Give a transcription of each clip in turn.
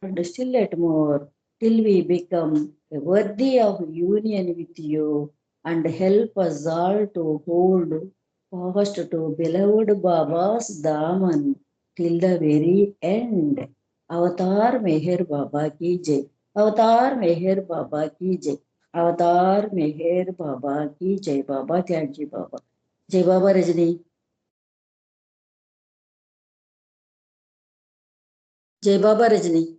and still yet more, till we become worthy of union with you, and help us all to hold fast to beloved Baba's Daman till the very end. Avatar Meher Baba ki jai. Avatar Meher Baba ki jai. Avatar Meher Baba ki jai. Baba, thank you, Baba. Jai Baba Rajni. Jai Baba Rajni.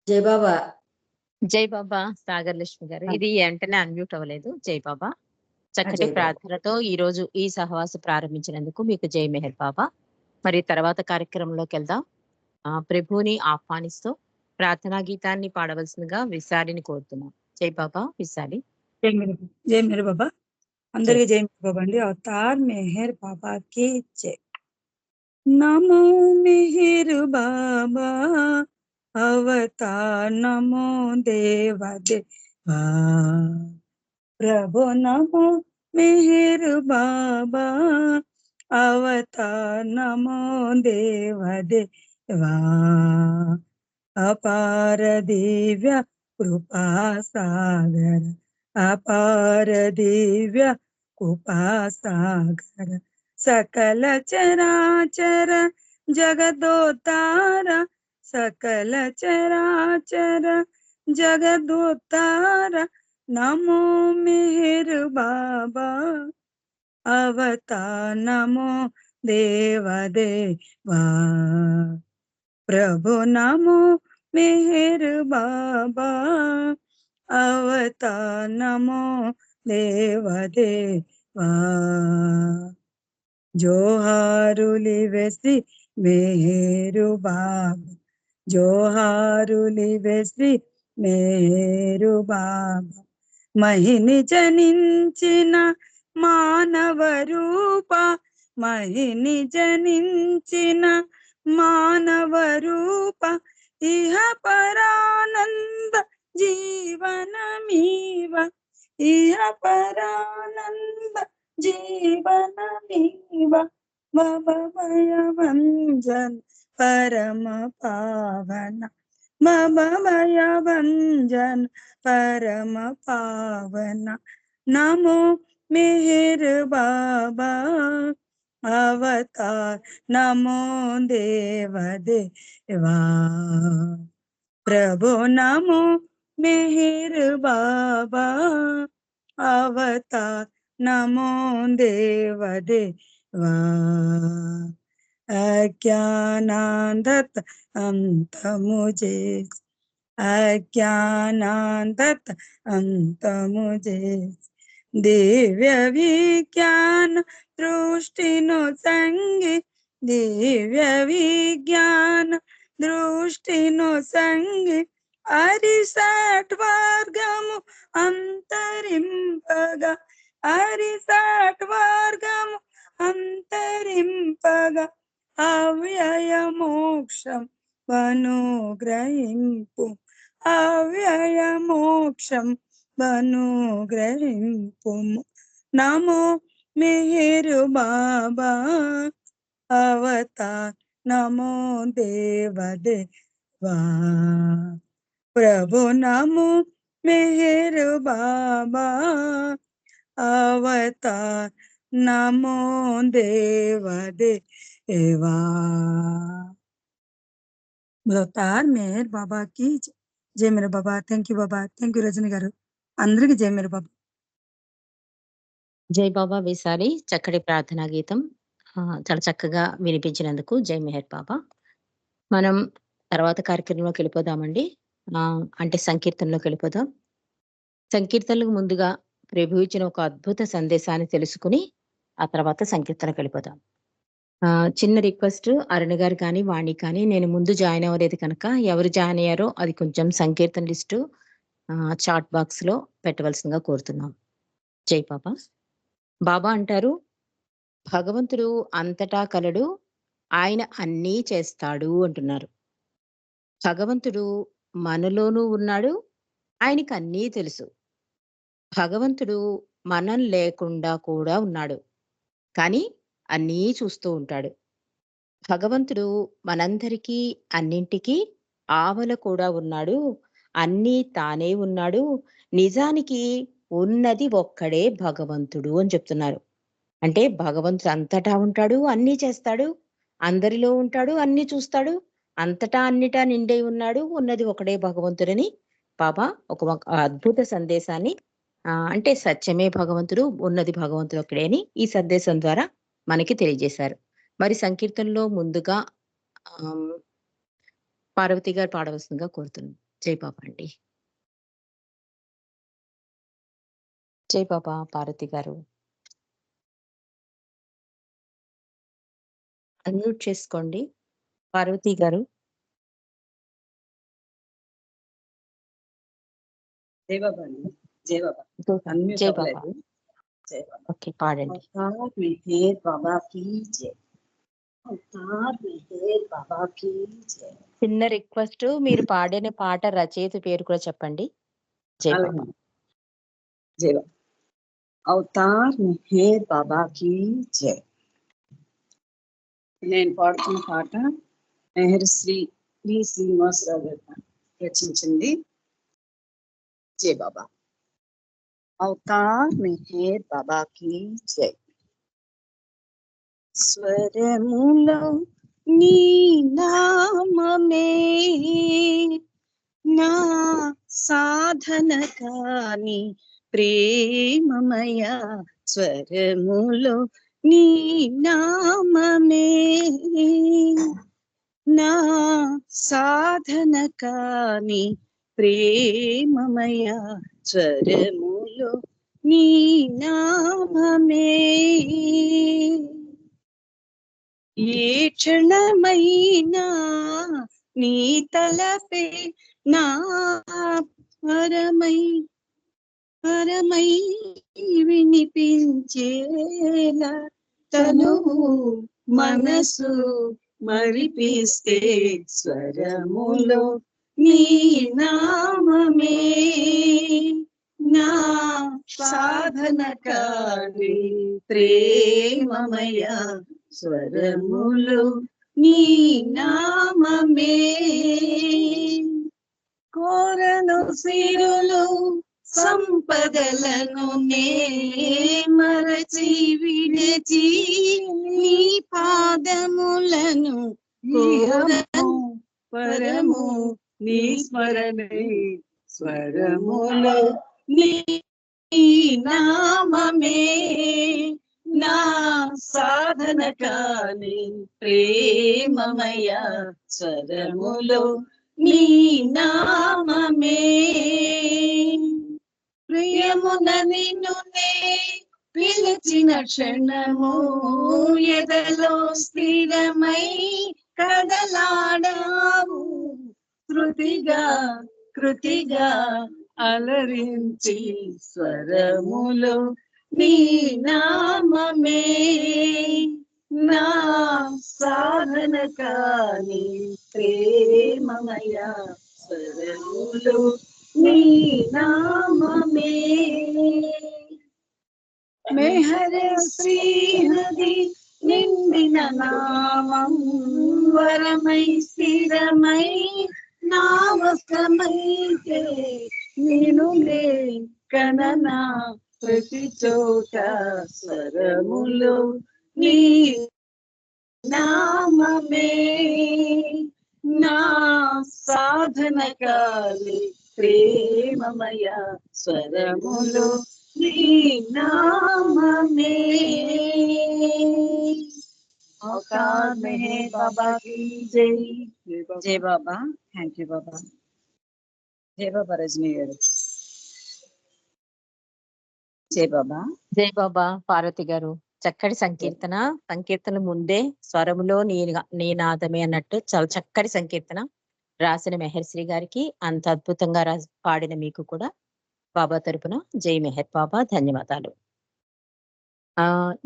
Jai Baba. జై బాబా సాగర్ లక్ష్మి గారు. ఇది వెంటనే unmute అవ్వలేదు. జై బాబా. చక్కటి జై బాబా. ప్రార్థనతో ఈ రోజు ఈ సహవాస ప్రారంభించినందుకు మీకు జై మెహర్ బాబా. మరి తర్వాత కార్యక్రమంలోకి వెళ్దాం. ప్రభువుని ఆహ్వానిస్తూ ప్రార్థనా గీతాన్ని పాడవలసిందిగా విశాలిని కోరుతున్నాం. జై బాబా. విశాలి. జై మెహర్ బాబా. అందరికి జై మెహర్ బాబా అండి. అవతార్ మెహర్ బాబా కి జై. నమో మెహర్ బాబా అవతార్ నమో దేవ దేవా ప్రభు నమో మెహర్ బాబా అవతార్ నమో దేవ దేవా అపార దివ్య కృపా సాగర అపార దివ్య కృపా సాగర సకల చరాచర జగదోతార సకల చరాచర జగదోతార నమో మెహర్ బాబా అవతార్ నమో దేవ దేవా ప్రభు నమో మెహర్ బాబా అవతార్ నమో దేవ దేవా జోహారులివె మెహరు బాబా జోహారులివె మెహరు బాబా మహిని జనించిన మానవ రూప మహిని జనించిన మానవ రూప ఇహ పరానంద జీవనమీవ ఇహ పరానంద జీవనమీవ భవభయ భంజన పరమ పావన భవభయ భంజన పరమ పావన నమో మెహర్ బాబా అవతార్ నమో దేవ దేవా ప్రభు నమో మెహర్ బాబా అవతార్ నమో దేవ దేవా అజ్ఞానాంధత అంతముజే అజ్ఞానాంధత అంతముజే దివ్య విజ్ఞాన దృష్టిను సంగి దివ్య విజ్ఞాన దృష్టిను సంగి అరిసట్ వర్గము అంతరింపగా అరిసట్ వర్గము అంతరింపగా అవ్యయ మోక్షం అనుగ్రహింపు అవ్యయ మోక్షం అనుగ్రహింపు నమో మెహర్ బాబా అవతార్ నమో దేవ దేవా ప్రభు నమో మెహర్ బాబా అవతార్ నమో దేవ దేవా అవతార్ మెహర్ బాబాకి జై Meher Baba. Thank you Baba. Thank you Rajani గారు. అందరికి జై మెహర్ బాబా. జై బాబా విశాలి. చక్కటి ప్రార్థనా గీతం చాలా చక్కగా వినిపించినందుకు జై మెహర్ బాబా. మనం తర్వాత కార్యక్రమంలోకి వెళ్ళిపోదామండి. అంటే సంకీర్తనలోకి వెళ్ళిపోదాం. సంకీర్తనలకు ముందుగా ప్రభు ఇచ్చిన ఒక అద్భుత సందేశాన్ని తెలుసుకుని ఆ తర్వాత సంకీర్తనకు వెళ్ళిపోదాం. చిన్న రిక్వెస్ట్, అరుణ్ గారు కానీ వాణి కానీ నేను ముందు జాయిన్ అవ్వలేదు కనుక ఎవరు జాయిన్ అయ్యారో అది కొంచెం సంకీర్తన లిస్టు చాట్ బాక్స్ లో పెట్టవలసిందిగా కోరుతున్నాం. జై బాబా. బాబా అంటారు, భగవంతుడు అంతటా కలడు, ఆయన అన్నీ చేస్తాడు అంటున్నారు. భగవంతుడు మనలోనూ ఉన్నాడు, ఆయనకి అన్నీ తెలుసు. భగవంతుడు మనం లేకుండా కూడా ఉన్నాడు. కానీ అన్నీ చూస్తూ ఉంటాడు. భగవంతుడు మనందరికీ అన్నింటికీ ఆవల కూడా ఉన్నాడు. అన్నీ తానే ఉన్నాడు. నిజానికి ఉన్నది ఒక్కడే భగవంతుడు అని చెప్తున్నారు. అంటే భగవంతుడు అంతటా ఉంటాడు, అన్నీ చేస్తాడు. అందరిలో ఉంటాడు, అన్నీ చూస్తాడు. అంతటా అన్నిటా నిండై ఉన్నాడు. ఉన్నది ఒకడే భగవంతుడని బాబా ఒక అద్భుత సందేశాన్ని అంటే సత్యమే భగవంతుడు, ఉన్నది భగవంతుడు ఒక్కడే అని ఈ సందేశం ద్వారా మనకి తెలియజేశారు. మరి సంకీర్తనలో ముందుగా ఆహ్, పార్వతి గారు పాడవలసిందిగా కోరుతున్నాను. జై బాబా అండి. జై బాబా పార్వతి గారు. అన్‌మ్యూట్ చేసుకోండి పార్వతి గారు. జై బాబా అండి. జై బాబా. జై బాబా. అన్మ్యూట్ జై బాబా. అవ్వలేదు. జై బాబా. ఓకే. పాడండి. अवतार मेहर बाबा की जय। अवतार मेहर बाबा की जय। చిన్న రిక్వెస్ట్, మీరు పాడిన పాట రచయిత పేరు కూడా చెప్పండి. జై బాబా. అలాగే. జై బాబా. అవతార్ మెహర్ బాబా की जय। నేను పాడుతున్న పాట మెహర్ శ్రీ శ్రీనివాసరావు గారు రచించింది. జై బాబా. అవతార్ మెహర్ బాబా की जय। స్వరములో నీ నామమే నా సాధన కాని ప్రేమమయ స్వరములో నీ నామమే నా సాధన కాని ప్రేమమయ స్వరములో నీ నామమే ఏ క్షణమైనా నీ తలపే నా పరమై వినిపించేలా తనువు మనసు మరిపిస్తే స్వరములో నీ నామమే నా సాధన కాని ప్రేమమయ స్వరములు నీ నామమే కోరను సిరులు సంపదలను నే మరచి విడచి నీ పాదములను కోరను పరము నీ స్మరణే స్వరములు నీ నామమే నా సాధన కాని ప్రేమమయ స్వరములో నీ నామమే ప్రియమున నిన్ను నే పిలిచిన క్షణము ఎదలో స్థిరమై కదలాడావు కృతిగా అలరించి స్వరములో నీ నామమే నా సాధన కాని ప్రేమమయ స్వరములో నీ నామమే మెహర శ్రీహరి నిండిన నామం వరమై స్థిరమై నావకమైతే నేను లే కననా ప్రతి చోట స్వరములో నీ నామమే నా సాధన కాలి ప్రేమమయ స్వరములో నీ నామమే అవతార్ మెహర్ బాబా की జై। జై బాబా। థ్యాంక్ యూ బాబా। జై బాబా రజనీ గారు। జై బాబా। జై బాబా పార్వతి గారు. చక్కటి సంకీర్తన. సంకీర్తన ముందే స్వరములో నీ నాదమే అన్నట్టు చాలా చక్కటి సంకీర్తన రాసిన మెహర్శ్రీ గారికి, అంత అద్భుతంగా పాడిన మీకు కూడా బాబా తరపున జై మెహర్ బాబా, ధన్యవాదాలు.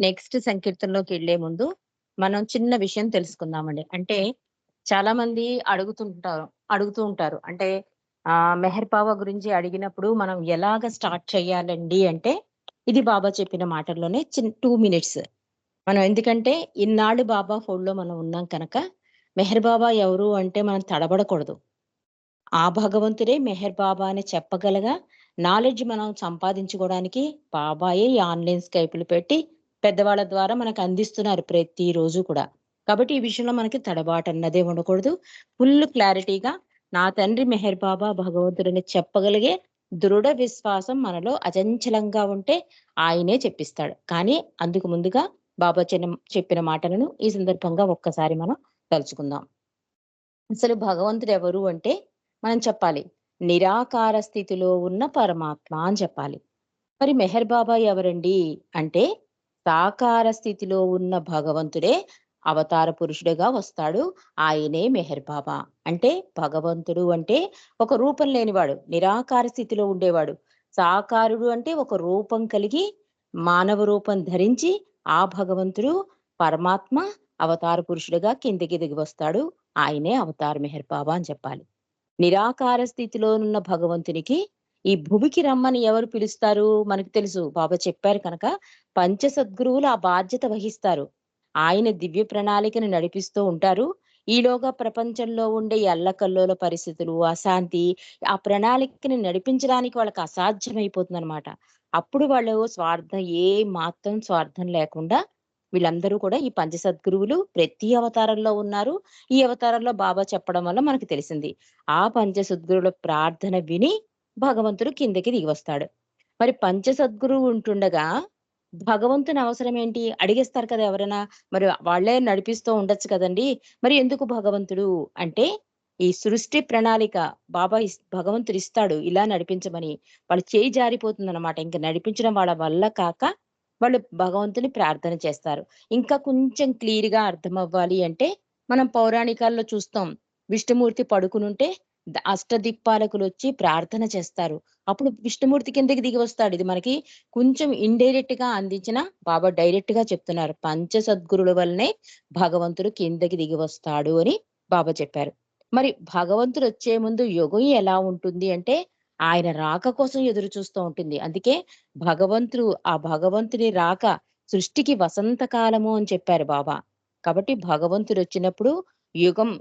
నెక్స్ట్ సంకీర్తనలోకి వెళ్లే ముందు మనం చిన్న విషయం తెలుసుకుందామండి. అంటే చాలా మంది అడుగుతూ ఉంటారు. అంటే మెహర్ బాబా గురించి అడిగినప్పుడు మనం ఎలాగ స్టార్ట్ చేయాలండి అంటే, ఇది బాబా చెప్పిన మాటల్లోనే 2 మినిట్స్ మనం ఎందుకంటే ఇన్నాళ్ళు బాబా ఫోల్డ్‌లో మనం ఉన్నాం కనుక, మెహర్ బాబా ఎవరు అంటే మనం తడబడకూడదు. ఆ భగవంతుడే మెహర్ బాబా అని చెప్పగలగా నాలెడ్జ్ మనం సంపాదించుకోవడానికి బాబాయే ఈ ఆన్‌లైన్ స్కైపులు పెట్టి పెద్దవాళ్ళ ద్వారా మనకు అందిస్తున్నారు ప్రతిరోజు కూడా. కాబట్టి ఈ విషయంలో మనకి తడబాటన్నదే ఉండకూడదు. ఫుల్ క్లారిటీగా నా తండ్రి మెహర్ బాబా భగవంతుడని చెప్పగలిగే దృఢ విశ్వాసం మనలో అచంచలంగా ఉంటే ఆయనే చెప్పిస్తాడు. కానీ అందుకు ముందుగా బాబా చెప్పిన మాటలను ఈ సందర్భంగా ఒక్కసారి మనం తలుచుకుందాం. అసలు భగవంతుడు ఎవరు అంటే మనం చెప్పాలి. నిరాకార స్థితిలో ఉన్న పరమాత్మ అని చెప్పాలి. మరి మెహర్ బాబా ఎవరండి అంటే సాకార స్థితిలో ఉన్న భగవంతుడే అవతార పురుషుడిగా వస్తాడు. ఆయనే మెహర్ బాబా. అంటే భగవంతుడు అంటే ఒక రూపం లేనివాడు, నిరాకార స్థితిలో ఉండేవాడు. సాకారుడు అంటే ఒక రూపం కలిగి మానవ రూపం ధరించి ఆ భగవంతుడు పరమాత్మ అవతార పురుషుడిగా కిందకి దిగి వస్తాడు. ఆయనే అవతార్ మెహర్ బాబా అని చెప్పాలి. నిరాకార స్థితిలో ఉన్న భగవంతునికి ఈ భూమికి రమ్మని ఎవరు పిలుస్తారు? మనకు తెలుసు. బాబా చెప్పారు కనుక పంచ సద్గురువులు ఆ బాధ్యత వహిస్తారు. ఆయన దివ్య ప్రణాళికను నడిపిస్తూ ఉంటారు. ఈలోగా ప్రపంచంలో ఉండే ఈ అల్లకల్లోల పరిస్థితులు, అశాంతి, ఆ ప్రణాళికని నడిపించడానికి వాళ్ళకి అసాధ్యమైపోతుందనమాట. అప్పుడు వాళ్ళు ఏ మాత్రం స్వార్థం లేకుండా వీళ్ళందరూ కూడా ఈ పంచ సద్గురువులు ప్రతి అవతారంలో ఉన్నారు. ఈ అవతారంలో బాబా చెప్పడం వల్ల మనకు తెలిసింది. ఆ పంచ సద్గురువుల ప్రార్థన విని భగవంతుడు కిందకి దిగి వస్తాడు. మరి పంచ సద్గురువు ఉంటుండగా భగవంతుని అవసరం ఏంటి? అడిగేస్తారు కదా ఎవరైనా. మరి వాళ్ళే నడిపిస్తూ ఉండొచ్చు కదండీ! మరి ఎందుకు భగవంతుడు అంటే ఈ సృష్టి ప్రణాళిక బాబా భగవంతుడు ఇస్తాడు ఇలా నడిపించమని. వాళ్ళ చేయి జారిపోతుందనమాట. ఇంక నడిపించడం వాళ్ళ వల్ల కాక వాళ్ళు భగవంతుని ప్రార్థన చేస్తారు. ఇంకా కొంచెం క్లియర్‌గా అర్థమవ్వాలి అంటే మనం పౌరాణికాల్లో చూస్తాం. విష్ణుమూర్తి పడుకునుంటే అష్టదిక్పాలకులొచ్చి ప్రార్థన చేస్తారు. అప్పుడు విష్ణుమూర్తి కిందకి దిగి వస్తాడు. ఇది మనకి కొంచెం ఇండైరెక్ట్‌గా అందించిన బాబా డైరెక్ట్‌గా చెప్తున్నారు. పంచ సద్గురుల వల్లనే భగవంతుడు కిందకి దిగి వస్తాడు అని బాబా చెప్పారు. మరి భగవంతుడొచ్చే ముందు యుగం ఎలా ఉంటుంది అంటే, ఆయన రాక కోసం ఎదురు చూస్తూ ఉంటుంది. అందుకే ఆ భగవంతుని రాక సృష్టికి వసంత కాలము అని చెప్పారు బాబా. కాబట్టి భగవంతుడొచ్చినప్పుడు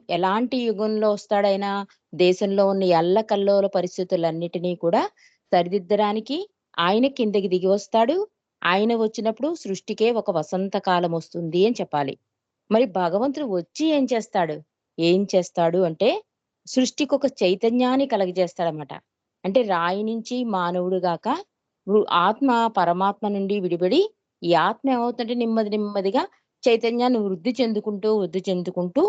ఎలాంటి యుగంలో వస్తాడాయన? దేశంలో ఉన్న ఈ అల్లకల్లోల పరిస్థితులన్నిటినీ కూడా సరిదిద్దడానికి ఆయన కిందకి దిగి వస్తాడు. ఆయన వచ్చినప్పుడు సృష్టికే ఒక వసంత కాలం వస్తుంది అని చెప్పాలి. మరి భగవంతుడు వచ్చి ఏం చేస్తాడు అంటే సృష్టికొక చైతన్యాన్ని కలగజేస్తాడన్నమాట. అంటే రాయి నుంచి మానవుడు గాక ఆత్మ పరమాత్మ నుండి విడిబడి ఈ ఆత్మ ఏమవుతుందంటే నెమ్మదిగా చైతన్యాన్ని వృద్ధి చెందుకుంటూ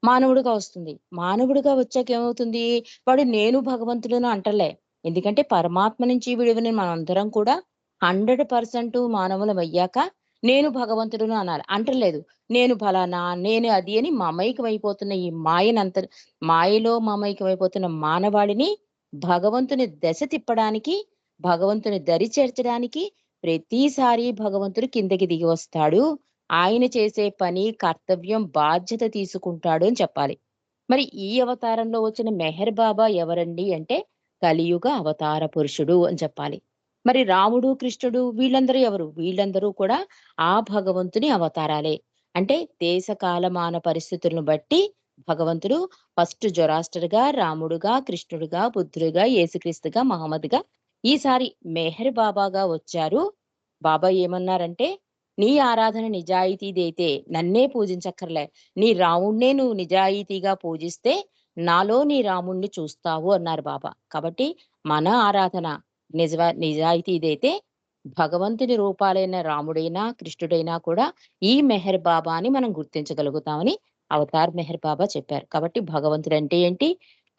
మానవుడిగా వస్తుంది. మానవుడిగా వచ్చాక ఏమవుతుంది? వాడు నేను భగవంతుడును అంటలే. ఎందుకంటే పరమాత్మ నుంచి విడివడిన మనందరం కూడా 100% మానవులమయ్యాక నేను భగవంతుడును అనాలి. అంటలేదు. నేను ఫలానా, నేను అది అని మమైకమైపోతున్న ఈ మాయలో మమైకమైపోతున్న మానవాళిని భగవంతుని దశ తిప్పడానికి, భగవంతుని దరి చేర్చడానికి ప్రతిసారి భగవంతుడు కిందకి దిగి వస్తాడు. ఆయన చేసే పని, కర్తవ్యం, బాధ్యత తీసుకుంటాడు అని చెప్పాలి. మరి ఈ అవతారంలో వచ్చిన మెహర్ బాబా ఎవరండి అంటే కలియుగ అవతార పురుషుడు అని చెప్పాలి. మరి రాముడు, కృష్ణుడు వీళ్ళందరూ ఎవరు? వీళ్ళందరూ కూడా ఆ భగవంతుని అవతారాలే. అంటే దేశ కాలమాన పరిస్థితులను బట్టి భగవంతుడు ఫస్ట్ జొరాస్టర్‌గా, రాముడుగా, కృష్ణుడుగా, బుద్ధుడుగా, యేసుక్రీస్తుగా, మహమ్మద్‌గా ఈసారి మెహర్ బాబాగా వచ్చారు. బాబా ఏమన్నారంటే, "నీ ఆరాధన నిజాయితీదైతే నన్నే పూజించక్కర్లే. నీ రాముడినే నువ్వు నిజాయితీగా పూజిస్తే నాలో నీ రాముడిని చూస్తావు" అన్నారు బాబా. కాబట్టి మన ఆరాధన నిజాయితీదైతే భగవంతుని రూపాలైన రాముడైనా, కృష్ణుడైనా కూడా ఈ మెహర్ బాబాని మనం గుర్తించగలుగుతామని అవతార్ మెహర్ బాబా చెప్పారు. కాబట్టి భగవంతుడంటే ఏంటి?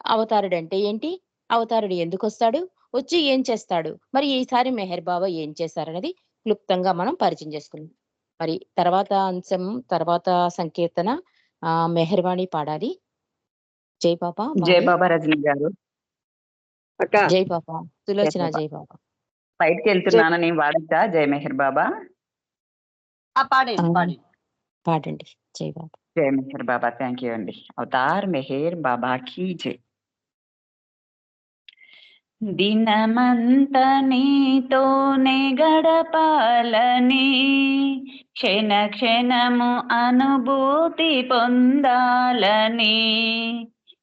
అవతారుడంటే ఏంటి? అవతారుడు ఎందుకొస్తాడు? వచ్చి ఏం చేస్తాడు? మరి ఈసారి మెహర్ బాబా ఏం చేశారన్నది క్లుప్తంగా మనం పరిచయం చేసుకుందాం. మరి తర్వాత సంకీర్తన మెహర్‌వాణి పాడాలి. జై బాబా జై వాణి. బాబా రజని గారు. అక్క జై బాబా. సులోచన బాబా. జై బాబా. బయటకి వెళ్తున్నాను, నేను వాడతా జై మెహర్ బాబా. పాడండి. జై బాబా. జై మెహర్ బాబా. థ్యాంక్ యూ అండి. అవతార్ మెహర్ బాబా కీ జై. దినమంత నీతోనే గడపాలని, క్షణ క్షణము అనుభూతి పొందాలని,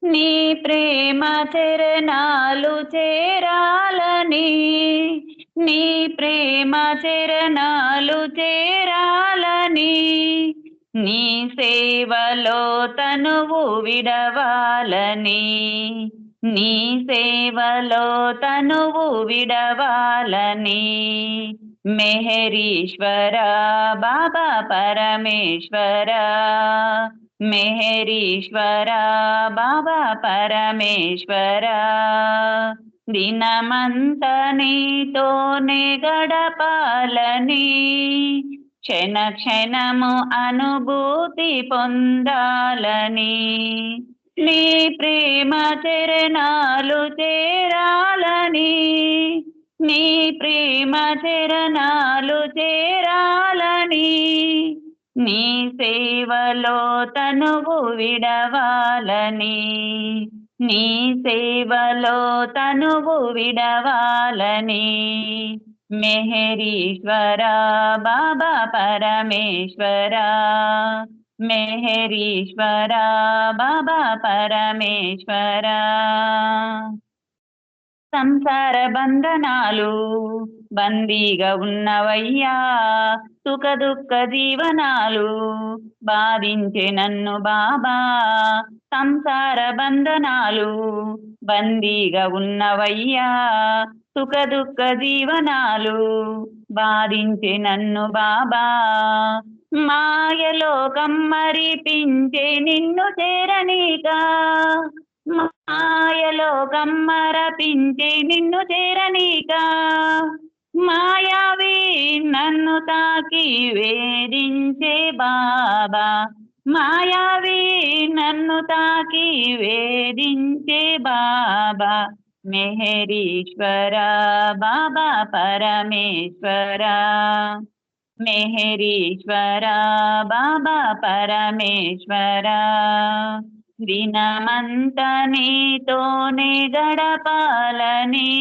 నీ ప్రేమ చరణాలు చేరాలని, నీ ప్రేమ చరణాలు చేరాలని, నీ సేవలో తనువు విడవాలని, నీ సేవలో తనువు విడవాలని, మెహరీశ్వర బాబా పరమేశ్వర, మెహరీశ్వర బాబా పరమేశ్వర, దినమంత నీతోనే గడపాలని, క్షణ క్షణము అనుభూతి పొందాలని, నీ ప్రేమ చరణాలు చేరాలని, నీ ప్రేమ చరణాలు చేరాలని, నీ సేవలో తనువు విడవాలని, నీ సేవలో తనువు విడవాలని, మెహరీశ్వర బాబా పరమేశ్వర, మెహరీశ్వర బాబా పరమేశ్వర, సంసార బంధనాలు బందీగా ఉన్నవయ్యా, సుఖ దుఃఖ జీవనాలు బాధించే నన్ను బాబా, సంసార బంధనాలు బందీగా ఉన్నవయ్యా, సుఖ దుఃఖ జీవనాలు బాధించే నన్ను బాబా, మాయలో కమ్మరిపించే నిన్ను చేరనీక, మాయలో కమ్మరపించే నిన్ను చేరనీక, మాయావి నన్ను తాకి వేధించే బాబా, మాయావి నన్ను తాకి వేధించే బాబా, మెహరీశ్వర బాబా పరమేశ్వర, మెహరీశ్వర బాబా పరమేశ్వర, దినమంత నీతోనే గడపాలని,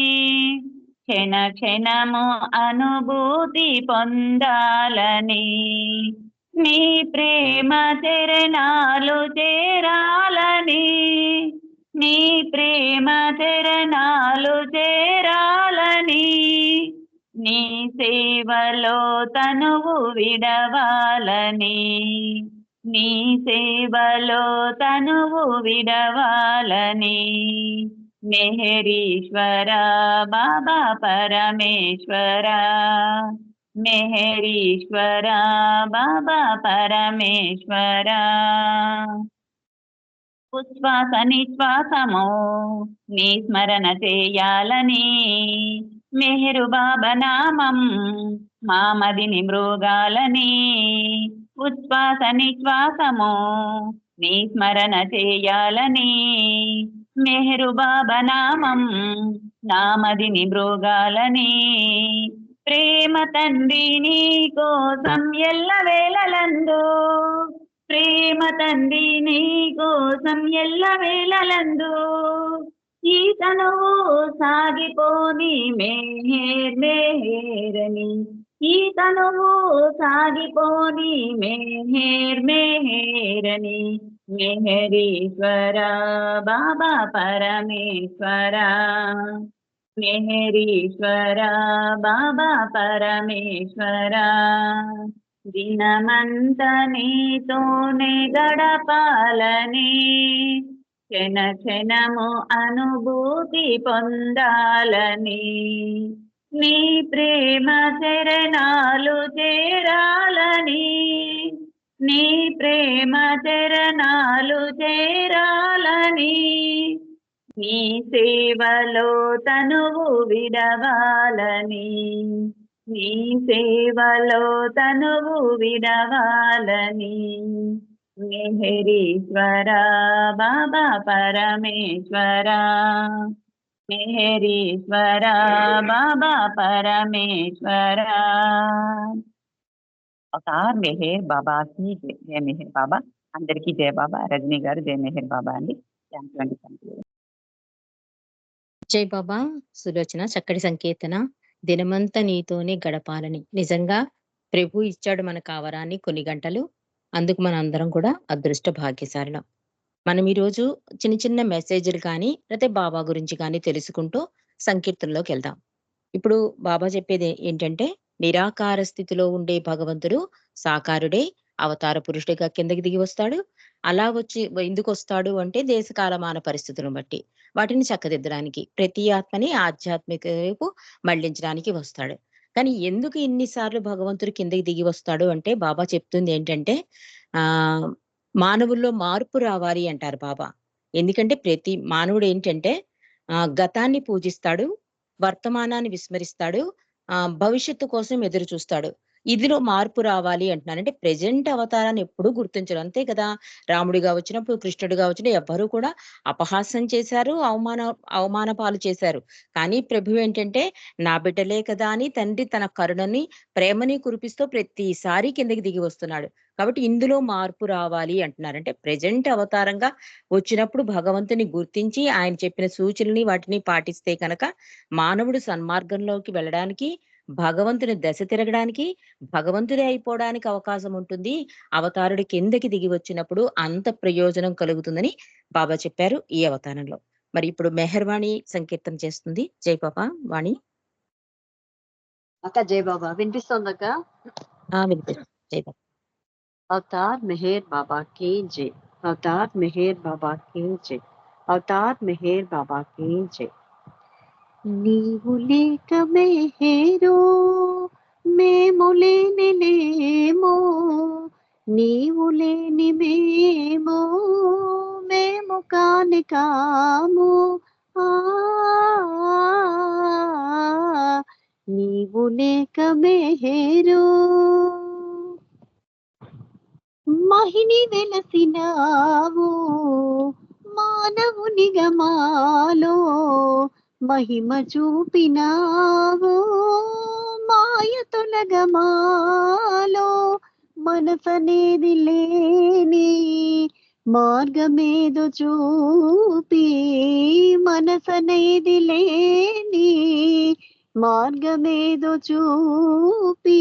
క్షణ క్షణము అనుభూతి పొందాలని, నీ ప్రేమ చరణాలు చేరాలని, నీ ప్రేమ చరణాలు చేరాలని, నీ సేవలో తనువు విడవాలని, నీ సేవలో తనువు విడవాలని, మెహరీశ్వర బాబా పరమేశ్వర, మెహరీశ్వర బాబా పరమేశ్వర, ఉచ్ఛ్వాస నిశ్వాసము నీ స్మరణ చేయాలని, మెహరు బాబా నామం మామదిని మృగాలని, ఉచ్ఛ్వాస నిశ్వాసము నీ స్మరణ చేయాలని, మెహరు బాబా నామం నామదిని మృగాలని, ప్రేమ తండ్రి నీ కోసం ఎల్ల వేళలందు, ప్రేమ తండ్రి నీ కోసం ఎల్ల వేళలందు, ఈ తనువు సాగిపోని మెహర్ మెహరని, ఈ తనువు సాగిపోని మెహర్ మెహరని, మెహరీశ్వర బాబా పరమేశ్వర, మెహరీశ్వర బాబా పరమేశ్వర, దినమంత నీతోనే గడపాలని, క్షణ క్షణము అనుభూతి పొందాలని, నీ ప్రేమ చరణాలు చేరాలని, నీ ప్రేమ చరణాలు చేరాలని, నీ సేవలో తనువు విడవాలని, నీ సేవలో తనువు విడవాలని, మెహరీశ్వర బాబా పరమేశ్వర, మెహరీశ్వర బాబా పరమేశ్వర. అవతార్ మెహర్ బాబాకి జయ మెహర్ బాబా. అందరికీ జయ బాబా. రజనీ గారు జయ మెహర్ బాబా అండి. థ్యాంక్ యూ అండి. Thank you. జై బాబా. సులోచన చక్కటి సంకీర్తన. దినమంతా నీతోనే గడపాలని. నిజంగా ప్రభు ఇచ్చాడు మనకు ఆ వరాన్ని కొన్ని గంటలు. అందుకు మనందరం కూడా అదృష్ట భాగ్యశాలులం. మనం ఈరోజు చిన్న చిన్న మెసేజ్‌లు కానీ, లేతే బాబా గురించి కానీ తెలుసుకుంటూ సంకీర్తనలోకెళ్దాం. ఇప్పుడు బాబా చెప్పేది ఏంటంటే, నిరాకార స్థితిలో ఉండే భగవంతుడు సాకారుడై అవతార పురుషుడిగా కిందకి దిగి వస్తాడు. అలా వచ్చి ఎందుకొస్తాడు అంటే దేశ కాలమాన పరిస్థితులను బట్టి. వాటిని చక్కదిద్దడానికి. ప్రతి ఆత్మని ఆధ్యాత్మిక వైపు మళ్లించడానికి వస్తాడు. కానీ ఎందుకు ఇన్ని సార్లు భగవంతుడు కిందకి దిగి వస్తాడు అంటే బాబా చెప్తుంది ఏంటంటే ఆహ్, మానవుల్లో మార్పు రావాలి అంటారు బాబా. ఎందుకంటే ప్రతి మానవుడు ఏంటంటే గతాన్ని పూజిస్తాడు. వర్తమానాన్ని విస్మరిస్తాడు. భవిష్యత్తు కోసం ఎదురు చూస్తాడు. ఇదిలో మార్పు రావాలి అంటున్నాను. అంటే ప్రెజెంట్ అవతారాన్ని ఎప్పుడూ గుర్తించరు. అంతే కదా! రాముడిగా వచ్చినప్పుడు, కృష్ణుడిగా వచ్చిన ఎవ్వరు కూడా అపహాస్యం చేశారు. అవమాన పాలు చేశారు. కానీ ప్రభువు ఏంటంటే, నా బిడ్డలే కదా అని తండ్రి తన కరుణని, ప్రేమని కురిపిస్తూ ప్రతిసారి కిందకి దిగి వస్తున్నాడు. కాబట్టి ఇందులో మార్పు రావాలి అంటున్నారు. అంటే ప్రెజెంట్ అవతారంగా వచ్చినప్పుడు భగవంతుని గుర్తించి, ఆయన చెప్పిన సూచనలని వాటిని పాటిస్తే కనుక మానవుడు సన్మార్గంలోకి వెళ్ళడానికి, భగవంతుని దశ తిరగడానికి, భగవంతుడే అయిపోవడానికి అవకాశం ఉంటుంది. అవతారుడు కిందకి దిగి వచ్చినప్పుడు అంత ప్రయోజనం కలుగుతుందని బాబా చెప్పారు ఈ అవతారంలో. మరి ఇప్పుడు మెహర్‌వాణి సంకీర్తన చేస్తుంది. జై బాబా వాణి. అక్క జై బాబా వినిపిస్తోందక్క. వినిపిస్తుంది. జై బాబా. అవతార్ మెహర్ బాబా కి జై. అవతార్ మెహర్ బాబా కి జై. అవతార్ మెహర్ బాబా కి జై. నీవు లేక మెహేరో మేము లేనిలేమో, నీవు లేని మేము కాని కాము. నీవు లేక మెహేరో మహిని వెలసినావు మానవునిగా మాలో, మహిమ చూపినావు మాయ తొలగమాలో. మనసనేది లేని మార్గమేదో చూపి, మనసనేది లేని మార్గమేదో చూపి,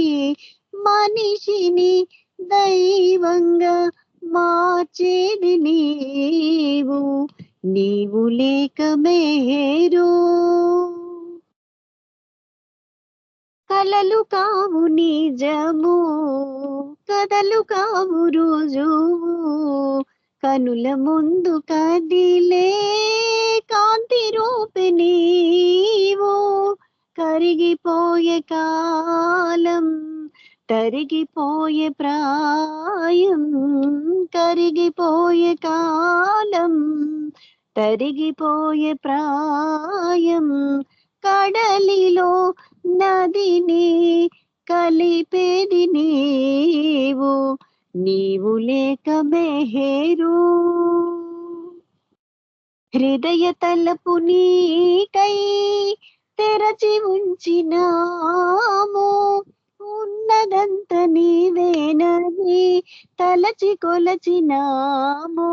మనిషిని దైవంగా మార్చేది నీవు, నీవు లేక మేరు. కలలు కావు నిజము, కథలు కావు రుజువు, కనుల ముందు కదిలే కాంతి రూపి నీవు. కరిగిపోయే కాలం తరిగిపోయే ప్రాయం, కరిగిపోయే కాలం తరిగిపోయే ప్రాయం, కడలిలో నదిని కలిపేది నీవు, నీవు లేక మెహేరు. హృదయ తలపు నీకై తెరచి ఉంచినాము, ఉన్నదంత నీవేనని తలచి కొలచినాము.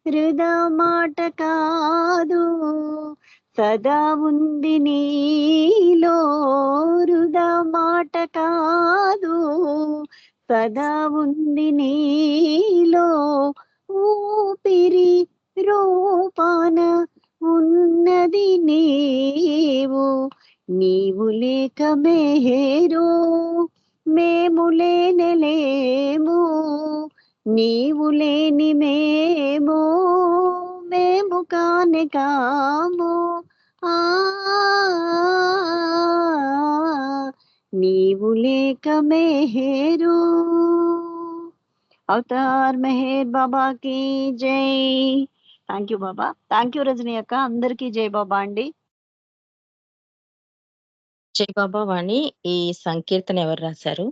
హృదా మాట కాదు సదా ఉంది నీలో, హృదా మాట కాదు సదా ఉంది నీలో. ఊపిరి రూపాన ఉన్నది నీవు, నీవు లేక మెహేరు. మేము లేనేలేము, నీవు లేని మేము కానే కాము. నీవు లేక మెహేరు. అవతార్ మెహర్ బాబా కి జై. Thank you Baba. Thank you Rajani అక్క. అందరికీ జై బాబా అండి. జై బాబా వాణి. ఈ సంకీర్తన ఎవరు రాశారు?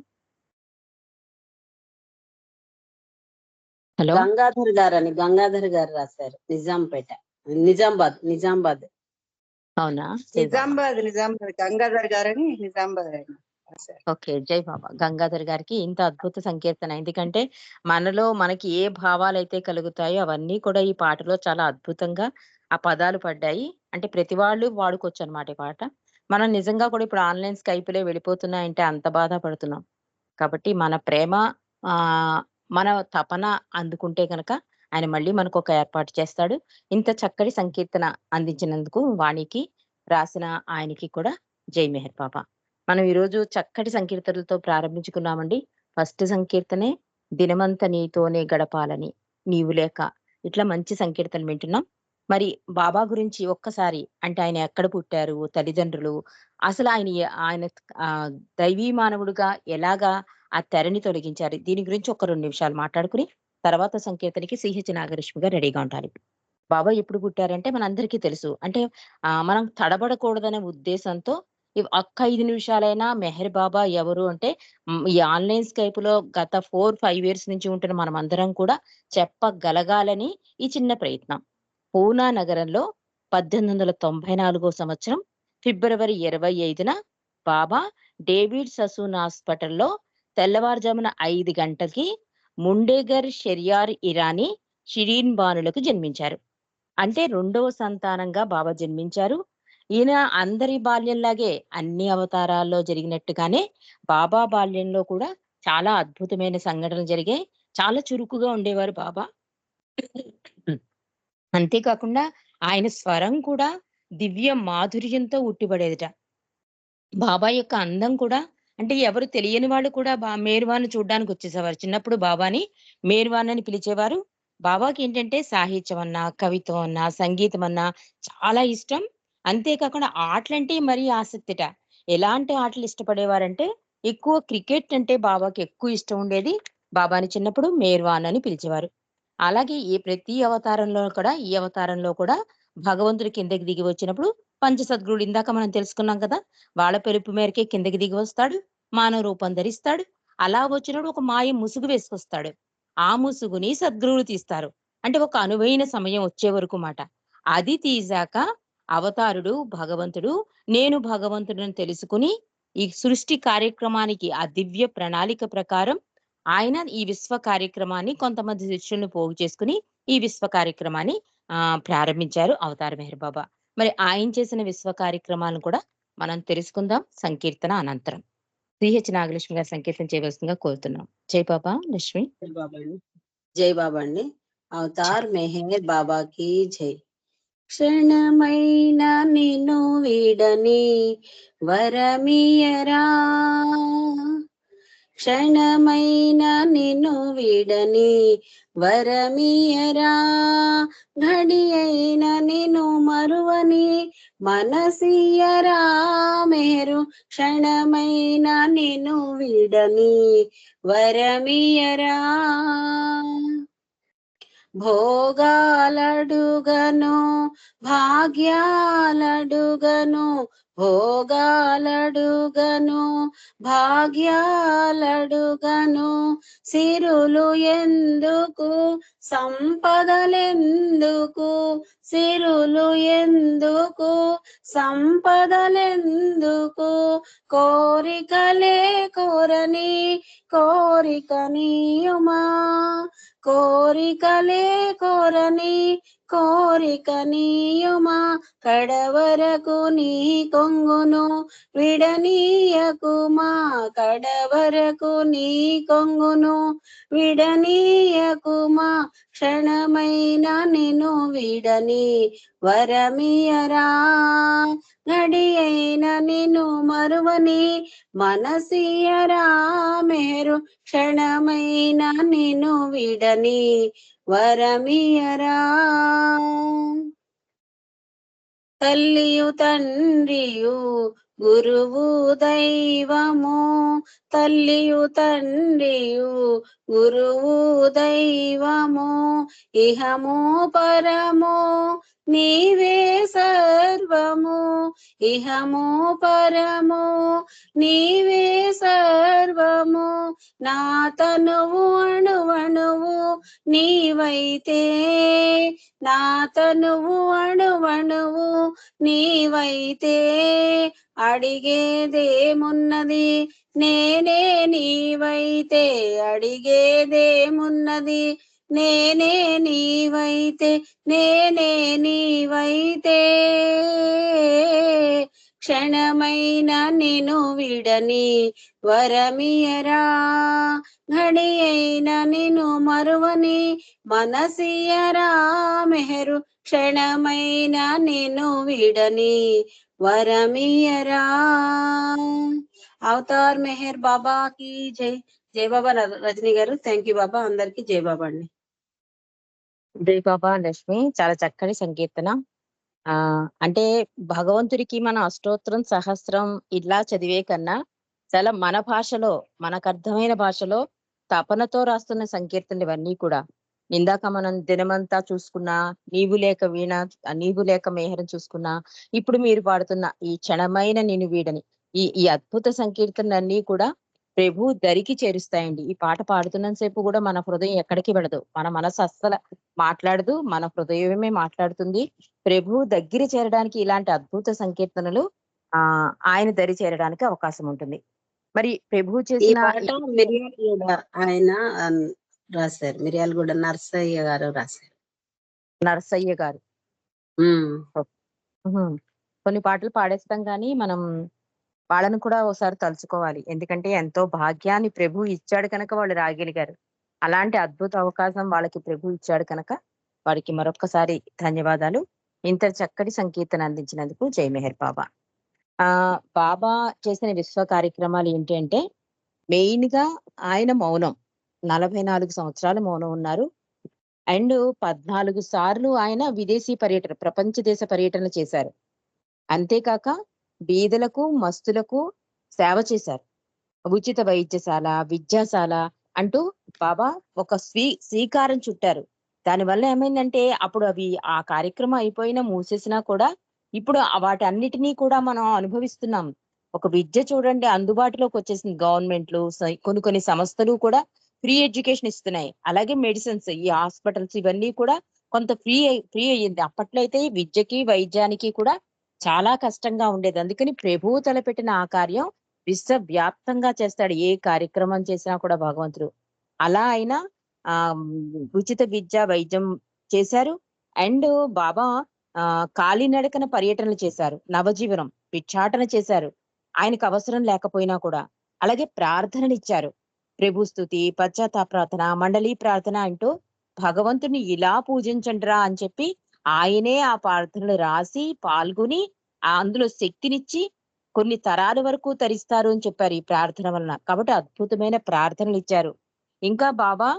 హలో. గంగాధర్ గారు రాశారు. నిజామాబాద్. అవునా? జై బాబా. నిజామాబాద్ గంగాధర్ గారని నిజామాబాద్ ఆయన రాశారు. ఓకే. జై బాబా. గంగాధర్ గారికి ఇంత అద్భుత సంకీర్తన. ఎందుకంటే మనలో మనకి ఏ భావాలైతే కలుగుతాయో అవన్నీ కూడా ఈ పాటలో చాలా అద్భుతంగా ఆ పదాలు పడ్డాయి. అంటే ప్రతి వాళ్ళు వాడుకోవచ్చు అనమాట ఈ పాట. మనం నిజంగా కూడా ఇప్పుడు ఆన్‌లైన్ స్కైప్‌లే వెళ్ళిపోతున్నాయంటే అంత బాధపడుతున్నాం. కాబట్టి మన ప్రేమ మన తపన అందుకుంటే గనక ఆయన మళ్ళీ మనకొక ఏర్పాటు చేస్తాడు. ఇంత చక్కటి సంకీర్తన అందించినందుకు వాణికి, రాసిన ఆయనకి కూడా జై మెహర్ బాబా. మనం ఈరోజు చక్కటి సంకీర్తనలతో ప్రారంభించుకున్నామండి. ఫస్ట్ సంకీర్తనే దినమంతా నీతోనే గడపాలని, నీవు లేక ఇట్లా మంచి సంకీర్తనలు వింటున్నాం. మరి బాబా గురించి ఒక్కసారి అంటే ఆయన ఎక్కడ పుట్టారు? తల్లిదండ్రులు అసలు ఆయన దైవీ మానవుడుగా ఎలాగా ఆ తెరని తొలగించారు? దీని గురించి ఒక 2 నిమిషాలు మాట్లాడుకుని, తర్వాత సంకీర్తనకి సిహెచ్ నాగలక్ష్మి గారు రెడీగా ఉండాలి. బాబా ఎప్పుడు పుట్టారంటే మనందరికీ తెలుసు. అంటే మనం తడబడకూడదనే ఉద్దేశంతో ఒక్క 5 నిమిషాలైనా మెహర్ బాబా ఎవరు అంటే ఈ ఆన్‌లైన్ స్కైప్‌లో గత 4, 5 ఇయర్స్ నుంచి ఉంటున్న మనమందరం కూడా చెప్పగలగాలని ఈ చిన్న ప్రయత్నం. పూనా నగరంలో 1894 సంవత్సరం ఫిబ్రవరి 25న బాబా డేవిడ్ ససూన్ హాస్పిటల్‌లో తెల్లవారుజామున 5 గంటలకి ముండేగర్ షెరియార్ ఇరానీ షిరీన్ బానులకు జన్మించారు. అంటే రెండవ సంతానంగా బాబా జన్మించారు. ఈయన అందరి బాల్యంలాగే అన్ని అవతారాల్లో జరిగినట్టుగానే బాబా బాల్యంలో కూడా చాలా అద్భుతమైన సంఘటనలు జరిగాయి. చాలా చురుకుగా ఉండేవారు బాబా. అంతే కాకుండా ఆయన స్వరం కూడా దివ్య మాధుర్యంతో ఉట్టిపడేదిట. బాబా యొక్క అందం కూడా అంటే ఎవరు తెలియని వాళ్ళు కూడా మేర్వాని చూడ్డానికొచ్చేసేవారు. చిన్నప్పుడు బాబాని మేర్వాన్ అని పిలిచేవారు. బాబాకేంటంటే సాహిత్యం అన్నా, కవిత్వం అన్నా, సంగీతం అన్నా చాలా ఇష్టం. అంతే కాకుండా ఆటలంటే మరీ ఆసక్తిట. ఎలాంటి ఆటలు ఇష్టపడేవారంటే ఎక్కువ క్రికెట్ అంటే బాబాకి ఎక్కువ ఇష్టం ఉండేది. బాబాని చిన్నప్పుడు మేర్వాన్ అని పిలిచేవారు. అలాగే ప్రతి అవతారంలో కూడా ఈ అవతారంలో కూడా భగవంతుడు కిందకి దిగి వచ్చినప్పుడు పంచసద్గురుడు ఇందాక మనం తెలుసుకున్నాం కదా! వాళ్ళ పిలుపు మేరకే కిందకి దిగి వస్తాడు. మానవ రూపం ధరిస్తాడు. అలా వచ్చినప్పుడు ఒక మాయ ముసుగు వేసుకొస్తాడు. ఆ ముసుగుని సద్గురువులు తీస్తారు. అంటే ఒక అనువైన సమయం వచ్చే వరకు మాట. అది తీశాక అవతారుడు భగవంతుడు నేను భగవంతుడిని తెలుసుకొని ఈ సృష్టి కార్యక్రమానికి ఆ దివ్య ప్రణాళిక ప్రకారం ఆయన ఈ విశ్వ కార్యక్రమాన్ని కొంతమంది శిష్యులను పోగు చేసుకొని ఈ విశ్వ కార్యక్రమాన్ని ప్రారంభించారు అవతార్ మెహర్ బాబా. మరి ఆయన చేసిన విశ్వ కార్యక్రమాలను కూడా మనం తెలుసుకుందాం సంకీర్తన అనంతరం. సిహెచ్ నాగలక్ష్మి గారు సంకీర్తన చేయవలసిందిగా కోరుతున్నాం. జై బాబా లక్ష్మి. జై బాబా అండి. అవతార్ మెహర్ బాబాకి జై. క్షణమైన నిన్ను వీడని వరమియరా, క్షణమైన నిన్ను వీడని వరమియరా, ఘడి అయిన నిన్ను మరువని మనసియరా, మెహరు క్షణమైన నిన్ను వీడని వరమియరా. భోగాలడుగను భాగ్యాలడుగను, భోగాలడుగను భాగ్యాలడుగను, సిరులు ఎందుకు సంపదలెందుకు, సిరులు ఎందుకు సంపదలెందుకు, కోరికలే కోరని కోరిక నీయుమా, కోరికలే కోరని కోరిక నీయుమా, కడవరకు నీ కొంగును విడనీయకుమా, కడవరకు నీ కొంగును విడనీయకుమా, క్షణమైన నిన్ను విడని వరమియరా, ఘడి అయిన నిన్ను మరువని మనసియరా, మెహరు క్షణమైన నిన్ను విడని వరమియరా. తల్లియు తండ్రియు గురువు దైవము, తల్లియు తండ్రియు గురువు దైవము, ఇహము పరము నీవే సర్వము, ఇహము పరము నీవే సర్వము, నా తనువు అణువణువు నీవైతే, నా తనువు అణువణువు నీవైతే, అడిగేదేమున్నది నేనే నీవైతే, అడిగేదేమున్నది నేనే నీవైతే నేనే నీవైతే క్షణమైన నిన్ను విడని వరమియరా ఘడి అయిన నిన్ను మరువని మనసియరా మెహరు క్షణమైన నిన్ను విడని వరమియరా. అవతార్ మెహర్ బాబాకి జై. జై బాబా రజనీ గారు. థ్యాంక్ యూ బాబా. అందరికి జై బాబా అండి. జై బాబా లక్ష్మి, చాలా చక్కని సంకీర్తన. అంటే భగవంతుడికి మన అష్టోత్తరం సహస్రం ఇలా చదివే కన్నా చాలా మన భాషలో, మనకు అర్థమైన భాషలో తపనతో రాస్తున్న సంకీర్తనలు ఇవన్నీ కూడా. ఇందాక మనం దినమంతా చూసుకున్నా, నీవు లేక వీణ, నీవు లేక మేహరం చూసుకున్నా, ఇప్పుడు మీరు పాడుతున్న ఈ క్షణమైన నిన్ను వీడని ఈ ఈ అద్భుత సంకీర్తనలన్నీ కూడా ప్రభు దరికి చేరుస్తాయండి. ఈ పాట పాడుతున్నంతసేపు కూడా మన హృదయం ఎక్కడికి వెళ్ళదు, మన మనసు అస్సలు మాట్లాడదు, మన హృదయమే మాట్లాడుతుంది. ప్రభు దగ్గర చేరడానికి ఇలాంటి అద్భుత సంకీర్తనలు ఆయన దరి చేరడానికి అవకాశం ఉంటుంది. మరి ప్రభు ఈ చేసిన పాట మిర్యాలగూడ ఆయన రాశారు. మిర్యాలగూడ నర్సయ్య గారు రాశారు. నరసయ్య గారు కొన్ని పాటలు పాడేస్తాం కానీ మనం వాళ్ళని కూడా ఒకసారి తలుచుకోవాలి. ఎందుకంటే ఎంతో భాగ్యాన్ని ప్రభు ఇచ్చాడు కనుక వాళ్ళు రాగలిగారు. అలాంటి అద్భుత అవకాశం వాళ్ళకి ప్రభు ఇచ్చాడు కనుక వాడికి మరొక్కసారి ధన్యవాదాలు. ఇంత చక్కటి సంకీర్తన అందించినందుకు జై మెహర్ బాబా. బాబా చేసిన విశ్వ కార్యక్రమాలు ఏంటి అంటే, మెయిన్ గా ఆయన మౌనం 44 సంవత్సరాలు మౌనం ఉన్నారు. అండ్ 14 సార్లు ఆయన విదేశీ పర్యటన, ప్రపంచ దేశ పర్యటన చేశారు. అంతేకాక బీదలకు మస్తులకు సేవ చేశారు. ఉచిత వైద్యశాల, విద్యాశాల అంటూ బాబా ఒక శ్రీకారం చుట్టారు. దానివల్ల ఏమైందంటే అప్పుడు అవి ఆ కార్యక్రమం అయిపోయినా మూసేసినా కూడా ఇప్పుడు వాటి అన్నిటినీ కూడా మనం అనుభవిస్తున్నాం. ఒక విద్య చూడండి అందుబాటులోకి వచ్చేసింది. గవర్నమెంట్లు, కొన్ని సంస్థలు కూడా ఫ్రీ ఎడ్యుకేషన్ ఇస్తున్నాయి. అలాగే మెడిసిన్స్, ఈ హాస్పిటల్స్ ఇవన్నీ కూడా కొంత ఫ్రీ అయ్యింది. అప్పట్లో అయితే విద్యకి వైద్యానికి కూడా చాలా కష్టంగా ఉండేది. అందుకని ప్రభువు తలపెట్టిన ఆ కార్యం విశ్వవ్యాప్తంగా చేస్తాడు. ఏ కార్యక్రమం చేసినా కూడా భగవంతుడు. అలా అయినా ఉచిత విద్య వైద్యం చేశారు. అండ్ బాబా కాలినడకన పర్యటనలు చేశారు. నవజీవనం భిక్షాటన చేశారు ఆయనకు అవసరం లేకపోయినా కూడా. అలాగే ప్రార్థనలు ఇచ్చారు. ప్రభు స్తుతి, పశ్చాత్తాప ప్రార్థన, మండలీ ప్రార్థన అంటూ భగవంతుని ఇలా పూజించండిరా అని చెప్పి ఆయనే ఆ ప్రార్థనలు రాసి పాల్గొని అందులో శక్తినిచ్చి కొన్ని తరాల వరకు తరిస్తారు అని చెప్పారు ఈ ప్రార్థన వలన. కాబట్టి అద్భుతమైన ప్రార్థనలు ఇచ్చారు. ఇంకా బాబా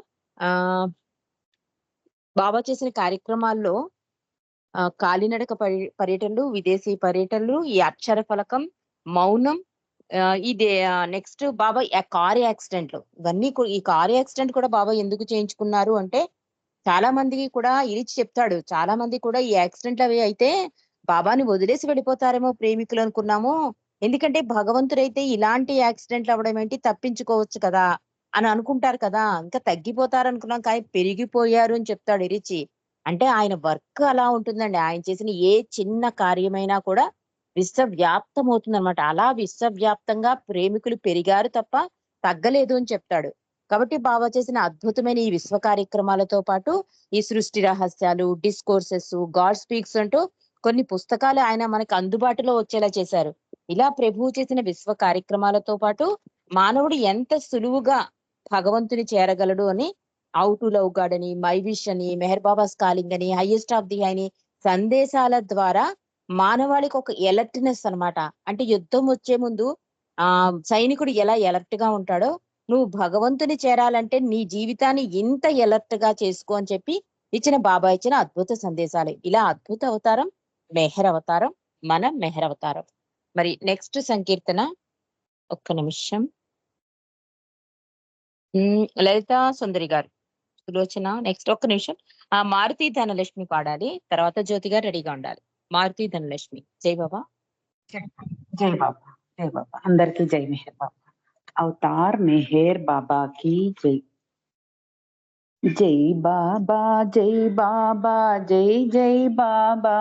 చేసిన కార్యక్రమాల్లో కాలినడక పర్యటనలు, విదేశీ పర్యటనలు, ఈ అక్షర ఫలకం, మౌనం, ఇది నెక్స్ట్ బాబా కారు యాక్సిడెంట్లు ఇవన్నీ ఈ కారు యాక్సిడెంట్ కూడా బాబా ఎందుకు చేయించుకున్నారు అంటే, చాలా మందికి కూడా ఇరిచి చెప్తాడు. చాలా మంది కూడా ఈ యాక్సిడెంట్లు అవి అయితే బాబాని వదిలేసి వెళ్ళిపోతారేమో ప్రేమికులు అనుకున్నాము. ఎందుకంటే భగవంతుడైతే ఇలాంటి యాక్సిడెంట్లు అవ్వడం ఏంటి, తప్పించుకోవచ్చు కదా అని అనుకుంటారు కదా, ఇంకా తగ్గిపోతారు అనుకున్నాం కానీ పెరిగిపోయారు అని చెప్తాడు ఇరిచి. అంటే ఆయన వర్క్ అలా ఉంటుందండి. ఆయన చేసిన ఏ చిన్న కార్యమైనా కూడా విశ్వవ్యాప్తం అవుతుంది అనమాట. అలా విశ్వవ్యాప్తంగా ప్రేమికులు పెరిగారు తప్ప తగ్గలేదు అని చెప్తాడు. కాబట్టి బాబా చేసిన అద్భుతమైన ఈ విశ్వ కార్యక్రమాలతో పాటు ఈ సృష్టి రహస్యాలు, డిస్కోర్సెస్, గాడ్ స్పీక్స్ అంటూ కొన్ని పుస్తకాలు ఆయన మనకు అందుబాటులో వచ్చేలా చేశారు. ఇలా ప్రభువు చేసిన విశ్వ కార్యక్రమాలతో పాటు మానవుడు ఎంత సులువుగా భగవంతుని చేరగలడు అని హౌ టు లవ్ గాడ్ అని, మై విష్ అని, మెహర్ బాబాస్ కాలింగ్ అని, హైయెస్ట్ ఆఫ్ ది అని సందేశాల ద్వారా మానవాళికి ఒక ఎలర్ట్నెస్ అన్నమాట. అంటే యుద్ధం వచ్చే ముందు సైనికుడు ఎలా ఎలర్ట్ గా ఉంటాడో, నువ్వు భగవంతుని చేరాలంటే నీ జీవితాన్ని ఇంత ఎలర్ట్ గా చేసుకో అని చెప్పి ఇచ్చిన బాబా ఇచ్చిన అద్భుత సందేశాలు. ఇలా అద్భుత అవతారం మెహర్ అవతారం, మన మెహర్ అవతారం. మరి నెక్స్ట్ సంకీర్తన, ఒక్క నిమిషం. లలితా సుందరి గారు, సులోచన నెక్స్ట్. ఒక్క నిమిషం. మారుతి ధనలక్ష్మి పాడాలి, తర్వాత జ్యోతి గారు రెడీగా ఉండాలి. మారుతి ధనలక్ష్మి. జై బాబా. జై బాబా. జై బాబా. అందరికీ జై మెహర్ బాబా. అవతార్ మెహర్ బాబా की जय. जय बाबा जय बाबा जय जय बाबा,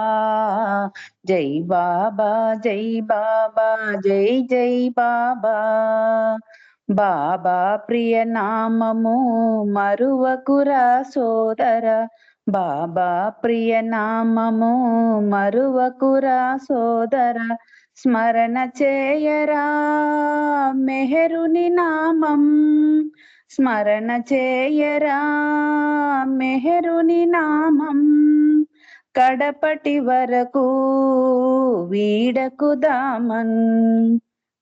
जय बाबा जय बाबा जय जय बाबा, బాబా ప్రియ నామము మరువకురా సోదర, బాబా ప్రియ నామము మరువకురా సోదర, స్మరణ చేయరా మెహరుని నామం, స్మరణ చేయరా మెహరుని నామం, కడపటి వరకు వీడకు దామన్,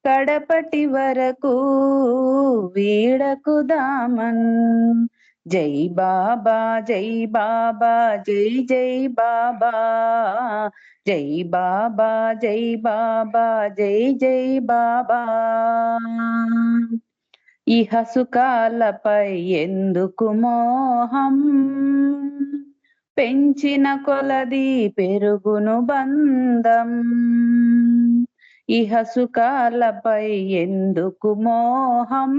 కడపటి వరకు వీడకు దామన్. జై బాబా జై బాబా జై జై బాబా, జై బాబా జై బాబా జై జై బాబా. ఇహ సుఖాలపై ఎందుకు మోహం, పెంచిన కొలది పెరుగును బంధం, ఇహ సుఖాలపై ఎందుకు మోహం,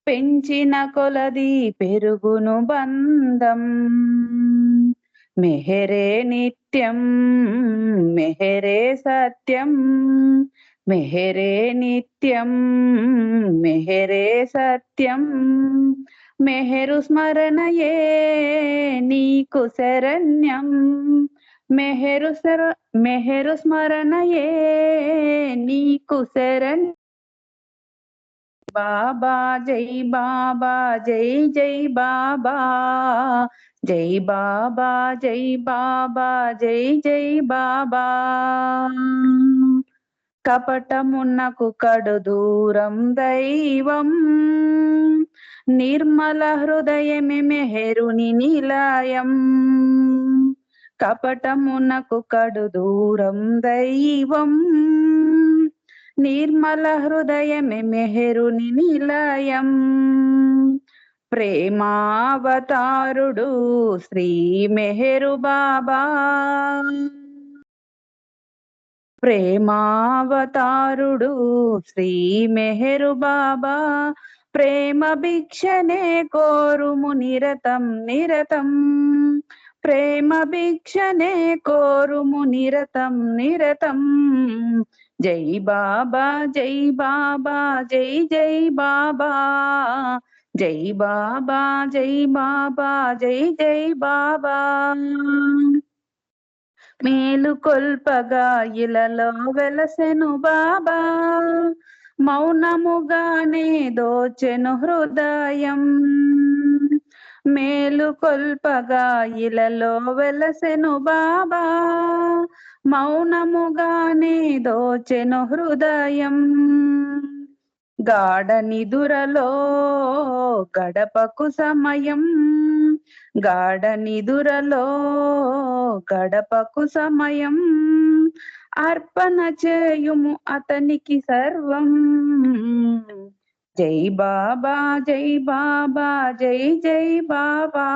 పెంచిన కొలది పెరుగును బంధం. మెహరే నిత్యం మెహరే సత్యం, మెహరే నిత్యం మెహరే సత్యం, మెహరు స్మరణయే నీకు శరణ్యం, మెహరు స్మరణయే నీకు శరణ్. బాబా జై బాబా జై జై బాబా, జై బాబా జై బాబా జై జై బాబా. కపటమున్నకు కడు దూరం దైవం, నిర్మల హృదయమే మెహరుని నిలయం, కపటమునకు కడు దూరం దైవం, నిర్మల హృదయమే మెహరుని నిలయం. ప్రేమావతారుడు శ్రీ మెహరు బాబా, ప్రేమావతారుడు శ్రీ మెహరు బాబా, ప్రేమ భిక్షనే కోరుము నిరతం నిరతం, ప్రేమ భిక్షనే కోరుము నిరతం నిరతం. జై బాబా జై బాబా జై జై బాబా, జై బాబా జై బాబా జై జై బాబా. మేలు కొల్పగా ఇలలో వెలసెను బాబా, మౌనముగానే దోచెను హృదయం, మేలు కొల్పగా ఇలలో వెలసెను బాబా, మౌనముగానే దోచెను హృదయం. గాఢ నిదురలో గడపకు సమయం, గాఢ నిదురలో గడపకు సమయం, అర్పణ చేయుము అతనికి సర్వం. జై బాబా జై బాబా జై జై బాబా,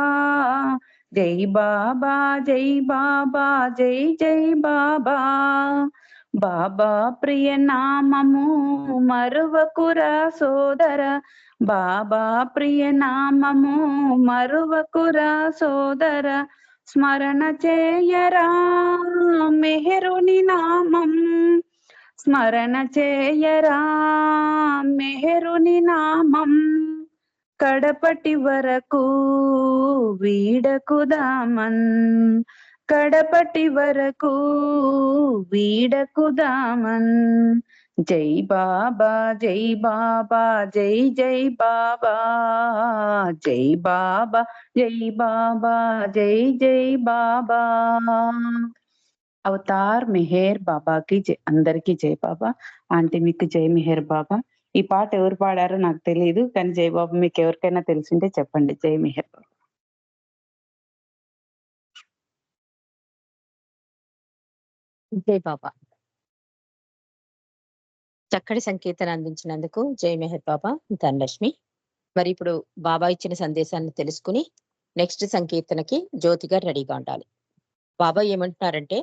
జై బాబా జై బాబా జై జై బాబా. బాబా ప్రియ నామము మరువకురా సోదర, బాబా ప్రియ నామము మరువకురా సోదర, స్మరణ చేయరా మెహరుని నామం, స్మరణ చేయరా మెహరుని నామం, కడపటి వరకు వీడకు దామన్, కడపటి వరకు వీడకు దామన్. జై బాబా జై బాబా జై జై బాబా, జై బాబా జై బాబా జై జై బాబా. అవతార్ మెహర్ బాబాకి అందరికీ జై బాబా. ఆంటీ మీకు జై మెహర్ బాబా. ఈ పాట ఎవరు పాడారో నాకు తెలియదు, కానీ జై బాబా మీకు ఎవరికైనా తెలిసింటే చెప్పండి. జై మెహర్ బాబా. జై బాబా. చక్కటి సంకీర్తన అందించినందుకు జై మెహర్ బాబా, ధనలక్ష్మి. మరి ఇప్పుడు బాబా ఇచ్చిన సందేశాన్ని తెలుసుకుని నెక్స్ట్ సంకీర్తనకి జ్యోతిగా రెడీగా ఉండాలి. బాబా ఏమంటున్నారంటే,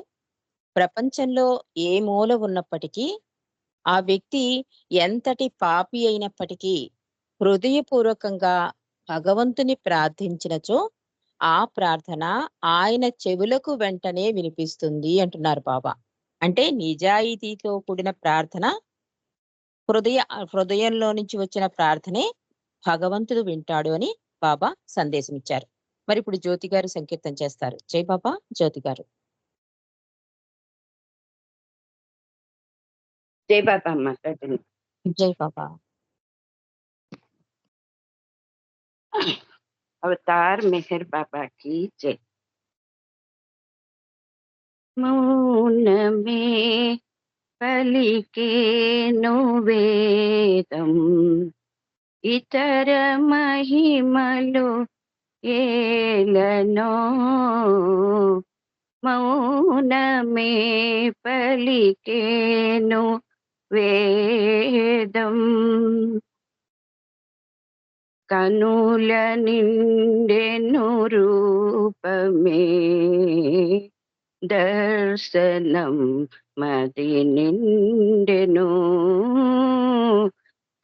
ప్రపంచంలో ఏ మూల ఉన్నప్పటికీ, ఆ వ్యక్తి ఎంతటి పాపి అయినప్పటికీ హృదయపూర్వకంగా భగవంతుని ప్రార్థించినచో ఆ ప్రార్థన ఆయన చెవులకు వెంటనే వినిపిస్తుంది అంటున్నారు బాబా. అంటే నిజాయితీతో కూడిన ప్రార్థన హృదయంలో నుంచి వచ్చిన ప్రార్థనే భగవంతుడు వింటాడు అని బాబా సందేశం ఇచ్చారు. మరి ఇప్పుడు జ్యోతి గారు సంకీర్తన చేస్తారు. జై బాబా. జ్యోతి గారు. జై బాబా అమ్మ రజని. జై బాబా. అవతార్ మెహర్ బాబా की जय. మౌనమే పలికేను వేదం, ఇతర మహిమలు ఏలనో. మౌనమే పలికేను వేదం, కనుల నిండెను రూపమే దర్శనం మది నిండెను.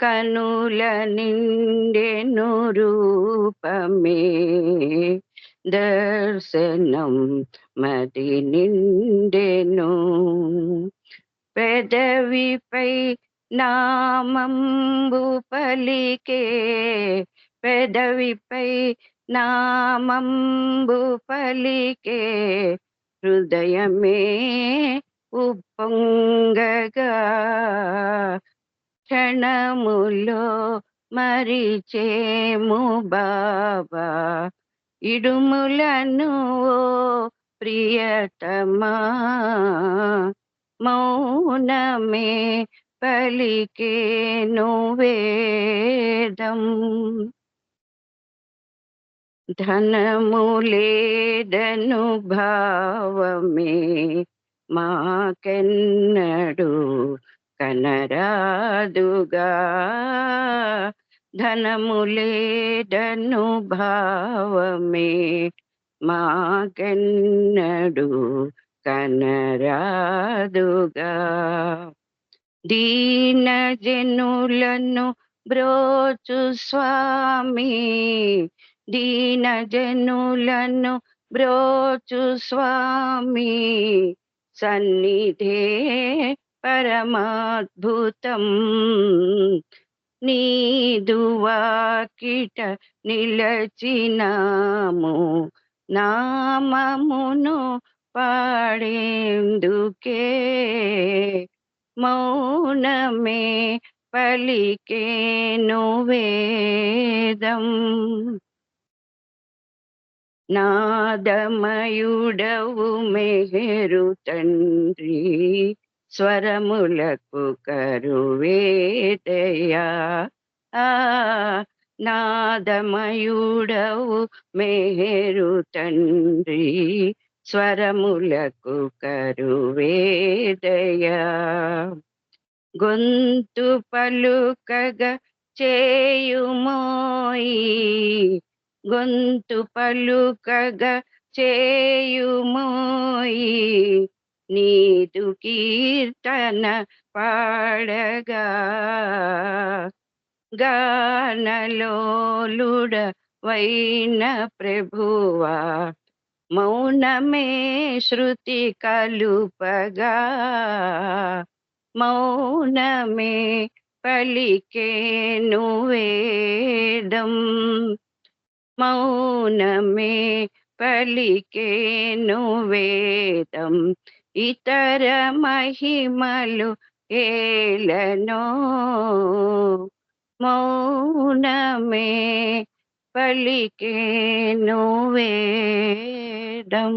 కనుల నిండెను రూపమే దర్శనం మది నిండెను. పెదవిపై నామంబు పలికే, పెదవిపై నామంబు పలికే, హృదయమే ఉప్పొంగగా క్షణములో మరిచేము బాబా. ఇడుములను ఓ ప్రియతమా, మౌనమే పలికేను వేదం. ధనములేదను భావమే మాకెన్నడు కనరాదుగా, ధనములేదను భావమే మాకెన్నడు కనరాదుగా. దీన జనులను బ్రోచు స్వామి, దీన జనులను బ్రోచు స్వామి, సన్నిధే పరమాద్భుతం. నీదు వాకిట నిలచినాము, నామమును పాడేందుకే. మౌనమే పలికేను వేదం. నాదమయుడవు మెహరు తండ్రి, స్వరములకు కరువేదయా. నాదమయుడవు మెహరు తండ్రి, స్వరములకు కరువేదయా. గొంతు పలుకగా చేయుమోయి, గొంతు పలుకగా చేయుమోయి, నీదు కీర్తన పాడగా. గానలోలుడ వైన ప్రభువా, మౌనమే శృతి కలుపగా. మౌనమే పలికేను వేదం, మౌనమే పలికేను వేదం, ఇతర మహిమలు ఏలనో. మౌనమే పలికేను వేదం.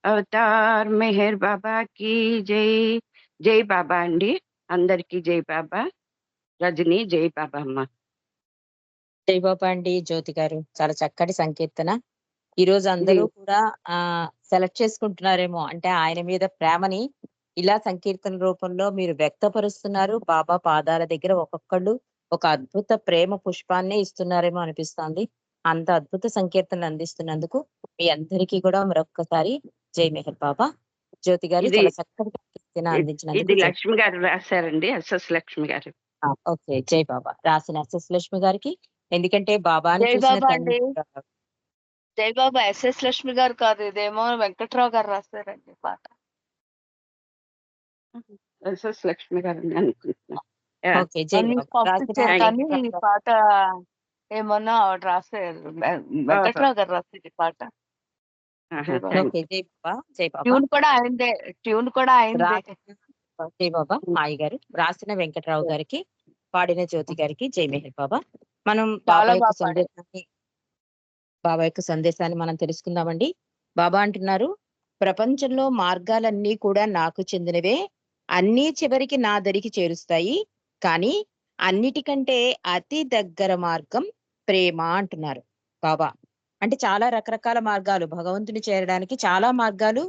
అవతార్ మెహర్ బాబా की జై. జై బాబా అండి. అందరికీ జై బాబా. రజని జై బాబా అమ్మ. జై బాబా అండి. జ్యోతి గారు చాలా చక్కటి సంకీర్తన. ఈ రోజు అందరూ కూడా సెలెక్ట్ చేసుకుంటున్నారేమో, అంటే ఆయన మీద ప్రేమని ఇలా సంకీర్తన రూపంలో మీరు వ్యక్తపరుస్తున్నారు. బాబా పాదాల దగ్గర ఒక్కొక్కళ్ళు ఒక అద్భుత ప్రేమ పుష్పాన్ని ఇస్తున్నారేమో అనిపిస్తోంది. అంత అద్భుత సంకీర్తనలు అందిస్తున్నందుకు మీ అందరికీ కూడా మరొక్కసారి జై మెహర్ బాబా. జ్యోతి గారు చాలా చక్కటి సంకీర్తన అందించినందుకు ఇది లక్ష్మి గారు రాశారండి, ఎస్ఎస్ లక్ష్మి గారు. ఓకే. జై బాబా. రాసిన ఎస్ఎస్ లక్ష్మి గారికి, ఎందుకంటే బాబాని చూసిన తల్లి. జై బాబా. ఎస్ఎస్ లక్ష్మి గారు కాదు, ఇదేమో వెంకట్రావు గారు రాశారండి పాట. ఎస్ఎస్ లక్ష్మి గారు అనుకుంటున్నా. ఓకే. జై నీకు బాబా. పంపించారు రాసిన కానీ ఈ పాట ఏమన్నా ఆవిడ రాశారు వెంకట్రావు గారు రాశారు ఈ పాట. జై బాబా. ఓకే. జై బాబా. జై బాబా. ట్యూన్ కూడా అయిందే, ట్యూన్ కూడా అయిందే. జై బాబా. మాయి గారు రాసిన వెంకట్రావు గారికి, పాడిన జ్యోతి గారికి జై మెహర్ బాబా. మనం చాలా బాబా యొక్క బాగా పాడారు. సందేశాన్ని మనం తెలుసుకుందామండి. బాబా అంటున్నారు, ప్రపంచంలో మార్గాలన్నీ కూడా నాకు చెందినవే, అన్నీ చివరికి నా దరికి చేరుస్తాయి, కానీ అన్నిటికంటే అతి దగ్గర మార్గం ప్రేమ అంటున్నారు బాబా. అంటే చాలా రకరకాల మార్గాలు, భగవంతుని చేరడానికి చాలా మార్గాలు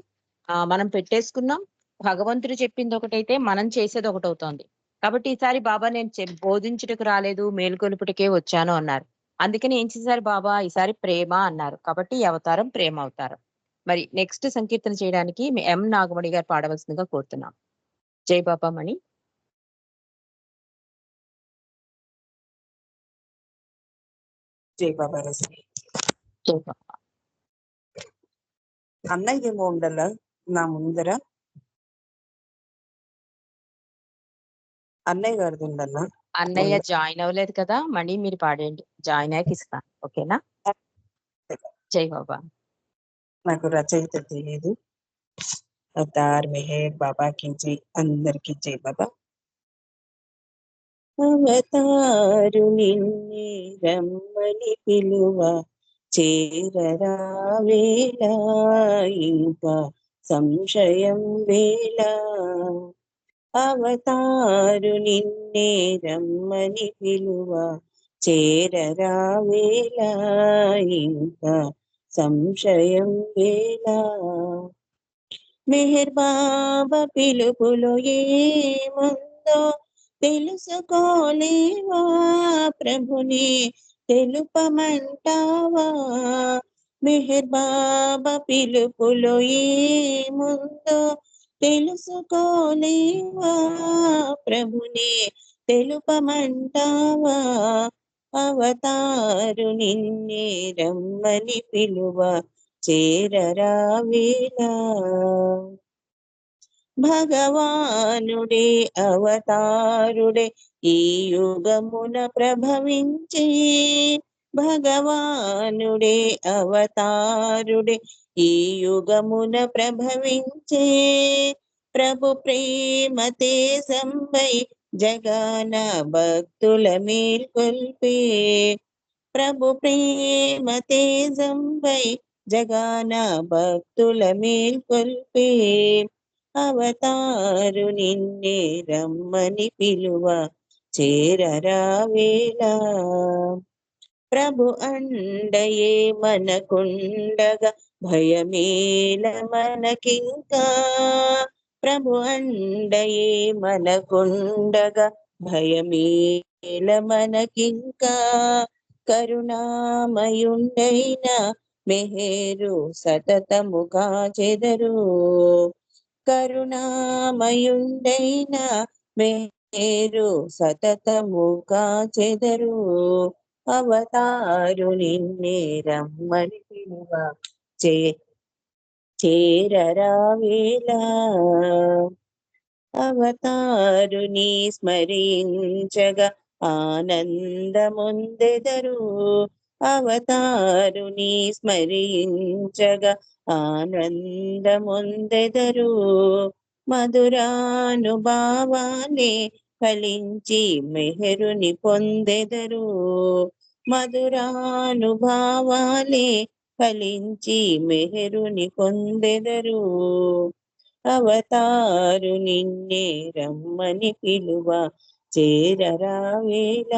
మనం పెట్టేసుకున్నాం. భగవంతుడు చెప్పింది ఒకటైతే మనం చేసేది ఒకటవుతోంది. కాబట్టి ఈసారి బాబా నేను బోధించుటకు రాలేదు, మేలుకొలుపుటకే వచ్చాను అన్నారు. అందుకని ఏం చేశారు బాబా, ఈసారి ప్రేమ అన్నారు. కాబట్టి ఈ అవతారం ప్రేమ అవతారం. మరి నెక్స్ట్ సంకీర్తన చేయడానికి ఎం నాగమణి గారు పాడవలసిందిగా కోరుతున్నాం. జై బాబా మణి. జై బాబా రజని. జై బాబా. అన్నయ్య ఏమో ఉండాల నా ముందర, అన్నయ్య గారిది ఉండాల. అన్నయ్య జాయిన్ అవ్వలేదు కదా, మణి మీరు పాడండి, జాయిన్ అయ్యాక ఇస్తాను. ఓకేనా? జై బాబా. నాకు రచయిత తెలియదు. అవతార్ మెహర్ బాబా కి జై. అందరికి జై బాబా. అవతారు నిన్నే రమ్మని పిలువ, చేరరావేళ ఇంకా సంశయం వేళ. అవతారు నిన్నే రమ్మని పిలువ, చేరరావేళ ఇంకా సంశయం వేళ. మెహర్ బాబా పిలుపులో ఏముందో తెలుసుకోలేవా, ప్రభుని తెలుపమంటావా. మెహర్ బాబా పిలుపులో ఏముందో తెలుసుకోలేవా, ప్రభుని తెలుపమంటావా. అవతారు నిన్నే రమ్మని పిలువ, చేరరావేళ. భగవానుడే అవతారుడే ఈ యుగమున ప్రభవించే, భగవానుడే అవతారుడే ఈ యుగమున ప్రభవించే. ప్రభు ప్రేమ తేజంపై జగాన భక్తుల మేల్కొల్పే, ప్రభు ప్రేమ తేజంపై జగాన భక్తుల మేల్కొల్పే. అవతారు నిన్నే రమ్మని పిలువ, చేరరావేళ. ప్రభు అండయే మనకుండగా భయమేల మనకింకా, ప్రభు అండయే మనకుండగా భయమేల మనకింకా. కరుణామయుండైన మెహరు సతతము కాచెదరు, కరుణామయుండైన మెహరు సతతము కాచెదరు. అవతారు నిన్నే రమ్మని పిలువ, చేరరావేళ. అవతారుని స్మరించగా ఆనందముందెదరు, అవతారుని స్మరించగా ఆనందముందెదరు. మధురానుభావాలే ఫలించి మెహరుని పొందెదరు, మధురానుభావాలే ఫలించి మెహరుని పొందెదరు. అవతారు నిన్నే రమ్మని పిలువ, చేరరావేళ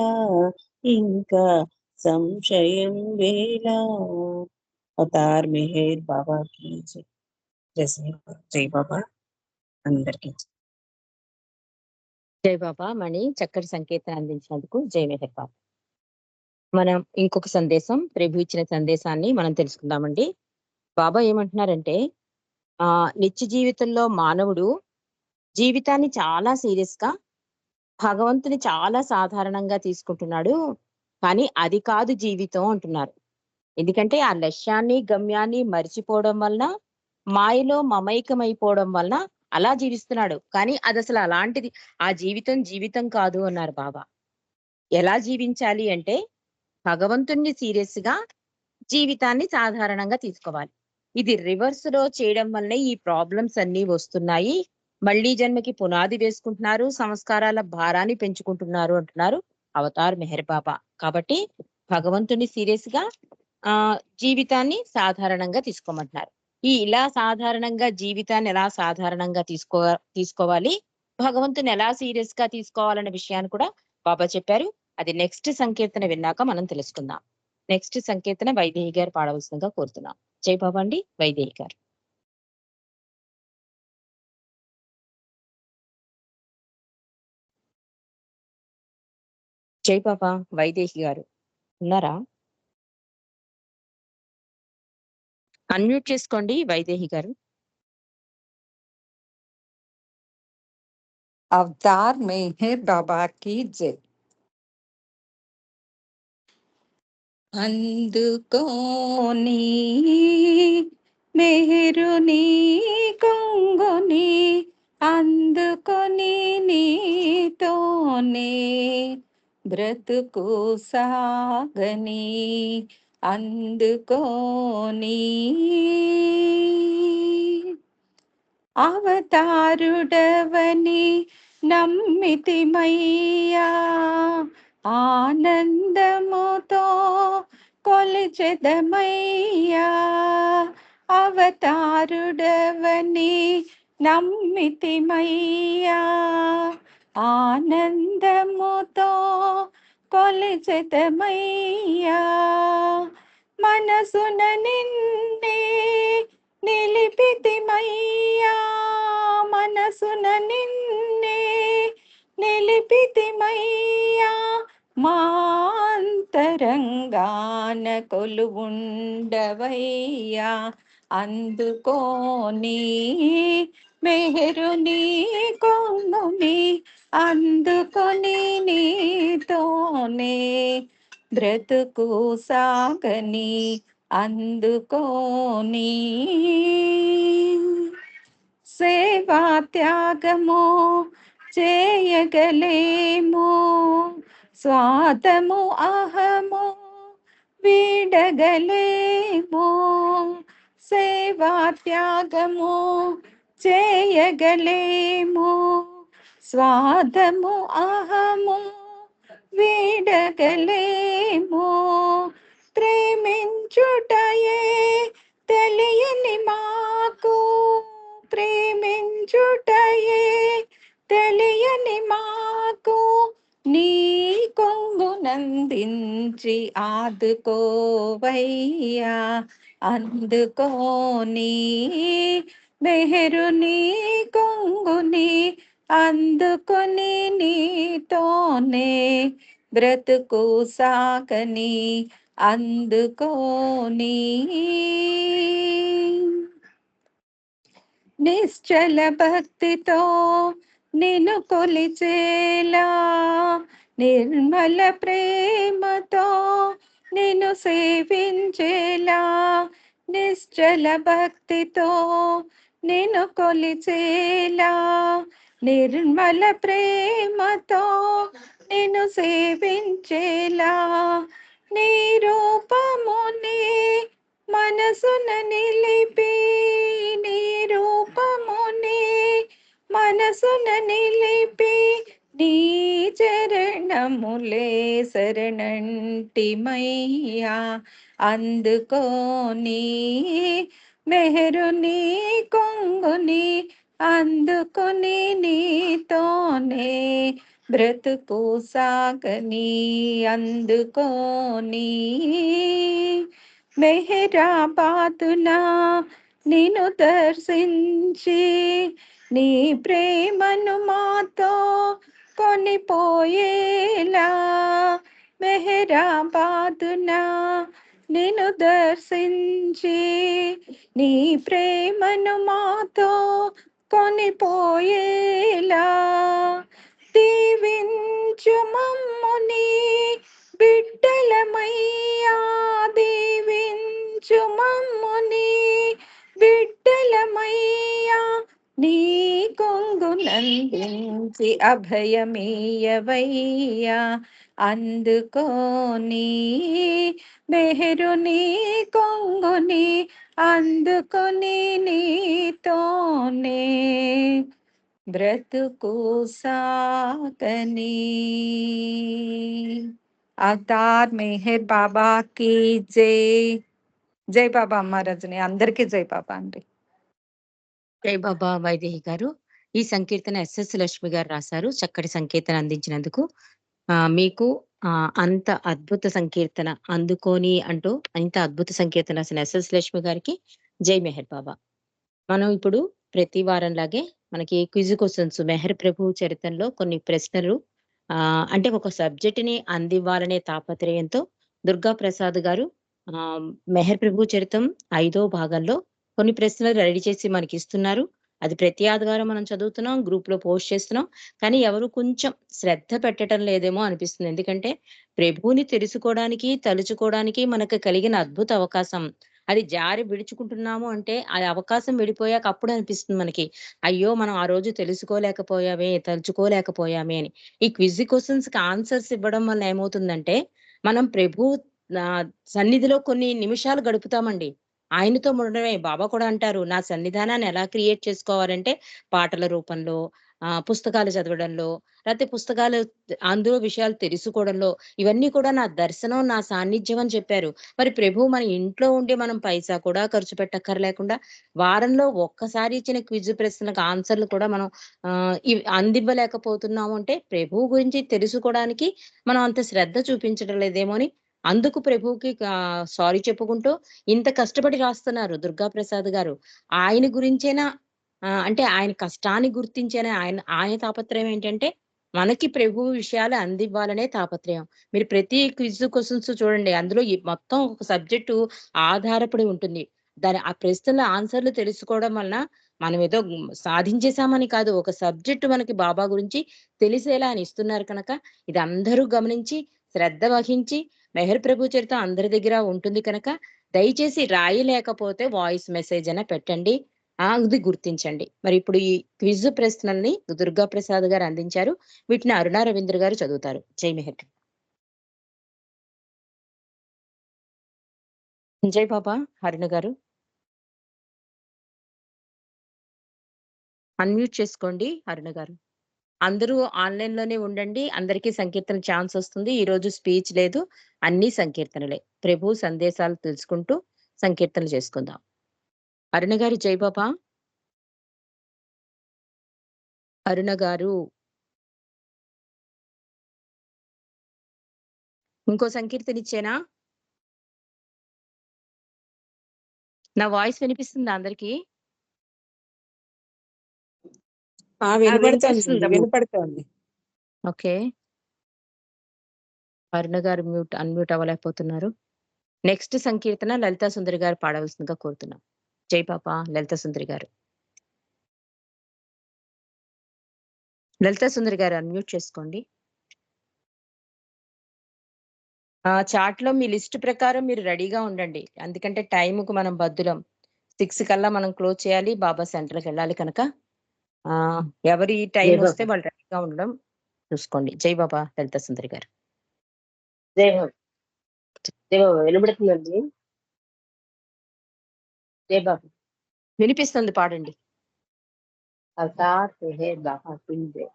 ఇంకా సంశయం వేళ. అవతార్ మెహర్ బాబా కి జై. జై బాబా. అందరికి జై బాబా మణి, చక్కటి సంకేతం అందించినందుకు జై మెహర్ బాబా. మనం ఇంకొక సందేశం, ప్రభు ఇచ్చిన సందేశాన్ని మనం తెలుసుకుందామండి. బాబా ఏమంటున్నారంటే, నిత్య జీవితంలో మానవుడు జీవితాన్ని చాలా సీరియస్ గా, భగవంతుని చాలా సాధారణంగా తీసుకుంటున్నాడు, కానీ అది కాదు జీవితం అంటున్నారు. ఎందుకంటే ఆ లక్ష్యాన్ని, గమ్యాన్ని మర్చిపోవడం వలన, మాయలో మమైకమైపోవడం వలన అలా జీవిస్తున్నాడు. కానీ అది అసలు అలాంటిది ఆ జీవితం కాదు అన్నారు బాబా. ఎలా జీవించాలి అంటే భగవంతుణ్ణి సీరియస్‌గా, జీవితాన్ని సాధారణంగా తీసుకోవాలి. ఇది రివర్స్‌లో చేయడం వల్లే ఈ ప్రాబ్లమ్స్ అన్నీ వస్తున్నాయి. మళ్ళీ జన్మకి పునాది వేసుకుంటున్నారు. సంస్కారాల భారాన్ని పెంచుకుంటున్నారు అంటున్నారు అవతార్ మెహర్ బాబా. కాబట్టి భగవంతుని సీరియస్‌గా జీవితాన్ని సాధారణంగా తీసుకోమంటున్నారు. ఇలా సాధారణంగా జీవితాన్ని ఎలా సాధారణంగా తీసుకోవాలి, భగవంతుని ఎలా సీరియస్‌గా తీసుకోవాలనే విషయాన్ని కూడా బాబా చెప్పారు. అది నెక్స్ట్ సంకీర్తన విన్నాక మనం తెలుసుకుందాం. నెక్స్ట్ సంకీర్తన వైదేహి గారు పాడవలసిందిగా కోరుతున్నాం. జై బాబా అండి. వైదేహి గారు. జై బాబా. వైదేహి గారు ఉన్నారా? అన్మ్యూట్ చేసుకోండి వైదేహి గారు. अवतार मेहर बाबा की जय। అందుకోని మెహరుని కొంగుని అందుకొని నీతోనే బ్రతుకు సాగని అందుకోని అవతారుడవని నమ్మితిమయ్యా ఆనందముతో కొలిచెదమయ్యా అవతారుడవని నమ్మితిమయ్యా ఆనందముతో కొలిచెదమయ్యా మనసున నిన్నే నిలిపితిమయ్యా మనసున నిన్నే నిలిపితిమయ్యా మాంతరంగాన కొలువుండవయ్యా అందుకోని మెహరుని కొంగుని అందుకొని నీతోనే బ్రతుకు సాగని అందుకోని సేవా త్యాగము చేయగలేము స్వార్థము అహము వీడగలేము సేవా త్యాగము చేయగలేము స్వార్థము అహము వీడగలేము ప్రేమించుటయే తెలియని మాకు ప్రేమించుటయే తెలియని మాకు నీ కొంగునందించి ఆదుకోవయ్యా అందుకోని మెహరుని కొంగుని అందుకొని నీతోనే బ్రతుకు సాగని అందుకోని నిశ్చల భక్తితో నిన్ను కొలిచేలా నిర్మల ప్రేమతో నిన్ను సేవించేలా నిశ్చల భక్తితో నిన్ను కొలిచేలా నిర్మల ప్రేమతో నిన్ను సేవించేలా నీ రూపముని మనసున నిలిపి నీ రూపముని మనసున నిలిపి నీ చరణములే శరణంటిమయ్యా అందుకోని మెహరుని కొంగుని అందుకొని నీతోనే బ్రతుకు సాగని అందుకోని మెహరాబాదున నిన్ను దర్శించి నీ ప్రేమను మాతో కొనిపోయేలా మెహరాబాదున నిన్ను దర్శించి నీ ప్రేమను మాతో కొనిపోయేలా దీవించు మమ్ముని బిడ్డలమయ్యా దీవించు మమ్ముని బిడ్డలమయ్యా నీ నుంచి అభయమీయవయ్యా అందుకోని మెహరుని కొంగుని అందుకొని నీతోనే బ్రతుకు సాగని. అవతార్ మెహర్ బాబాకి జై. జై బాబా అమ్మ రజని, అందరికీ జై బాబా అండి. జై బాబా వైదేహి గారు. ఈ సంకీర్తన ఎస్ఎస్ లక్ష్మి గారు రాశారు. చక్కటి సంకీర్తన అందించినందుకు మీకు అంత అద్భుత సంకీర్తన అందుకోని అంటూ ఇంత అద్భుత సంకీర్తన రాసిన ఎస్ఎస్ లక్ష్మి గారికి జై మెహర్ బాబా. మనం ఇప్పుడు ప్రతి వారం లాగే మనకి క్విజ్ క్వశ్చన్స్ మెహర్ ప్రభు చరిత్రలో కొన్ని ప్రశ్నలు అంటే ఒక సబ్జెక్ట్ ని అందివ్వాలనే తాపత్రయంతో దుర్గా ప్రసాద్ గారు మెహర్ ప్రభు చరిత్రం 5వ భాగంలో కొన్ని ప్రశ్నలు రెడీ చేసి మనకి ఇస్తున్నారు. అది ప్రతి ఆదివారం మనం చదువుతున్నాం, గ్రూప్ లో పోస్ట్ చేస్తున్నాం. కానీ ఎవరు కొంచెం శ్రద్ధ పెట్టడం లేదేమో అనిపిస్తుంది. ఎందుకంటే ప్రభువుని తెలుసుకోవడానికి, తలుచుకోవడానికి మనకు కలిగిన అద్భుత అవకాశం. అది జారి విడుచుకుంటున్నాము అంటే ఆ అవకాశం విడిపోయాక అప్పుడు అనిపిస్తుంది మనకి, అయ్యో మనం ఆ రోజు తెలుసుకోలేకపోయామే, తలుచుకోలేకపోయామే అని. ఈ క్విజ్ క్వశ్చన్స్ కి ఆన్సర్స్ ఇవ్వడం వల్ల ఏమవుతుందంటే మనం ప్రభు సన్నిధిలో కొన్ని నిమిషాలు గడుపుతామండి. ఆయనతో ఉండడమే. బాబా కూడా అంటారు, నా సన్నిధానాన్ని ఎలా క్రియేట్ చేసుకోవాలంటే పాటల రూపంలో, పుస్తకాలు చదవడంలో, లేకపోతే పుస్తకాలు అందులో విషయాలు తెలుసుకోవడంలో, ఇవన్నీ కూడా నా దర్శనం, నా సాన్నిధ్యం అని చెప్పారు. మరి ప్రభు మన ఇంట్లో ఉండి మనం పైసా కూడా ఖర్చు పెట్టక్కర్లేకుండా వారంలో ఒక్కసారి ఇచ్చిన క్విజ్ ప్రశ్నలకు ఆన్సర్లు కూడా మనం అందివ్వలేకపోతున్నాము అంటే ప్రభువు గురించి తెలుసుకోవడానికి మనం అంత శ్రద్ధ చూపించడం లేదేమో అని అందుకు ప్రభువుకి సారీ చెప్పుకుంటూ ఇంత కష్టపడి రాస్తున్నారు దుర్గా ప్రసాద్ గారు. ఆయన గురించేనా అంటే ఆయన కష్టాన్ని గుర్తించేనా ఆయన తాపత్రయం ఏంటంటే మనకి ప్రభువు విషయాలు అందివ్వాలనే తాపత్రయం. మీరు ప్రతి క్విజ్ క్వశ్చన్స్ చూడండి, అందులో మొత్తం ఒక సబ్జెక్టు ఆధారపడి ఉంటుంది. ఆ ప్రశ్నల ఆన్సర్లు తెలుసుకోవడం వలన మనం ఏదో సాధించేశామని కాదు, ఒక సబ్జెక్టు మనకి బాబా గురించి తెలిసేలా అని ఇస్తున్నారు కనుక ఇది అందరూ గమనించి శ్రద్ధ వహించి మెహర్ ప్రభు చరిత్ర అందరి దగ్గర ఉంటుంది కనుక దయచేసి రాయలేకపోతే వాయిస్ మెసేజ్ అయినా పెట్టండి. ఇది గుర్తించండి. మరి ఇప్పుడు ఈ క్విజ్ ప్రశ్నల్ని దుర్గా ప్రసాద్ గారు అందించారు. వీటిని అరుణ రవీంద్ర గారు చదువుతారు. జై మెహర్. జై బాబా. అరుణ గారు అన్మ్యూట్ చేసుకోండి. అరుణ గారు అందరూ ఆన్లైన్ లోనే ఉండండి. అందరికీ సంకీర్తన ఛాన్స్ వస్తుంది. ఈ రోజు స్పీచ్ లేదు, అన్ని సంకీర్తనలే. ప్రభు సందేశాలు తెలుసుకుంటూ సంకీర్తనలు చేసుకుందాం. అరుణ గారు జై బాబా. అరుణ గారు ఇంకో సంకీర్తన ఇచ్చేనా? నా వాయిస్ వినిపిస్తుందా అందరికి? వినపడుతోంది. ఓకే. అరుణ గారు అన్మ్యూట్ అవ్వలేకపోతున్నారు. నెక్స్ట్ సంకీర్తన లలితా సుందరి గారు పాడవలసిందిగా కోరుతున్నాం. జై పాప. లలితా సుందరి గారు. లలితా సుందరి గారు అన్మ్యూట్ చేసుకోండి. చాట్ లో మీ లిస్ట్ ప్రకారం మీరు రెడీగా ఉండండి. ఎందుకంటే టైంకు మనం బద్దులం. 6 కల్లా మనం క్లోజ్ చేయాలి. బాబా సెంటర్కి వెళ్ళాలి కనుక ఎవరి టైం వస్తే వాళ్ళు రెడీగా ఉండడం చూసుకోండి. జై బాబా. లలితా సుందరి గారు. జై బాబా. జై బాబా. వినబడుతుందండి? జై బాబా. వినిపిస్తుంది, పాడండి. అవతార్ మెహర్ బాబా కి.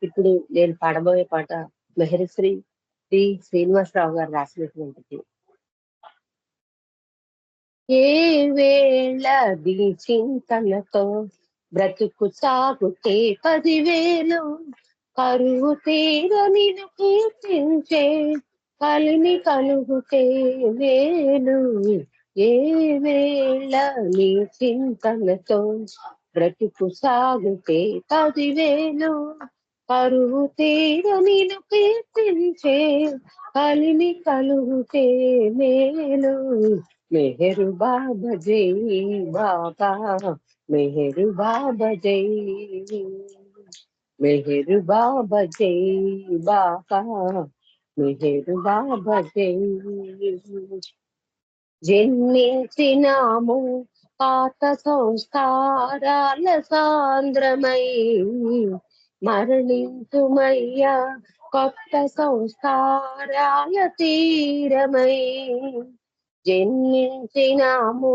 ఇప్పుడు నేను పాడబోయే పాట మెహర్శ్రీ టి శ్రీనివాసరావు గారు రాసినటువంటిది. ఏ వేళ చింతనతో బ్రతుకు సాగుతే 10,000 కరువు తీర నిన్ను కీర్తించే కలిమి కలుగుతే మేలు. ఏ వేళ నీ చింతనతో బ్రతుకు సాగుతే 10,000 కరువు తీర నిన్ను కీర్తించే కలిమి కలుగుతే మేలు. మెహరు బాబా జై బాబా, మెహరు బాబా జై, మెహరు బాబా జై బాబా, మెహరు బాబా జై. జన్మించినాము పాత సంస్కారాల సాంద్రమై, మరణింతుమయ్యా కొత్త సంస్కారాల తీరమై జన్మించినాము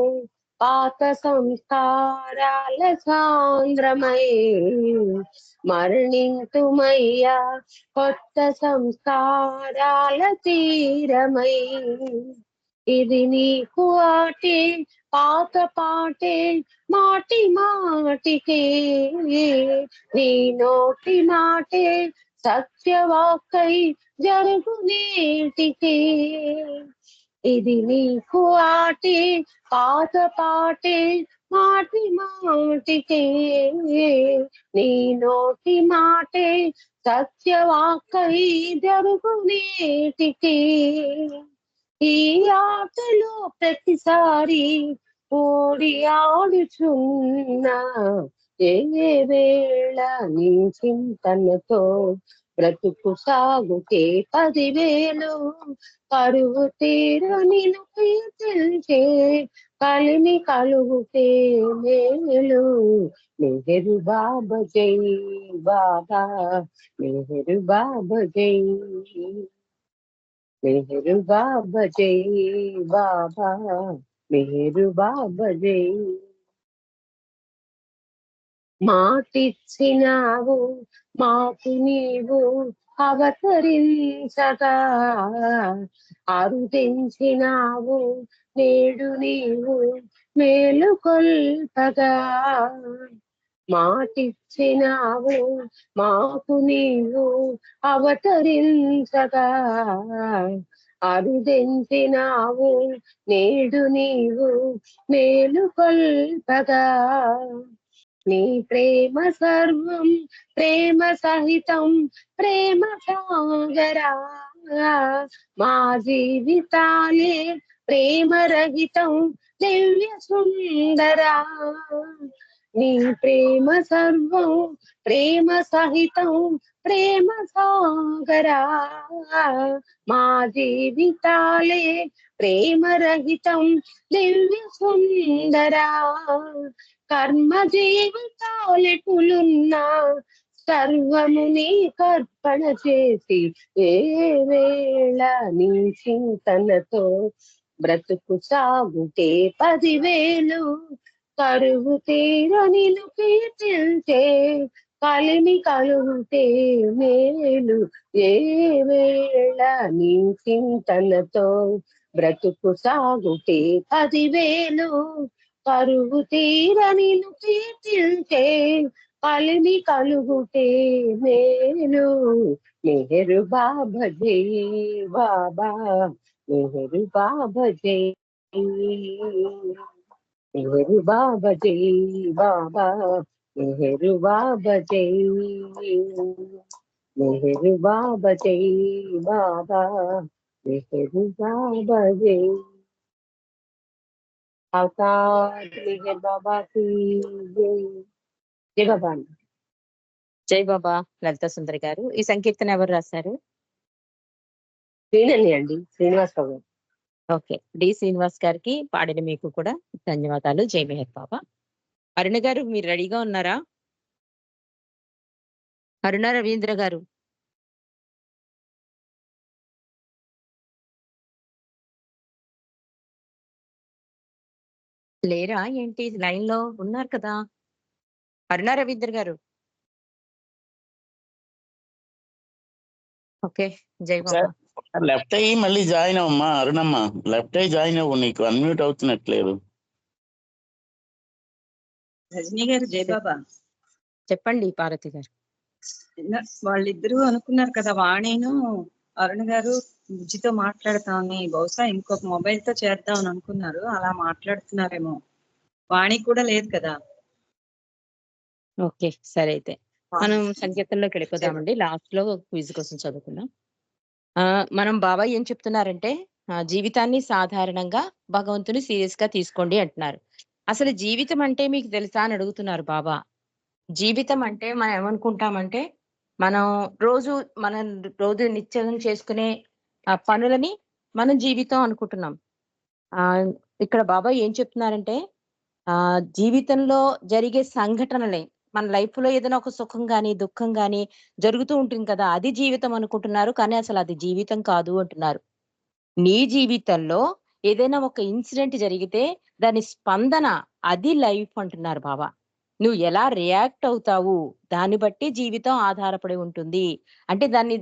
పాత సంస్కారాల సాంద్రమై మరణింతుమయ్యా కొత్త సంస్కారాల తీరమై ఇది నీకు ఆటే పాత పాటే మాటి మాటికే నీ నోటి మాటే సత్యవాకై జరుగు నేటికే ఇది నీకు ఆటే పాత పాటే మాటి మాటికే నీ నోటి మాటే సత్యవాకై జరుగు నేటికే ఈ ఆటలో ప్రతిసారి ఓడి ఆడుచున్నా ఏ వేళ నీ చింతనతో బ్రతుకు సాగుతే 10,000 కరువు తీరు నిన్ను తీర్చే కలిమి కలుగుతే మేలు మెహరు బాబా జై బాబా మెహరు బాబా జై మెహరు బాబా జై బాబా మెహరు బాబా జై మాటిచ్చినావు మాకు నీవు అవతరించగా అరుదించినావు నేడు నీవు మేలుకొల్పగా మాటిచ్చినావు మాకు నీవు అవతరించగా అరుదించినావు నేడు నీవు మేలుకొల్పగా నీ ప్రేమ సర్వం ప్రేమ సహితం ప్రేమ సాగరా మా జీవితాలే ప్రేమ రహితం దివ్య సుందరా నీ ప్రేమ సర్వం ప్రేమ సహితం ప్రేమ సాగరా మా జీవితాలే ప్రేమ రహితం దివ్య సుందరా కర్మ జీవితాలెటులున్నా సర్వము నీ కర్పణ చేసి ఏ వేళ నీ చింతనతో బ్రతుకు సాగుతే 10,000 కరువు తీరని కీర్తించే కలిమి కలుగుతే మేలు ఏ వేళ నీ చింతనతో బ్రతుకు సాగుతే 10,000 కరువు తీరని కీర్తించే కలిమి కలుగుతే మేలు మెహరు బాబా జై బాబా మెహరు బాబా జై మెహరు బాబా జై బాబా మెహరు బాబా జై మెహరు బాబా జై బాబా మెహరు బాబా జై అవతార్ మెహర్ బాబా కి జై జై బాబా జై బాబా. లలిత సుందరి గారు, ఈ సంకీర్తన ఎవరు రాశారు? శ్రీనని అండి, శ్రీనివాసరావు గారు. ఓకే, డి శ్రీనివాస్ గారికి పాడిన మీకు కూడా ధన్యవాదాలు. జై మెహర్ బాబా. అరుణ గారు, మీరు రెడీగా ఉన్నారా? అరుణ రవీంద్ర గారు. లేరా ఏంటి? లైన్ లో ఉన్నారు కదా. అరుణ రవీంద్ర గారు. ఓకే, జై బాబా. లెఫ్ట్ అయ్యి మళ్ళీ జాయిన్ అవ్వమ్మా అరుణమ్మ, లెఫ్ట్ అయ్యి జాయిన్ అవ్వు, నీకు అన్మ్యూట్ అవుతున్నట్లేదు. రజనీ గారు జై బాబా. చెప్పండి పార్వతి గారు. వాళ్ళిద్దరూ అనుకున్నారు కదా, వాణిను అరుణ్ గారు బుజ్జితో మాట్లాడతామని, బహుశా ఇంకొక మొబైల్ తో చేద్దామని అనుకున్నారు, అలా మాట్లాడుతున్నారేమో. వాణి కూడా లేదు కదా. ఓకే, సరే అయితే మనం సంకీర్తనలోకి వెళ్ళిపోదామండి. లాస్ట్ లో క్విజ్ కోసం చదువుకుందాం. మనం బాబాయ్ ఏం చెప్తున్నారంటే, జీవితాన్ని సాధారణంగా భగవంతుని సీరియస్ గా తీసుకోండి అంటున్నారు. అసలు జీవితం అంటే మీకు తెలుసా అని అడుగుతున్నారు బాబా. జీవితం అంటే మనం ఏమనుకుంటామంటే, మనం రోజు నిత్యం చేసుకునే పనులని మనం జీవితం అనుకుంటున్నాం. ఇక్కడ బాబా ఏం చెప్తున్నారంటే, జీవితంలో జరిగే సంఘటనలే మన లైఫ్ లో ఏదైనా ఒక సుఖం గాని దుఃఖం గాని జరుగుతూ ఉంటుంది కదా, అది జీవితం అనుకుంటున్నారు. కానీ అసలు అది జీవితం కాదు అంటున్నారు. నీ జీవితంలో ఏదైనా ఒక ఇన్సిడెంట్ జరిగితే దాని స్పందన అది లైఫ్ అంటున్నారు బాబా. నువ్వు ఎలా రియాక్ట్ అవుతావు దాన్ని బట్టి జీవితం ఆధారపడి ఉంటుంది. అంటే దాన్ని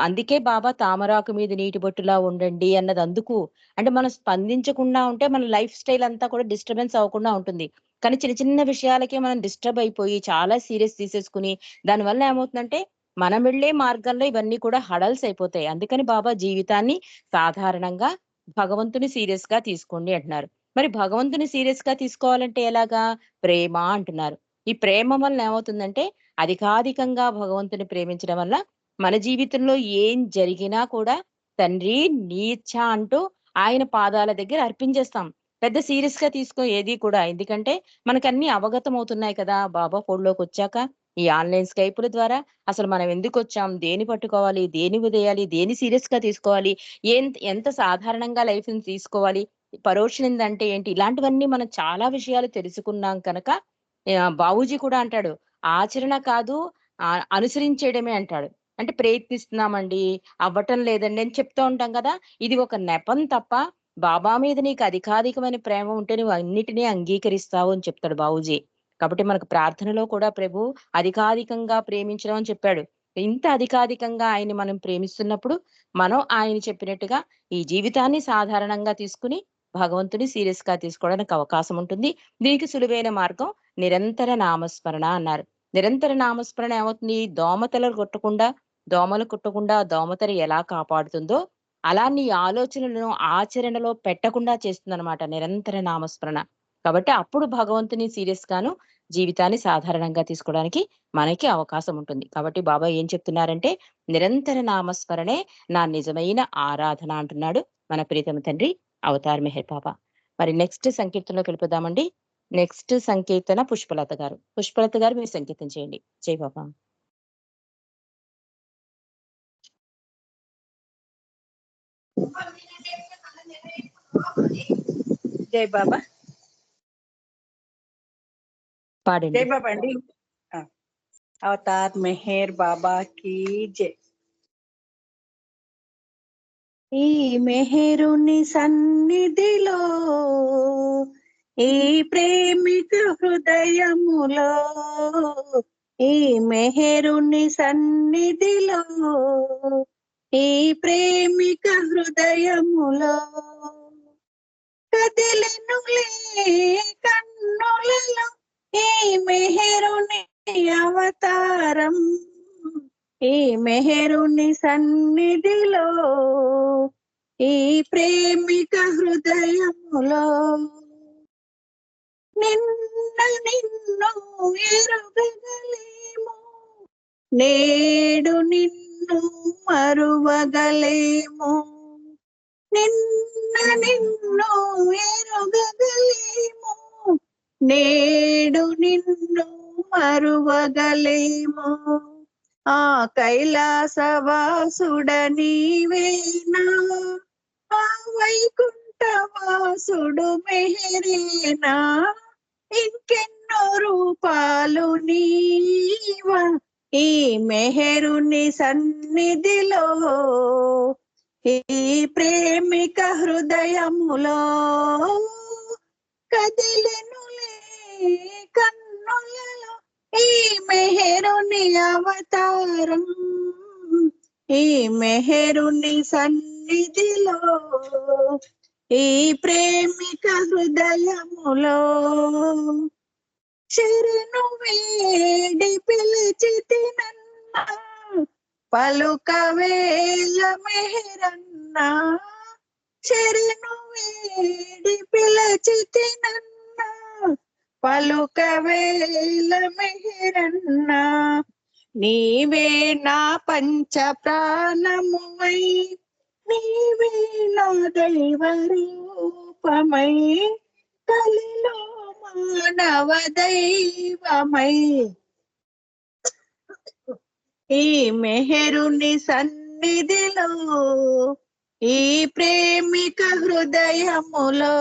అందుకే బాబా తామరాకు మీద నీటి బొట్టులా ఉండండి అన్నది అందుకు. అంటే మనం స్పందించకుండా ఉంటే మన లైఫ్ స్టైల్ అంతా కూడా డిస్టర్బెన్స్ అవ్వకుండా ఉంటుంది. కానీ చిన్న చిన్న విషయాలకే మనం డిస్టర్బ్ అయిపోయి చాలా సీరియస్ తీసేసుకుని దానివల్ల ఏమవుతుందంటే మనం వెళ్ళే మార్గంలో ఇవన్నీ కూడా హడల్స్ అయిపోతాయి. అందుకని బాబా జీవితాన్ని సాధారణంగా భగవంతుని సీరియస్ గా తీసుకోండి అంటున్నారు. మరి భగవంతుని సీరియస్ గా తీసుకోవాలంటే ఎలాగా? ప్రేమ అంటున్నారు. ఈ ప్రేమ వల్ల ఏమవుతుందంటే అధికాధికంగా భగవంతుని ప్రేమించడం వల్ల మన జీవితంలో ఏం జరిగినా కూడా తండ్రి నీ ఇచ్చ అంటూ ఆయన పాదాల దగ్గర అర్పించేస్తాం. పెద్ద సీరియస్ గా తీసుకో ఏది కూడా. ఎందుకంటే మనకన్నీ అవగతం అవుతున్నాయి కదా బాబా ఫోన్లోకి వచ్చాక. ఈ ఆన్లైన్ స్కైపుల ద్వారా అసలు మనం ఎందుకు వచ్చాం, దేని పట్టుకోవాలి, దేని వదిలేయాలి, దేని సీరియస్ గా తీసుకోవాలి, ఎంత సాధారణంగా లైఫ్ ని తీసుకోవాలి, పరోక్ష నింద అంటే ఏంటి, ఇలాంటివన్నీ మనం చాలా విషయాలు తెలుసుకున్నాం కనుక బాబూజీ కూడా అంటాడు ఆచరణ కాదు అనుసరించేయడమే అంటాడు. అంటే ప్రయత్నిస్తున్నామండి అవ్వటం లేదండి అని చెప్తూ ఉంటాం కదా, ఇది ఒక నెపం తప్ప బాబా మీద నీకు అధికాధికమైన ప్రేమ ఉంటే నువ్వు అన్నిటినీ అంగీకరిస్తావు అని చెప్తాడు బాబూజీ. కాబట్టి మనకు ప్రార్థనలో కూడా ప్రభు అధికాధికంగా ప్రేమించడం అని చెప్పాడు. ఇంత అధికాధికంగా ఆయన్ని మనం ప్రేమిస్తున్నప్పుడు మనం ఆయన చెప్పినట్టుగా ఈ జీవితాన్ని సాధారణంగా తీసుకుని భగవంతుని సీరియస్ గా తీసుకోవడానికి అవకాశం ఉంటుంది. దీనికి సులువైన మార్గం నిరంతర నామస్మరణ అన్నారు. నిరంతర నామస్మరణ ఏమవుతుంది? దోమలు కుట్టకుండా దోమతెర ఎలా కాపాడుతుందో అలా నీ ఆలోచనలను ఆచరణలో పెట్టకుండా చేస్తుందన్నమాట నిరంతర నామస్మరణ. కాబట్టి అప్పుడు భగవంతుని సీరియస్ గాను జీవితాన్ని సాధారణంగా తీసుకోవడానికి మనకి అవకాశం ఉంటుంది. కాబట్టి బాబా ఏం చెప్తున్నారంటే నిరంతర నామస్మరణే నా నిజమైన ఆరాధన అంటున్నాడు మన ప్రీతమ తండ్రి అవతార్ మెహర్ బాబా. మరి నెక్స్ట్ సంకీర్తనలోకి వెళ్ళిపోదామండి. నెక్స్ట్ సంకీర్తన పుష్పలత గారు. పుష్పలత గారు మీరు సంకీర్తన చేయండి. జై బాబా. జై బాబా. పాడండి. జై బాబా అండి. అవతార్ మెహర్ బాబా కీ జై. ఈ మెహరుని సన్నిధిలో ఈ ప్రేమిక హృదయములో, ఈ మెహరుని సన్నిధిలో ఈ ప్రేమిక హృదయములో కదిలెనులే కన్నులలో ఈ మెహరుని అవతారం, ఈ మెహరుని సన్నిధిలో ఈ ప్రేమిక హృదయములో నిన్ను ఎరుగగలేము, నేడు నిన్ను మరువగలేము, నిన్ను ఎరుగగలేము, నేడు నిన్ను మరువగలేము. ఆ కైలాసవాసుడ నీవేనా, ఆ వైకుంఠవాసుడు మెహరేనా, ఇంకెన్నో రూపాలు నీవా ఈ మెహరుని సన్నిధిలో ఈ ప్రేమిక హృదయములో కదిలెనులే కన్నులలో ఈ మెహరుని అవతారం, ఈ మెహరుని సన్నిధిలో ఈ ప్రేమిక హృదయములో శరణు వేడి పిలిచితినన్నా పలుకవేల మెహరన్నా, శరణు వేడి పిలిచితినన్నా పలుకవేల మెహరన్నా, నీవే నా పంచ ప్రాణమువై, నీవే నా దైవ రూపమై, కలిలో మానవ దైవమై, ఈ మెహరుని సన్నిధిలో ఈ ప్రేమిక హృదయములో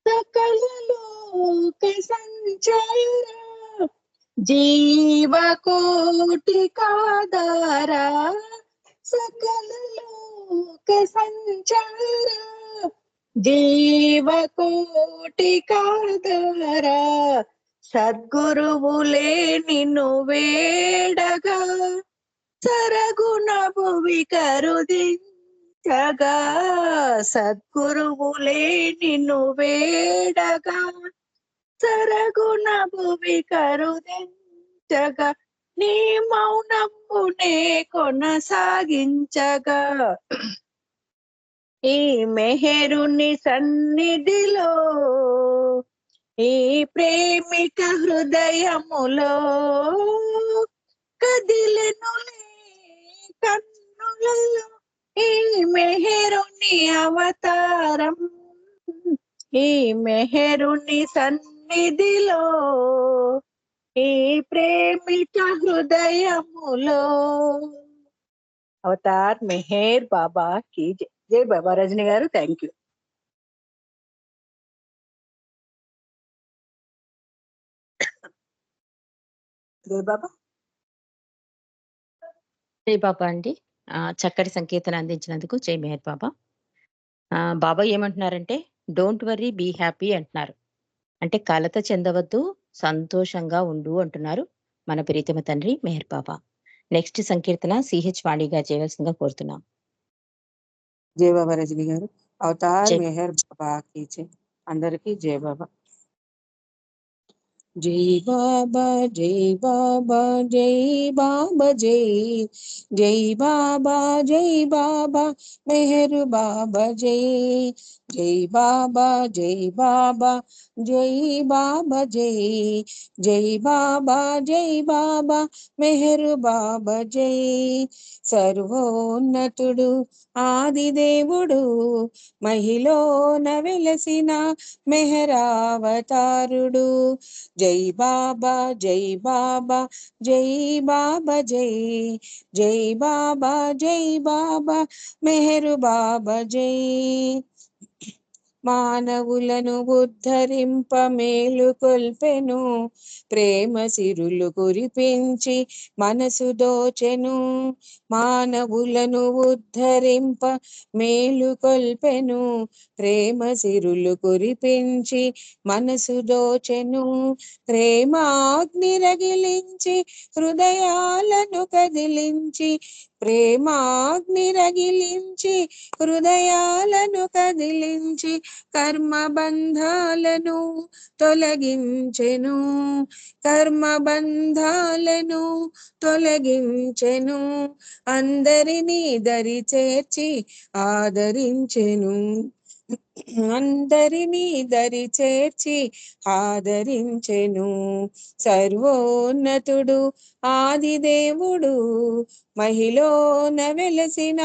సకల లోక సంచార జీవకోటి కాదార సకల లోక సంచార జీవకోటి కాదార సద్గురువులే నిన్ను వేడగా సరగుణ భువి కరుదించగా సద్గురువులే నిన్ను వేడగా సరగుణ భువి కరుదించగా నీ మౌనమునే కొనసాగించగా ఈ మెహరుని సన్నిధిలో ఈ ప్రేమిక హృదయములో కదిలెనులే కన్నులలో ఈ మెహరుని అవతారం ఈ మెహరుని సన్నిధిలో ఈ ప్రేమిక హృదయములో అవతార్ మెహర్ బాబా కి జై. జై బాబా. రజని గారు థ్యాంక్ యూ. జై బాబా. జై బాబా అండి. చక్కటి సంకీర్తన అందించినందుకు జై మెహర్ బాబా. బాబా ఏమంటున్నారంటే డోంట్ వర్రీ బీ హ్యాపీ అంటున్నారు. అంటే కలత చెందవద్దు, సంతోషంగా ఉండు అంటున్నారు మన ప్రీతమ తండ్రి మెహర్ బాబా. నెక్స్ట్ సంకీర్తన సిహెచ్ వాణిగా చేయవలసిందిగా కోరుతున్నాం. జై బాబా రజని గారు. అవతార్ జై మెహర్ బాబా కి జై. అందరికీ జై బాబా. జై బాబా జై బాబా జై బాబా జై. జై బాబా జై బాబా మెహర్ బాబా జై. జై బాబా జై బాబా జై బాబా జై. జై బాబా జై బాబా మెహర్ బాబా జై. సర్వోన్నతుడు ఆదిదేవుడు మహిలోన వెలసిన మెహరావతారుడు. జై బాబా జై బాబా జై బాబా జై. జై బాబా జై బాబా మెహరు బాబా జై. మానవులను ఉద్ధరింప మేలు కొల్పెను ప్రేమ సిరులు కురిపించి మనసు దోచెను. మానవులను ఉద్ధరింప మేలు కొల్పెను ప్రేమ సిరులు కురిపించి మనసు దోచెను. ప్రేమాగ్ని రగిలించి హృదయాలను కదిలించి ప్రేమాగ్ని రగిలించి హృదయాలను కదిలించి కర్మ బంధాలను తొలగించెను. కర్మ బంధాలను తొలగించెను. అందరినీ దరి చేర్చి ఆదరించెను. అందరినీ దరి చేర్చి ఆదరించెను. సర్వోన్నతుడు ఆదిదేవుడు మహిలోన వెలసిన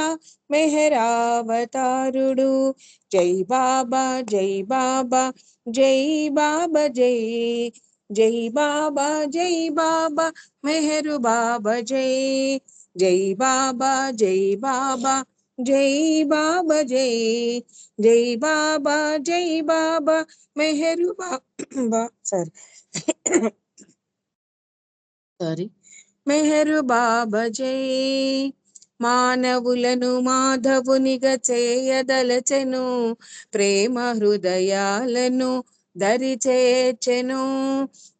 మెహరావతారుడు. జై బాబా జై బాబా జై బాబా జై. జై బాబా జై బాబా మెహరు బాబా జై. జై బాబా జై బాబా జై బాబా జై. జై బాబా జై బాబా మెహరు బాబా సారీ మెహరు బాబా జై. మానవులను మాధవునిగా చేయదలచెను ప్రేమ హృదయాలను దరి చేర్చెను.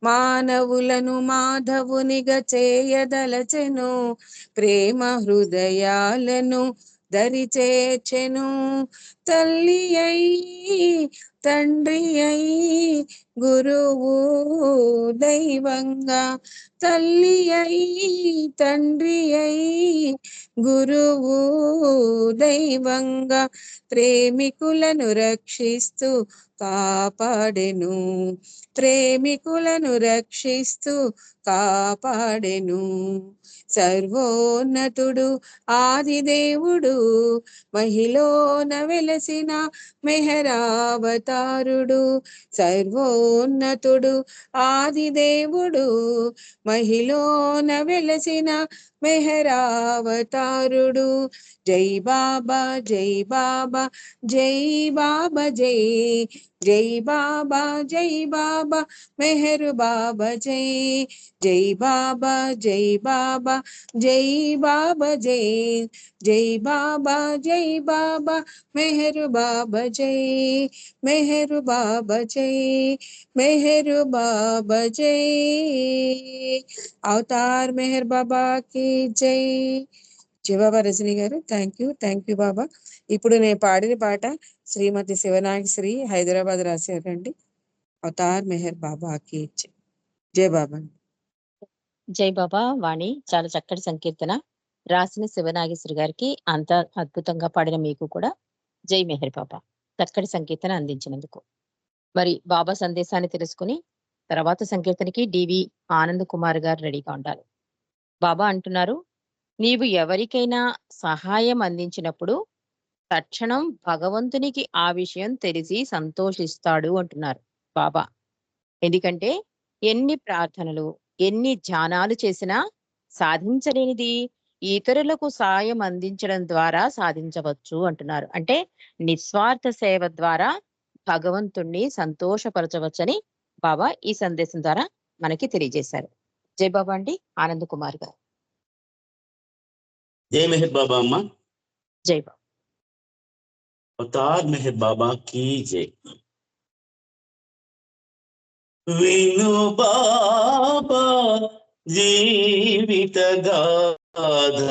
మానవులను మాధవునిగా చేయదలచెను ప్రేమ హృదయాలను దరి చేర్చెను. తల్లి అయి తండ్రి అయి గురువు దైవంగా తల్లి అయి తండ్రి అయి గురువు దైవంగా ప్రేమికులను రక్షిస్తూ కాపాడెను. ప్రేమికులను రక్షిస్తూ కాపాడెను. సర్వోన్నతుడు ఆదిదేవుడు మహిలోన వెలసిన మెహరావతారుడు. సర్వోన్నతుడు ఆదిదేవుడు మహిలోన వెలసిన మెహరావతారుడు. జై బాబా జై బాబా జై బాబా జై. జై బాబా జై బాబా మెహరు బాబా జై. జై బాబా జై బాబా జై బాబా జై. జై బాబా జై బాబా మెహరు బాబా జై. మెహరు బాబా జై. మెహరు బాబా జై. అవతార్ మెహర్ బాబా కి జై. జై బాబా రజనీ గారు. థ్యాంక్ యూ బాబా. ఇప్పుడు నేను పాడిన పాట శ్రీమతి శివనాగశ్రీ హైదరాబాద్ రాశారండి. అవతార్ మెహర్ బాబా కి జై. జై బాబా. జై బాబా. వాణి చాలా చక్కటి సంకీర్తన రాసిన శివనాగేశ్వరి గారికి, అంత అద్భుతంగా పాడిన మీకు కూడా జై మెహర్ బాబా. చక్కటి సంకీర్తన అందించినందుకు. మరి బాబా సందేశాన్ని తెలుసుకుని తర్వాత సంకీర్తనకి డివి ఆనంద్ కుమార్ గారు రెడీగా ఉండాలి. బాబా అంటున్నారు, నీవు ఎవరికైనా సహాయం అందించినప్పుడు తక్షణం భగవంతునికి ఆ విషయం తెలిసి సంతోషిస్తాడు అంటున్నారు బాబా. ఎందుకంటే ఎన్ని ప్రార్థనలు, ఎన్ని ధ్యానాలు చేసినా సాధించలేనిది ఇతరులకు సాయం అందించడం ద్వారా సాధించవచ్చు అంటున్నారు. అంటే నిస్వార్థ సేవ ద్వారా భగవంతుణ్ణి సంతోషపరచవచ్చని బాబా ఈ సందేశం ద్వారా మనకి తెలియజేశారు. జై బాబా అండి. ఆనంద్ కుమార్ గారు. జై మెహర్ బాబా అమ్మ. జై బాబా. అవతార్ మెహర్ బాబా की जय. విను బాబా జీవిత గాథ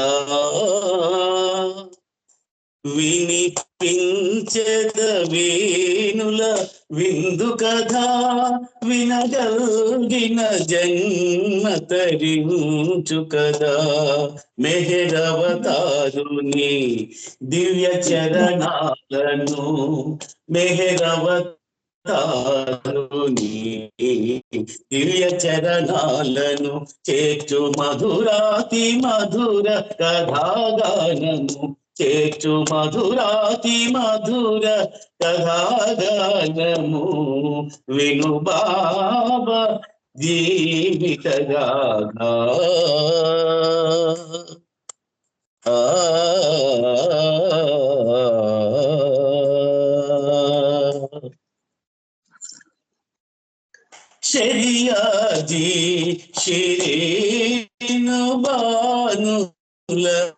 వినిపించద వేణుల విందు కథ వినగల్గిన జన్మ తరించు కదా. మెహరవతారుని దివ్య చరణాలను మెహరవతారుని దివ్య చరణాలను చేర్చు మధురాతి మధుర కథాగానము. చేర్చు మధురాతి మధుర కథాగానము. విను బాబా జీవిత గాథ. శరియాజీ శిరీను బానుల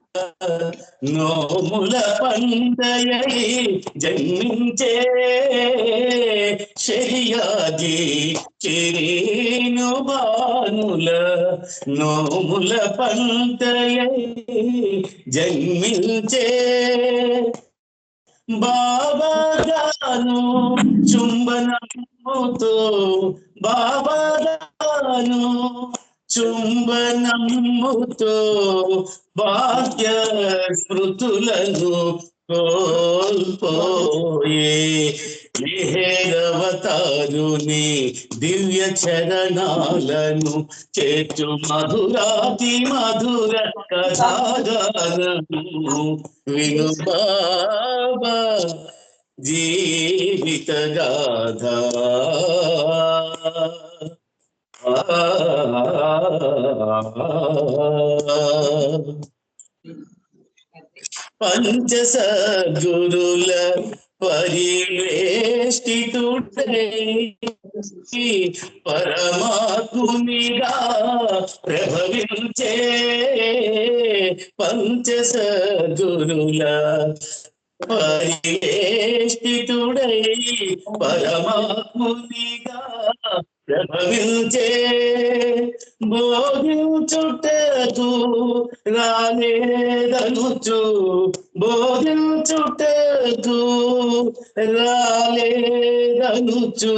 నోముల పందయై జన్మించే. శరియాజీ శిరీను బానుల నోముల పందయై జన్మించే. బాబాగాను చుంబనముతో బాబాగాను చుంబనముతో భాగ్య స్మృతులను కోల్పోయే. మెహరవతారుని దివ్య చరణాలను చేర్చు మధురాతి మధుర కథాగానము. విను బాబా జీవిత గాథ. పంచ సద్గురుల పరివేష్టితుడై పరమాత్మునిగా ప్రభవించే. పంచ సద్గురుల పరివేష్టితుడై పరమాత్మునిగా ప్రభవించే. బోధించుటకు రాలేదనుచు బోధించుటకు రాలేదనుచు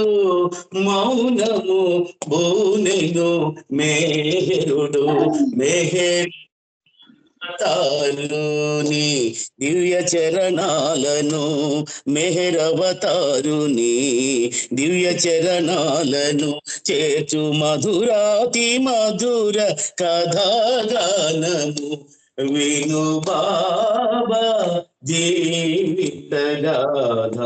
మౌనము బోనెను మేహరుడు. మెహరవతారుని దివ్య చరణాలను మెహరవతారుని దివ్య చరణాలను చేర్చు మధురాతి మధుర కథాగానము. విను బాబా జీవిత గాథ.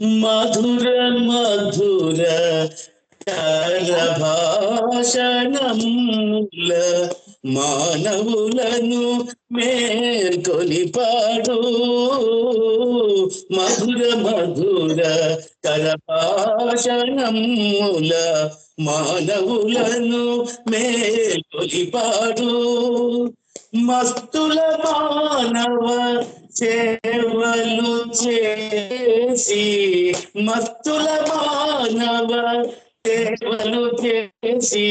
మధుర మధుర భాషణముల మానవులను మేల్కొని పాడు. మధుర మధుర భాషణముల మానవులను మేల్కొని పాడు. మస్తుల మానవ సేవలు చేసి, మస్తుల మానవ సేవలు చేసి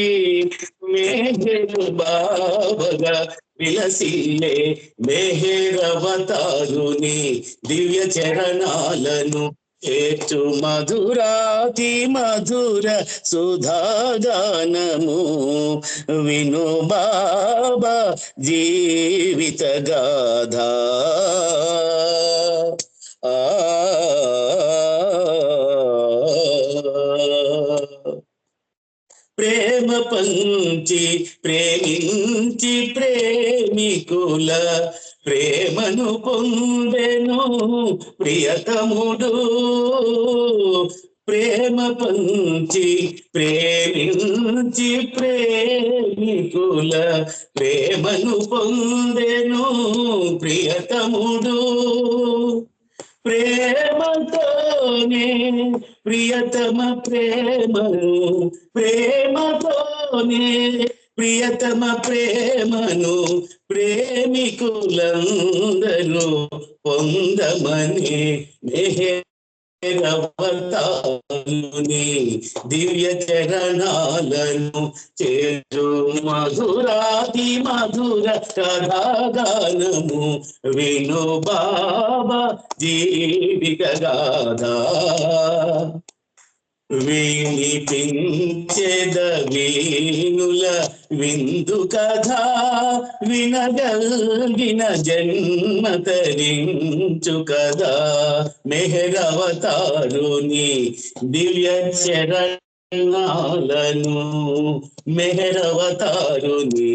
మేహరు బాబగా విలసిల్లే మేహరవతారుని దివ్య చరణాలను చేర్చు మధురాతి మధుర సుధాగానము విను బాబా జీవిత గాథ. ప్రేమ పంచి ప్రేమించి ప్రేమికుల ప్రేమను పొందెను ప్రియతముడు. ప్రేమ పంచి ప్రేమించి ప్రేమికుల ప్రేమను పొందెను ప్రియతముడు. ప్రేమతోనే ప్రియతమ ప్రేమను, ప్రేమతోనే ప్రియతమ ప్రేమను ప్రేమికులందరూ పొందమని మేహరవతారుని దివ్య చరణాలను చేరు మధురాతి మధుర కథాగానము విను బాబా జీవిత గాథ. వినిపించెద వీనుల విందు కథ వినగల్గిన జన్మ తరించు కదా. మెహరవతారుని దివ్య చరణాలను, మెహరవతారుని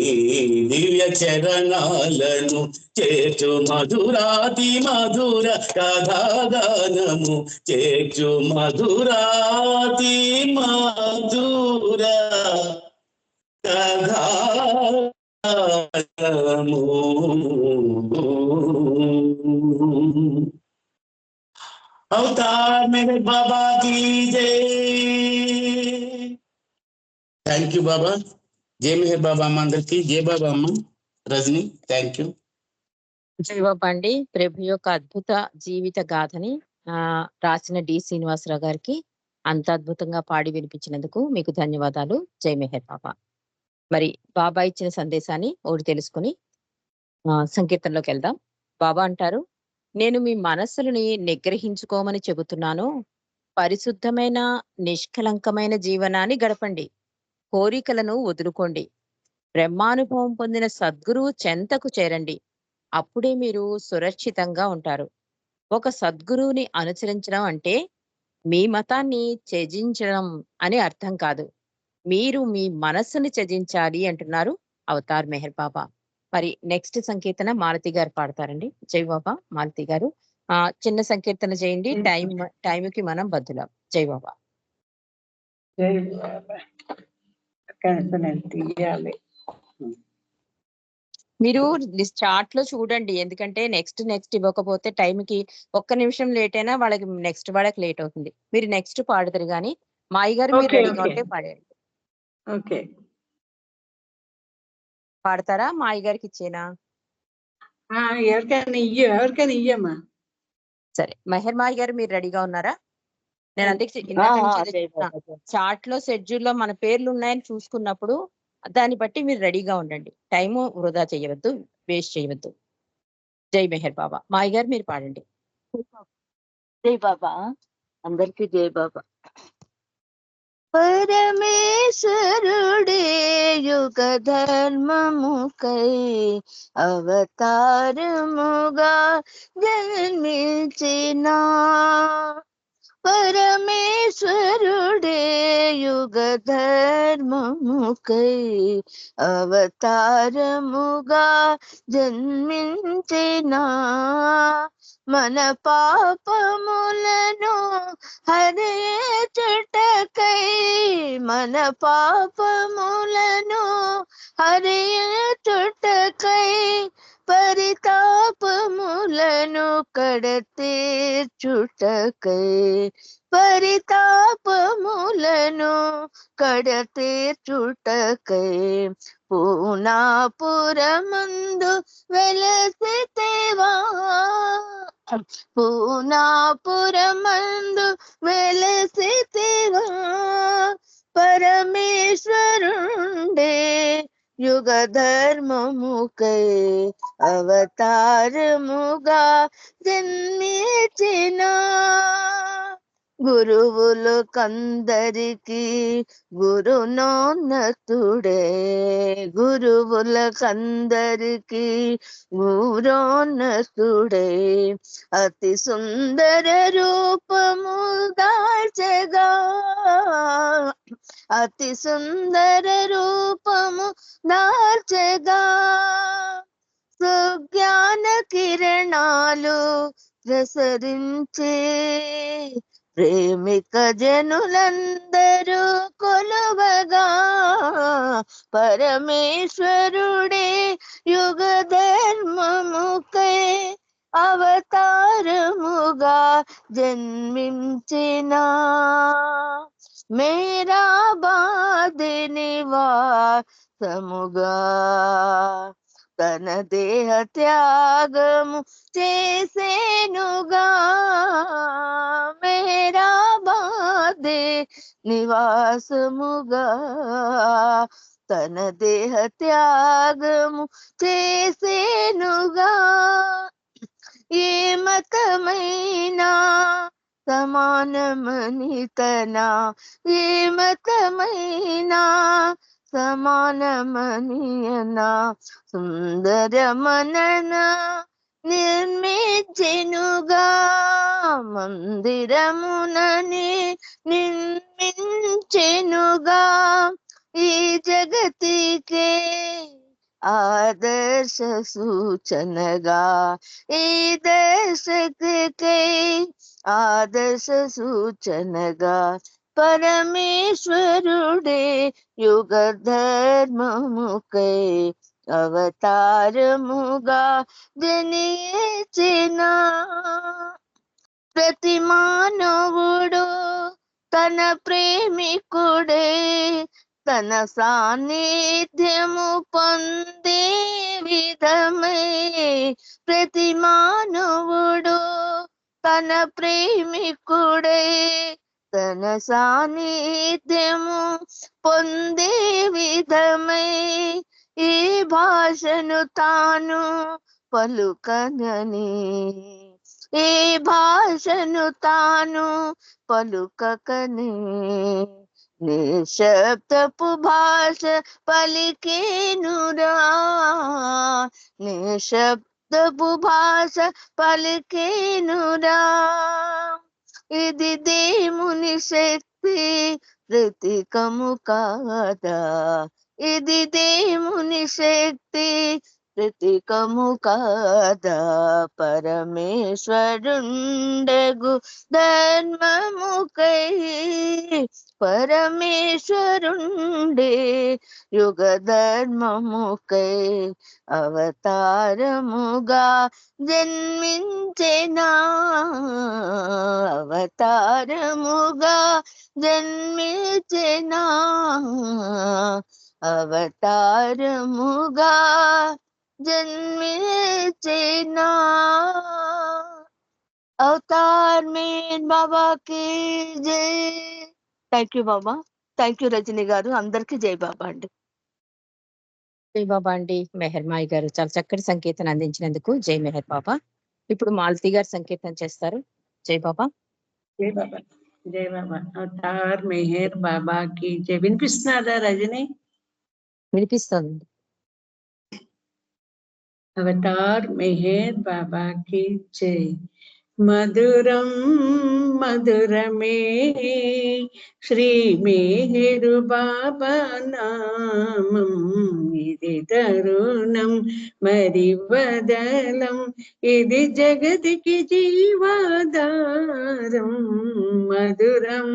దివ్య చరణాలను చేర్చు మధురాతి మధుర కథాగానము చేర్చు మధురాతి మధుర కథాగానము. అవతార్ మెహర్ బాబా की जय. థ్యాంక్ యూ బాబా. జై మెహర్ బాబా అమ్మ అందరికి. జై బాబా అమ్మ రజని. Thank you. జై బాబా అండి. ప్రభు యొక్క అద్భుత జీవిత గాథని రాసిన డి శ్రీనివాసరావు గారికి అంత అద్భుతంగా పాడి వినిపించినందుకు మీకు ధన్యవాదాలు. జై మెహర్ బాబా. మరి బాబా ఇచ్చిన సందేశాన్ని ఒకటి తెలుసుకుని సంకీర్తనలోకి వెళ్దాం. బాబా అంటారు, నేను మీ మనస్సులని నిగ్రహించుకోమని చెబుతున్నాను. పరిశుద్ధమైన నిష్కలంకమైన జీవనాన్ని గడపండి. కోరికలను వదులుకోండి. బ్రహ్మానుభవం పొందిన సద్గురువు చెంతకు చేరండి. అప్పుడే మీరు సురక్షితంగా ఉంటారు. ఒక సద్గురువుని అనుసరించడం అంటే మీ మతాన్ని త్యజించడం అని అర్థం కాదు. మీరు మీ మనస్సుని త్యజించాలి అంటున్నారు అవతార్ మెహర్ బాబా. మరి నెక్స్ట్ సంకీర్తన మాలతి గారు పాడతారండి. జై బాబా. మాలతి గారు చిన్న సంకీర్తన చేయండి. టైంకి మనం బద్దులం. జై బాబా. జై బాబా. తీయాలి. మీరు చార్ట్ లో చూడండి, ఎందుకంటే నెక్స్ట్ ఇవ్వకపోతే టైంకి ఒక్క నిమిషం లేట్ అయినా వాళ్ళకి నెక్స్ట్ వాళ్ళకి లేట్ అవుతుంది. మీరు నెక్స్ట్ పాడతారు కానీ మాయి గారు మీరు రెడీగా ఉంటే పాడండి. ఓకే, పాడతారా? మాయి గారికి ఇచ్చేనా? ఎవరికైనా ఇయ్యమ్మా. సరే, మెహర్ మాయి గారు మీరు రెడీగా ఉన్నారా? నేను అందుకే చార్ట్ లో షెడ్యూల్ లో మన పేర్లు ఉన్నాయని చూసుకున్నప్పుడు దాన్ని బట్టి మీరు రెడీగా ఉండండి. టైము వృధా చేయవద్దు, వేస్ట్ చేయవద్దు. జై మెహర్ బాబా. మాయి గారు మీరు పాడండి. జై బాబా. అందరికీ జై బాబా. పరమేశ్వరుడే యుగ ధర్మముకై అవతారముగా జన్మించిన పరమేశ్వరుడే యుగ ధర్మముకై అవతారముగా జన్మించినా మన పాపములను హరించుటకై మన పాపములను హరించుటకై పరితాపములను కడతీర్చుటకై పరితాపములను కడతీర్చుటకై పూనాపురమందు వెలసితేవా పూనాపురమందు వెలసితేవా పరమేశ్వరుండే యుగ ధర్మముకై అవతారముగా జన్మించిన గురువులు కందరికి గురునోన్నతుడే గురువుల కందరికి గురునోన్నతుడే అతి సుందర రూపము దాల్చగా అతి సుందర రూపము దాల్చగా సుజ్ఞాన కిరణాలు ప్రసరించే ప్రేమిక జనులందరూ కొలువగా పరమేశ్వరుడే యుగ ధర్మముకై అవతారముగా జన్మించిన మేరా బాధి నివాసముగా తన దేహ త్యాగము చేసేనుగా మేరా బాధి నివాసముగా తన దేహ త్యాగము చేసేనుగా ఏ మతమైనా సమానమని తన ఏ మతమైనా సమానమనియనా సుందర మనన నిర్మించెనుగా మందిరమునని నిర్మించెనుగా ఈ జగతికే ఆదర్శ సూచనగా ఈ దర్శకై ఆదర్శ సూచనగా పరమేశ్వరుడే యుగ ధర్మముకై అవతారముగా జనించిన ప్రతి మానవుడు తన ప్రేమికుడే తన సాన్నిధ్యము పొందే విధమై ప్రతి మానవుడు తన ప్రేమికుడే తన సాన్నిధ్యము పొందే విధమై ఈ భాషను తాను పలుకనని ఈ భాషను తాను పలుకకని నిశ్శబ్దపు భాష పలికేనురా నిశ్శబ్దపు భాష పలికేనురా ఇది దేవుని శక్తి ప్రతీకము కాదా ఇది దేవుని శక్తి ప్రతీకము కాదా పరమేశ్వరుండగు ధర్మముకై పరమేశ్వరుండే యుగ ధర్మముకై అవతారముగా జన్మించిన అవతారముగా జన్మించిన అవతారముగా జన్మించిన అవతార్ మేన్ బాబా కి జై. Thank you Baba. Thank you Rajani గారు. అందరికి జై బాబా అండి. జై బాబా అండి. మెహర్మాయి గారు చాలా చక్కటి సంకేతం అందించినందుకు జై మెహర్ బాబా. ఇప్పుడు మాలతి గారు సంకేతం చేస్తారు. జై బాబా. జై బాబా. జై బాబా. అవతార్ మెహర్ బాబాకి జై. వినిపిస్తున్నారా రజని? వినిపిస్తుంది. అవతార్ మెహర్ బాబాకి జై. మధురం మధురమే శ్రీ మేహరు బాబా నామం, ఇది తరుణం మరి వదలం, ఇది జగతికి జీవాధారం. మధురం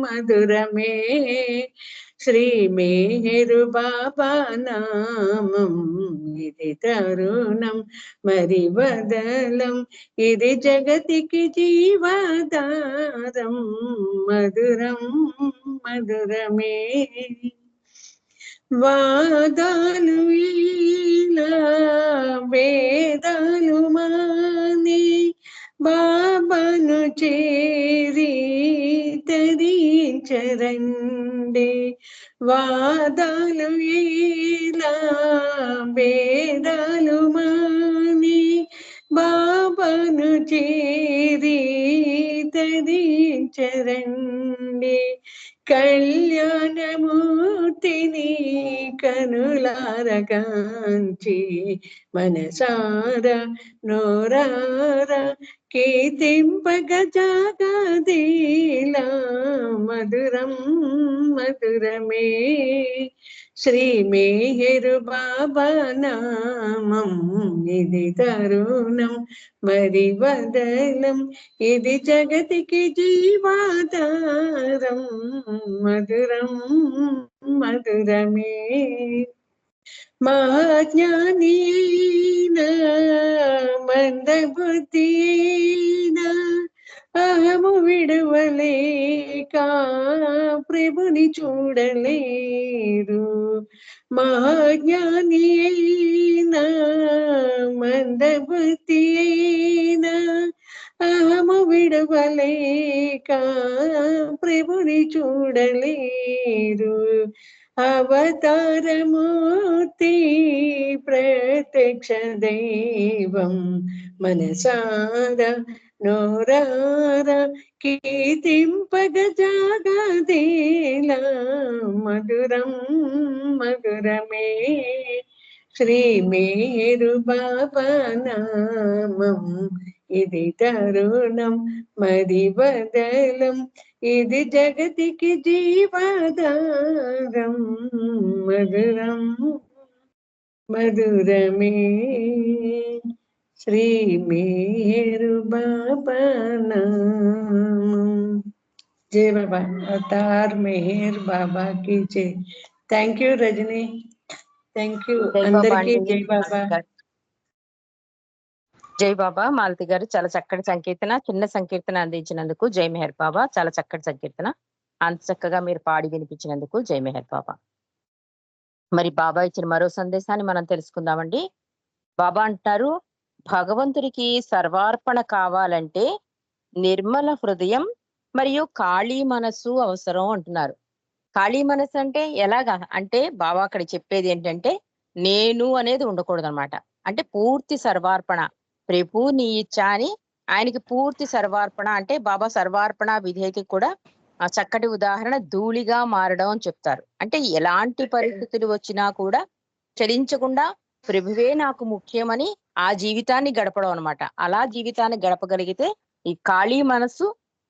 మధురమే శ్రీ మేహరు బాబా నామం, ఇది తరుణం మరి వదలం, ఇది జగతికి జీవాధారం. మధురం మధురమే వాదాలు వీలా వేదాలు మాని బాబాను చేరి తరించరండి. వాదాలు వీలా వేదాలు మాని బాబాను చేరి తరించరండి. కళ్యాణమూర్తిని కనులారగాంచి మనసార నోరార కీర్తింపగ జగదీలా. మధురం మధురమే శ్రీ మేహరు బాబా నామం, ఇది తరుణం మరి వదలం, ఇది జగతికి జీవాధారం. మధురం మధురమే మహాజ్ఞాని మందబుద్ధి అహము విడవలేక ప్రభుని చూడలేరు. మహాజ్ఞాని అయినా మందబుద్ధి అయినా అహము విడవలేక ప్రభుని చూడలేరు. అవతారమూర్తి ప్రత్యక్ష దైవం, మనసార నోరార కీర్తింపగ జగదీలా. మధురం మధురమే శ్రీ మేహరు బాబా నామం, ఇది తరుణం మరి వదలం, ఇది జగతికి జీవాధారం. మధురం మధురమే శ్రీ మేహరు బాబా నామం. జై బాబా. అవతార్ మెహర్ బాబా की जय. Thank you Rajani, thank you అందరికీ. జై బాబా. జై బాబా. మాలతి గారు చాలా చక్కటి సంకీర్తన, చిన్న సంకీర్తన అందించినందుకు జై మెహర్ బాబా. చాలా చక్కటి సంకీర్తన, అంత చక్కగా మీరు పాడి వినిపించినందుకు జై మెహర్ బాబా. మరి బాబా ఇచ్చిన మరో సందేశాన్ని మనం తెలుసుకుందామండి. బాబా అంటారు, భగవంతుడికి సర్వార్పణ కావాలంటే నిర్మల హృదయం మరియు ఖాళీ మనస్సు అవసరం అంటున్నారు. ఖాళీ మనస్సు అంటే ఎలాగా అంటే బాబా అక్కడ చెప్పేది ఏంటంటే నేను అనేది ఉండకూడదు అనమాట. అంటే పూర్తి సర్వార్పణ, ప్రభు నీ ఇచ్చా అని ఆయనకి పూర్తి సర్వార్పణ. అంటే బాబా సర్వార్పణ విధేయకి కూడా ఆ చక్కటి ఉదాహరణ ధూళిగా మారడం అని చెప్తారు. అంటే ఎలాంటి పరిస్థితులు వచ్చినా కూడా చలించకుండా ప్రభువే నాకు ముఖ్యమని ఆ జీవితాన్ని గడపడం అనమాట. అలా జీవితాన్ని గడపగలిగితే ఈ ఖాళీ మనస్సు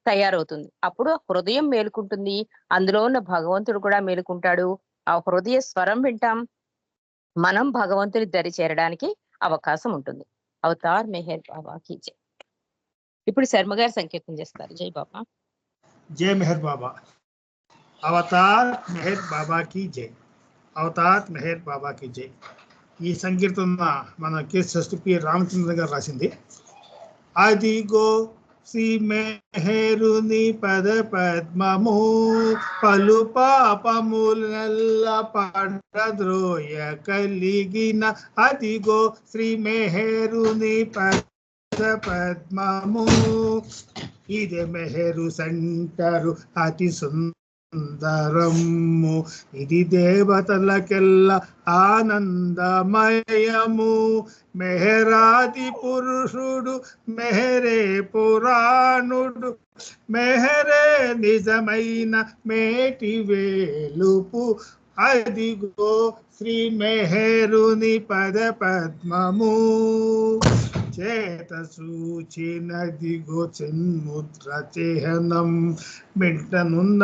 తయారవుతుంది. అప్పుడు హృదయం మేలుకుంటుంది, అందులో ఉన్న భగవంతుడు కూడా మేలుకుంటాడు. ఆ హృదయ స్వరం వింటాం, మనం భగవంతుని దరి చేరడానికి అవకాశం ఉంటుంది. అవతార్ మెహర్ బాబా की जय. ఇప్పుడు శర్మ గారు సంకీర్తన చేస్తారు. జై బాబా. जय मेहर बाबा. అవతార్ మెహర్ బాబా की जय. అవతార్ మెహర్ బాబా की जय. ఈ సంకీర్తన మన కె రామచంద్ర గారు రాసింది. అదిగో శ్రీ మెహరుని పద పద్మము పలు పాపములల్ల పడద్రోయ కలిగిన, అదిగో శ్రీ మెహరుని పద పద్మము, ఇదే మెహరు సెంటరు అతి సుందరము, ఇది దేవతలకెల్ల ఆనందమయము. మెహరాది పురుషుడు మెహరే పురాణుడు, మెహరే నిజమైన మేటి వేలుపు, అదిగో శ్రీ మెహరుని పద పద్మము చేత సూచినదిగో చిన్ముద్ర చిహ్నం మింటనున్న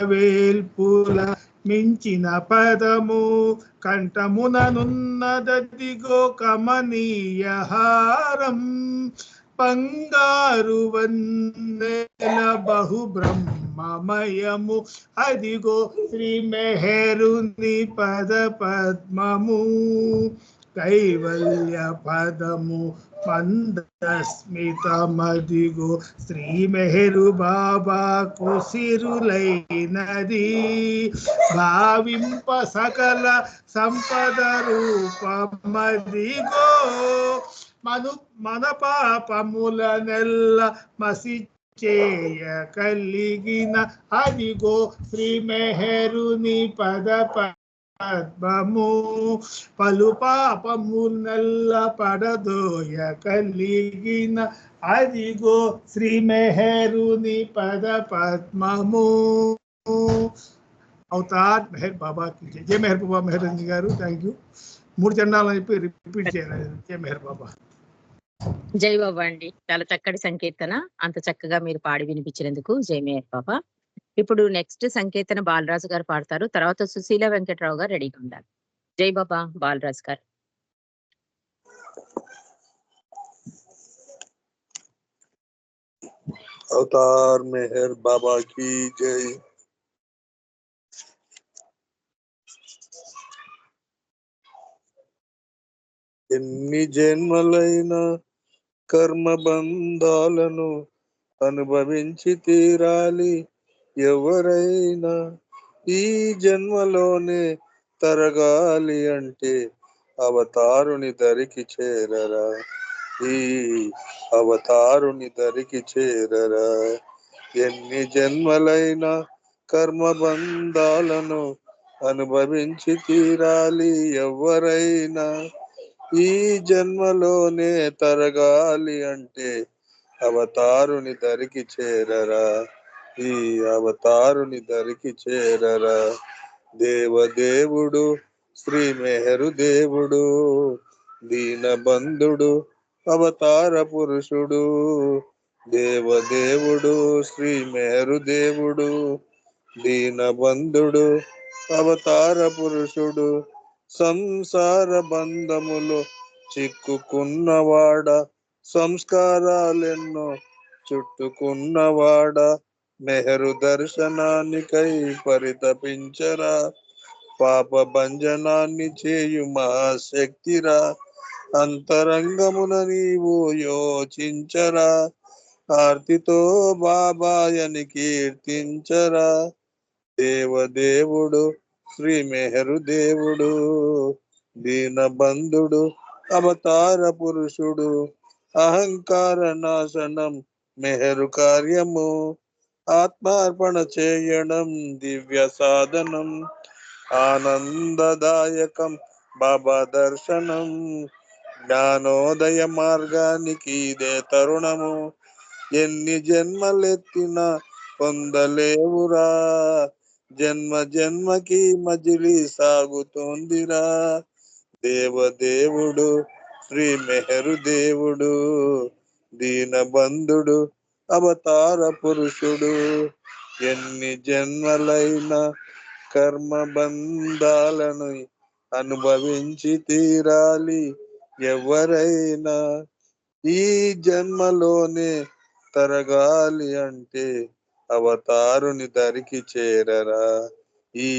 వేల్పుల మించిన పదము కంఠముననున్నదదిగో కమనీయ హారం బంగారు వందెల బహు బ్రహ్మమయము అదిగో శ్రీ మెహరుని పద పద్మము కైవల్య పదము మందస్మితమదిగో శ్రీ మెహరు బాబాకు సిరులైనది భావింప సకల సంపద రూపమదిగో మన పాపముల నెల్ల మసి చేయ కలిగిన అదిగో శ్రీ మెహరుని పద పద్మము పలు పాపమునల్ల పడదోయ కలిగిన అదిగో శ్రీ మెహరుని పద పద్మము. అవతార్ మెహర్ బాబా కి జై. జై మెహర్ బాబా మెహరంజీ గారు. Thank you. 3 చరణాలని చెప్పి రిపీట్ చేయాలి. జై మెహర్ బాబా. జై బాబా అండి. చాలా చక్కటి సంకీర్తన, అంత చక్కగా మీరు పాడి వినిపించినందుకు జై మేహర్ బాబా. ఇప్పుడు నెక్స్ట్ సంకీర్తన బాలరాజు గారు పాడతారు. తర్వాత సుశీల వెంకట్రావు గారు రెడీగా ఉండాలి. జై బాబా. బాలరాజు గారు. అవతార్ మెహర్ బాబా की जय. ఎన్ని జన్మలైన కర్మ బంధాలను అనుభవించి తీరాలి ఎవరైనా. ఈ జన్మలోనే తరగాలి అంటే అవతారుని దరికి చేరరా. ఈ అవతారుని దరికి చేరరా. ఎన్ని జన్మలైన కర్మ బంధాలను అనుభవించి తీరాలి ఎవరైనా. ఈ జన్మలోనే తరగాలి అంటే అవతారుని దరికి చేరరా. ఈ అవతారుని దరికి చేరరా. దేవదేవుడు శ్రీ మెహరు దేవుడు దీనబంధుడు అవతార పురుషుడు. దేవదేవుడు శ్రీ మెహరు దేవుడు దీనబంధుడు అవతార పురుషుడు. సంసార బంధములో చిక్కుకున్నవాడ సంస్కారాలెన్నో చుట్టుకున్నవాడ మెహరు దర్శనానికై పరితపించరా. పాప భంజనాన్ని చేయు మహాశక్తిరా. అంతరంగమున నీవు యోచించరా. ఆర్తితో బాబాయని కీర్తించరా. దేవదేవుడు శ్రీ మెహరు దేవుడు దీనబంధుడు అవతార పురుషుడు. అహంకార నాశనం మెహరు కార్యము ఆత్మార్పణ చేయడం దివ్య సాధనం. ఆనందదాయకం బాబా దర్శనం జ్ఞానోదయ మార్గానికి ఇదే తరుణము. ఎన్ని జన్మలెత్తినా పొందలేవురా. జన్మ జన్మకి మజిలీ సాగుతోందిరా. దేవదేవుడు శ్రీ మెహరు దేవుడు దీనబంధుడు అవతార పురుషుడు. ఎన్ని జన్మలైన కర్మ బంధాలను అనుభవించి తీరాలి ఎవరైనా. ఈ జన్మలోనే తరగాలి అంటే అవతారుని దరికి చేరరా. ఈ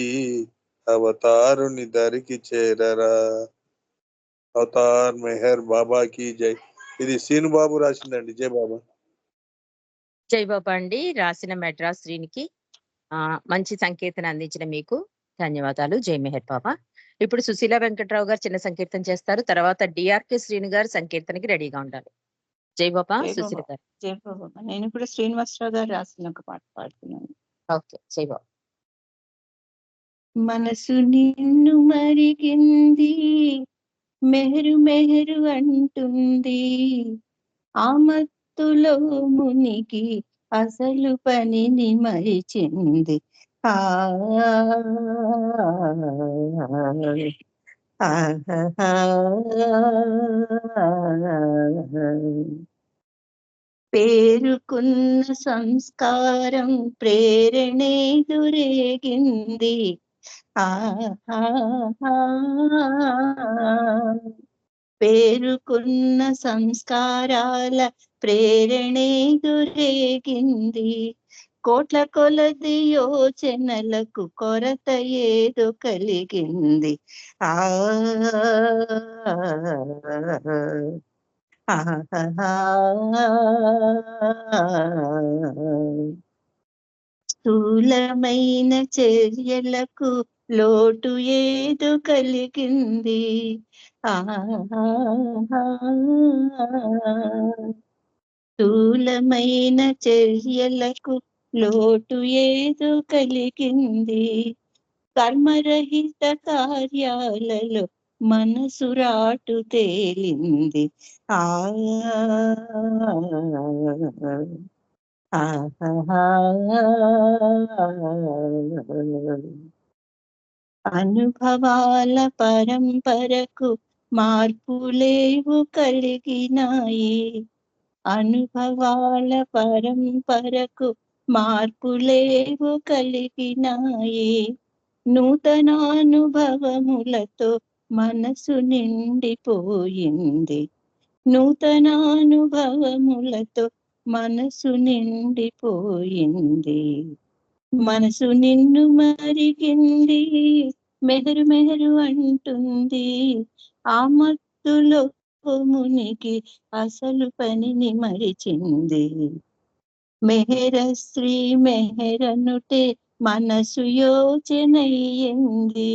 అవతారుని దరికి చేరరా. అవతార్ మెహర్ బాబా కి జై. ఇది సీను బాబు రాసిందండి. జై బాబా. జై బాబా అండి. రాసిన మెడ్రాస్ శ్రీనికి మంచి సంకీర్తన అందించిన మీకు ధన్యవాదాలు. జై మెహర్ బాబా. ఇప్పుడు సుశీల వెంకట్రావు గారు చిన్న సంకీర్తన చేస్తారు. తర్వాత డిఆర్కే శ్రీని గారు సంకీర్తనకి రెడీగా ఉండాలి. జై బాబా. సుశీల గారు. జై బాబా. నేను కూడా శ్రీనివాసరావు గారు రాసిన ఒక పాట పాడుతున్నాను. ఓకే. జై బాబా. మనసు నిన్ను మరిగింది మెహరు మెహరు అంటుంది. ఆ మత్తులో మునిగి అసలు పనిని మరిచింది. ఆ పేరుకున్న సంస్కారం ప్రేరణేదురేగింది. పేరుకున్న సంస్కారాల ప్రేరణేదురేగింది. కోట్ల కొలది యోచనలకు కొరత ఏదో కలిగింది. ఆ స్థూలమైన చర్యలకు లోటు ఏదో కలిగింది. స్థూలమైన చర్యలకు లోటు ఏదో కలిగింది. కర్మరహిత కార్యాలలో మనసు రాటు తేలింది. అనుభవాల పరంపరకు మార్పులేవు కలిగినాయి. అనుభవాల పరంపరకు మార్పులేవు కలిగినాయి. నూతనానుభవములతో మనసు నిండిపోయింది. నూతనానుభవములతో మనసు నిండిపోయింది. మనసు నిన్ను మరిగింది, మెహరు మెహరు అంటుంది. ఆ మత్తులో మునికి అసలు పనిని మరిచింది. మెహర శ్రీ మెహరనుటే మనసు యోచనయ్యింది.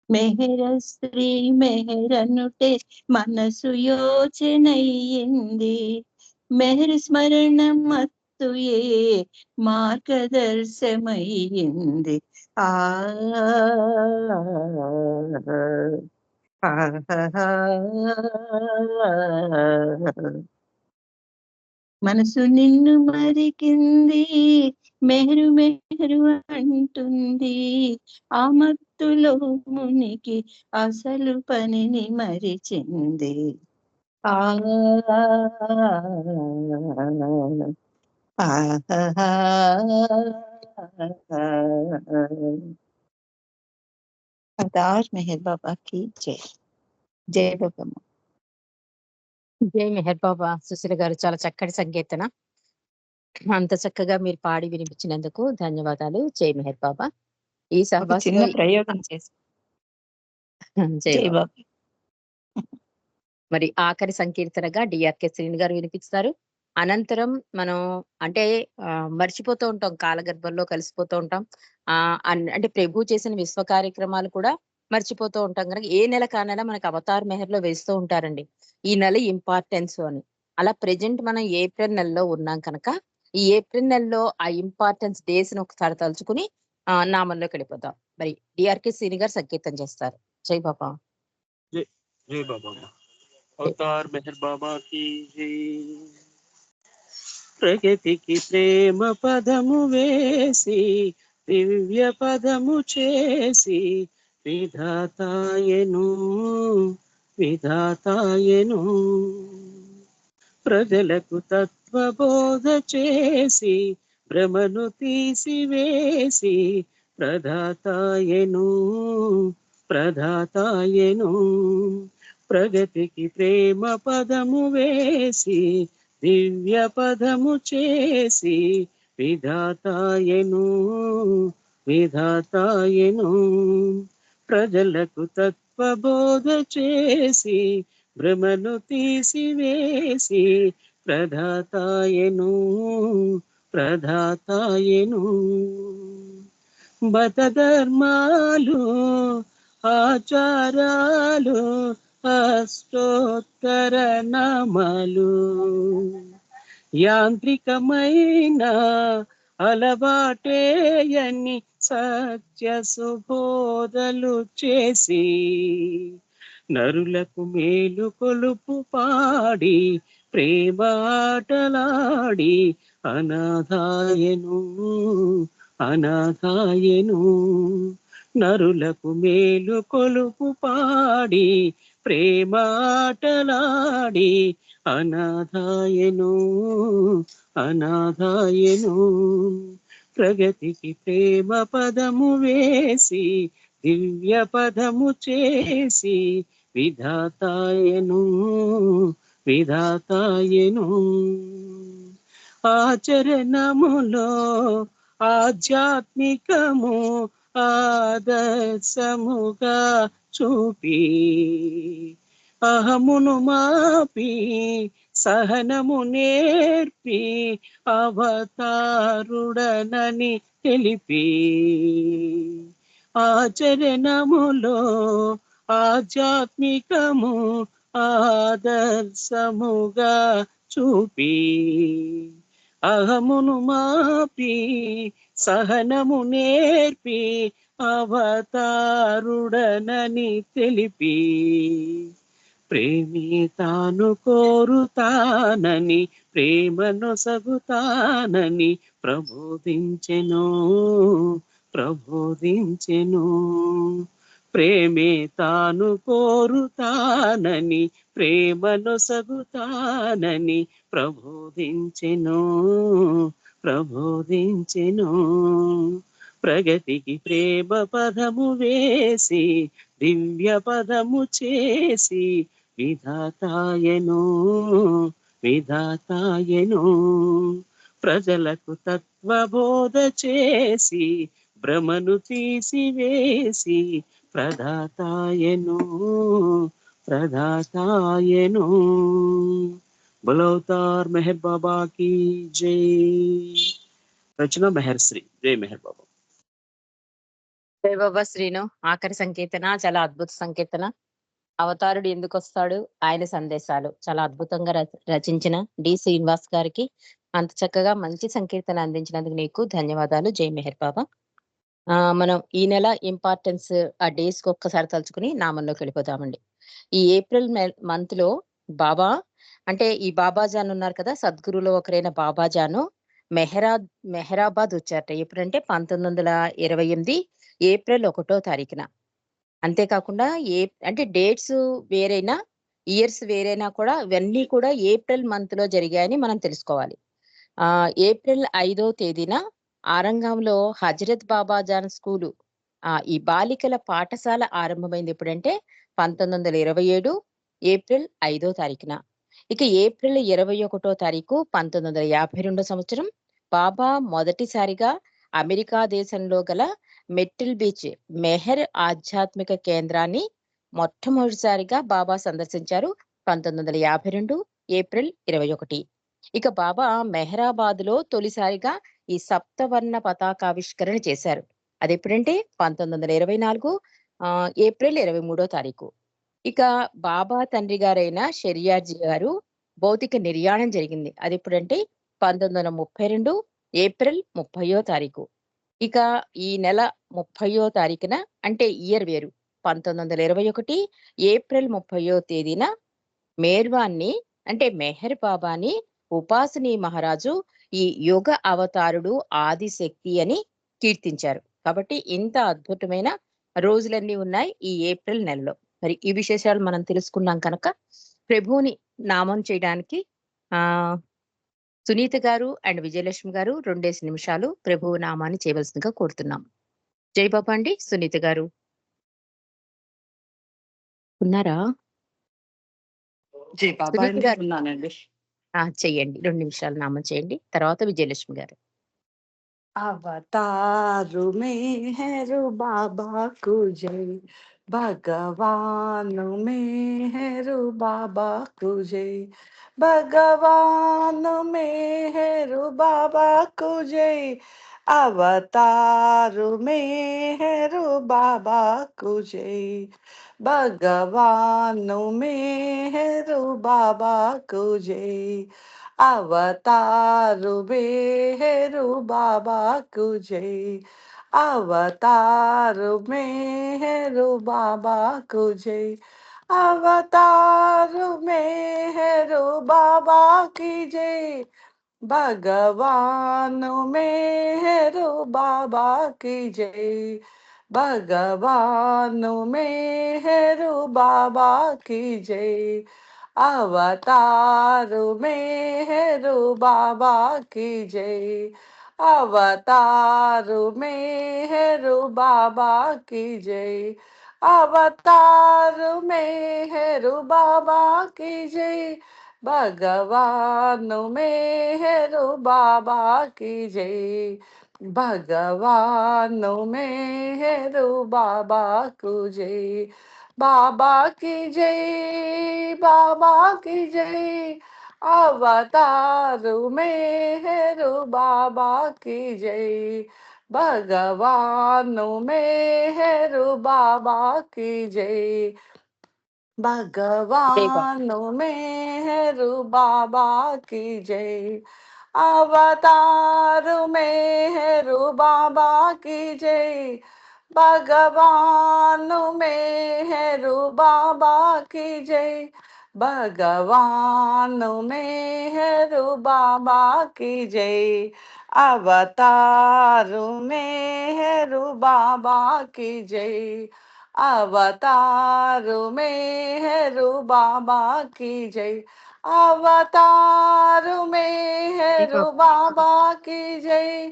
మెహర శ్రీ మెహరనుటే మనసు యోచనయ్యింది. మెహర్ స్మరణ మత్తుయే మార్గదర్శమయ్యింది. మనసు నిన్ను మరికింది, మెహరు మెహరు అంటుంది. ఆ మత్తులో మునికి అసలు పనిని మరిచింది. అదార్ మెహర్ బాబా కి జై. జై బాబమ్మ. జై మెహర్ బాబా. సుశీల గారు చాలా చక్కటి సంకీర్తన. అంత చక్కగా మీరు పాడి వినిపించినందుకు ధన్యవాదాలు. జై మెహర్ బాబా. ఈ ఒక చిన్న సహవాసంలో ప్రయోగం చేసి జై జై బాబా. బాబా. మరి ఆఖరి సంకీర్తనగా డిఆర్కే శ్రీని గారు వినిపిస్తారు. అనంతరం మనం అంటే మర్చిపోతూ ఉంటాం, కాలగర్భంలో కలిసిపోతూ ఉంటాం. అంటే ప్రభు చేసిన విశ్వ కార్యక్రమాలు కూడా మర్చిపోతూ ఉంటాం కనుక ఏ నెల కానెల మనకు అవతార్ మెహర్లో వేస్తూ ఉంటారండి ఈ నెల ఇంపార్టెన్స్ అని. అలా ప్రెజెంట్ మనం ఏప్రిల్ నెలలో ఉన్నాం కనుక ఈ ఏప్రిల్ నెలలో ఆ ఇంపార్టెన్స్ డేస్ ని ఒకసారి తలుచుకుని నామంలోకి వెళ్ళిపోతాం. మరి డిఆర్కే శ్రీని గారు సంకీర్తన చేస్తారు. జై బాబా. जय बाबा। अवतार मेहर बाबा की जय। ప్రగతికి ప్రేమ పదము వేసి దివ్య పదము చేసి విధాతాయను విధాతాయను ప్రజలకు తత్వబోధ చేసి భ్రమను తీసివేసి ప్రదాతాయను ప్రదాతాయను ప్రగతికి ప్రేమ పదము వేసి దివ్య పదము చేసి విధాతాయను విధాతాయను ప్రజలకు తత్వబోధ చేసి భ్రమను తీసివేసి ప్రదాతాయను ప్రదాతాయను బతధర్మాలు ఆచారాలు అష్టోత్తర నామాలు యాంత్రికమైన అలవాటేయని సత్య సుబోధలు చేసి నరులకు మేలు కొలుపు పాడి ప్రేమాటలాడి అనాథాయను అనాథాయను. నరులకు మేలు కొలుపు పాడి ప్రేమాటలాడి అనాథాయను అనాథాయను. ప్రగతికి ప్రేమ పదము వేసి దివ్య పదము చేసి విధాతాయను విధాతాయను. ఆచరణములో ఆధ్యాత్మికము ఆదర్శముగా చూపి అహమును మాపి సహనము నేర్పి అవతారుడనని తెలిపి ఆచరణములో ఆధ్యాత్మికము ఆదర్శముగా చూపి అహమును మాపి సహనము నేర్పి అవతారుడనని తెలిపి ప్రేమి తాను కోరుతానని ప్రేమను సగుతానని ప్రబోధించెను ప్రబోధించెను. ప్రేమే తాను కోరుతానని ప్రేమను సగుతానని ప్రబోధించెను ప్రబోధించెను. ప్రగతికి ప్రేమ పదము వేసి దివ్య పదము చేసి విధాతాయను విధాతాయను. ప్రజలకు తత్వబోధ చేసి భ్రమను తీసివేసి ప్రదాతాయను ప్రదాతాయను. బలవతార్ మెహర్ బాబా की जय. రచన మెహర్శ్రీ. జై మెహర్ బాబా. జై బాబా శ్రీను. ఆఖరి సంకీర్తన చాలా అద్భుత సంకీర్తన. అవతారుడు ఎందుకు వస్తాడు, ఆయన సందేశాలు చాలా అద్భుతంగా రచించిన డి శ్రీనివాస్ గారికి అంత చక్కగా మంచి సంకీర్తన అందించినందుకు నీకు ధన్యవాదాలు. జై మెహర్ బాబా. మనం ఈ నెల ఇంపార్టెన్స్ ఆ డేస్ కి ఒక్కసారి తలుచుకుని నామంలోకి వెళ్ళిపోతామండి. ఈ ఏప్రిల్ మంత్ లో బాబా అంటే ఈ బాబాజాన్ ఉన్నారు కదా, సద్గురులో ఒకరైన బాబాజాను మెహరాబాద్ వచ్చారట. ఎప్పుడంటే 1928 ఏప్రిల్ 1వ తారీఖున. అంతేకాకుండా అంటే డేట్స్ వేరైనా ఇయర్స్ వేరైనా కూడా ఇవన్నీ కూడా ఏప్రిల్ మంత్ లో జరిగాయని మనం తెలుసుకోవాలి. ఏప్రిల్ 5వ తేదీన ఆరంగంలో హజరత్ బాబాజాన్ స్కూలు ఈ బాలికల పాఠశాల ఆరంభమైంది. ఎప్పుడంటే 1927 ఏప్రిల్ 5వ తారీఖున. ఇక ఏప్రిల్ 21వ తారీఖు 1952 సంవత్సరం బాబా మొదటిసారిగా అమెరికా దేశంలో గల మెట్టిల్ బీచ్ మెహర్ ఆధ్యాత్మిక కేంద్రాన్ని మొట్టమొదటిసారిగా బాబా సందర్శించారు 1952 ఏప్రిల్ 21. ఇక బాబా మెహరాబాద్ లో తొలిసారిగా ఈ సప్తవర్ణ పతాకావిష్కరణ చేశారు. అది ఎప్పుడంటే 1924 ఏప్రిల్ 23వ తారీఖు. ఇక బాబా తండ్రి గారైన షెరియాజీ గారు భౌతిక నిర్యాణం జరిగింది. అది ఎప్పుడంటే 1932 ఏప్రిల్ 30వ తారీఖు. ఇక ఈ నెల 30వ తారీఖున అంటే ఇయర్ వేరు 1921 ఏప్రిల్ 30వ తేదీన మేర్వాన్ని అంటే మెహర్ బాబాని ఉపాసనీ మహారాజు ఈ యుగ అవతారుడు ఆదిశక్తి అని కీర్తించారు. కాబట్టి ఇంత అద్భుతమైన రోజులన్నీ ఉన్నాయి ఈ ఏప్రిల్ నెలలో. మరి ఈ విశేషాలు మనం తెలుసుకున్నాం కనుక ప్రభువుని నామం చేయడానికి సునీత గారు అండ్ విజయలక్ష్మి గారు 2 నిమిషాలు ప్రభువు నామాన్ని చేయవలసిందిగా కోరుతున్నాం. జై బాబా అండి. సునీత గారు ఉన్నారా? జై బాబా సునీత అండి. గారు ఉన్నానండి. చెయ్యండి. 2 నిమిషాలు నామం చేయండి. తర్వాత విజయలక్ష్మి గారు. అవతారు మెహరు బాబాకు జై, భగవాను మెహరు బాబాకు జై, భగవాను మెహరు బాబాకు జై, అవతారు మెహరు బాబాకు జై, భగవాను మెహరు బాబాకు జై, అవతారు మెహరు బాబాకు జై, అవతారు మెహరు బాబాకు జై, अवतार मेहरू बाबा की जय, भगवान मेहरू बाबा की जय, भगवान मेहरू बाबा की जय, अवतार मेहरू बाबा की जय, अवतार मेहरू बाबा की जय, अवतार मेहरू बाबा की जय, भगवान मेहरू बाबा की जय, भगवान मेहरू बाबा को जय, बाबा की जय, बाबा की जय, अवतार मेहरू बाबा की जय, भगवान मेहरू बाबा की जय, जय बाबा भगवान मेहरू बाबा की जय, अवतार मेहरू बाबा की जय, भगवान मेहरू बाबा की जय, भगवान मेहरू बाबा की जय, अवतार मेहरू बाबा की जय, अवतार मेहरू बाबा की जय, अवतार जय मेहरू बाबा बाबा की जय,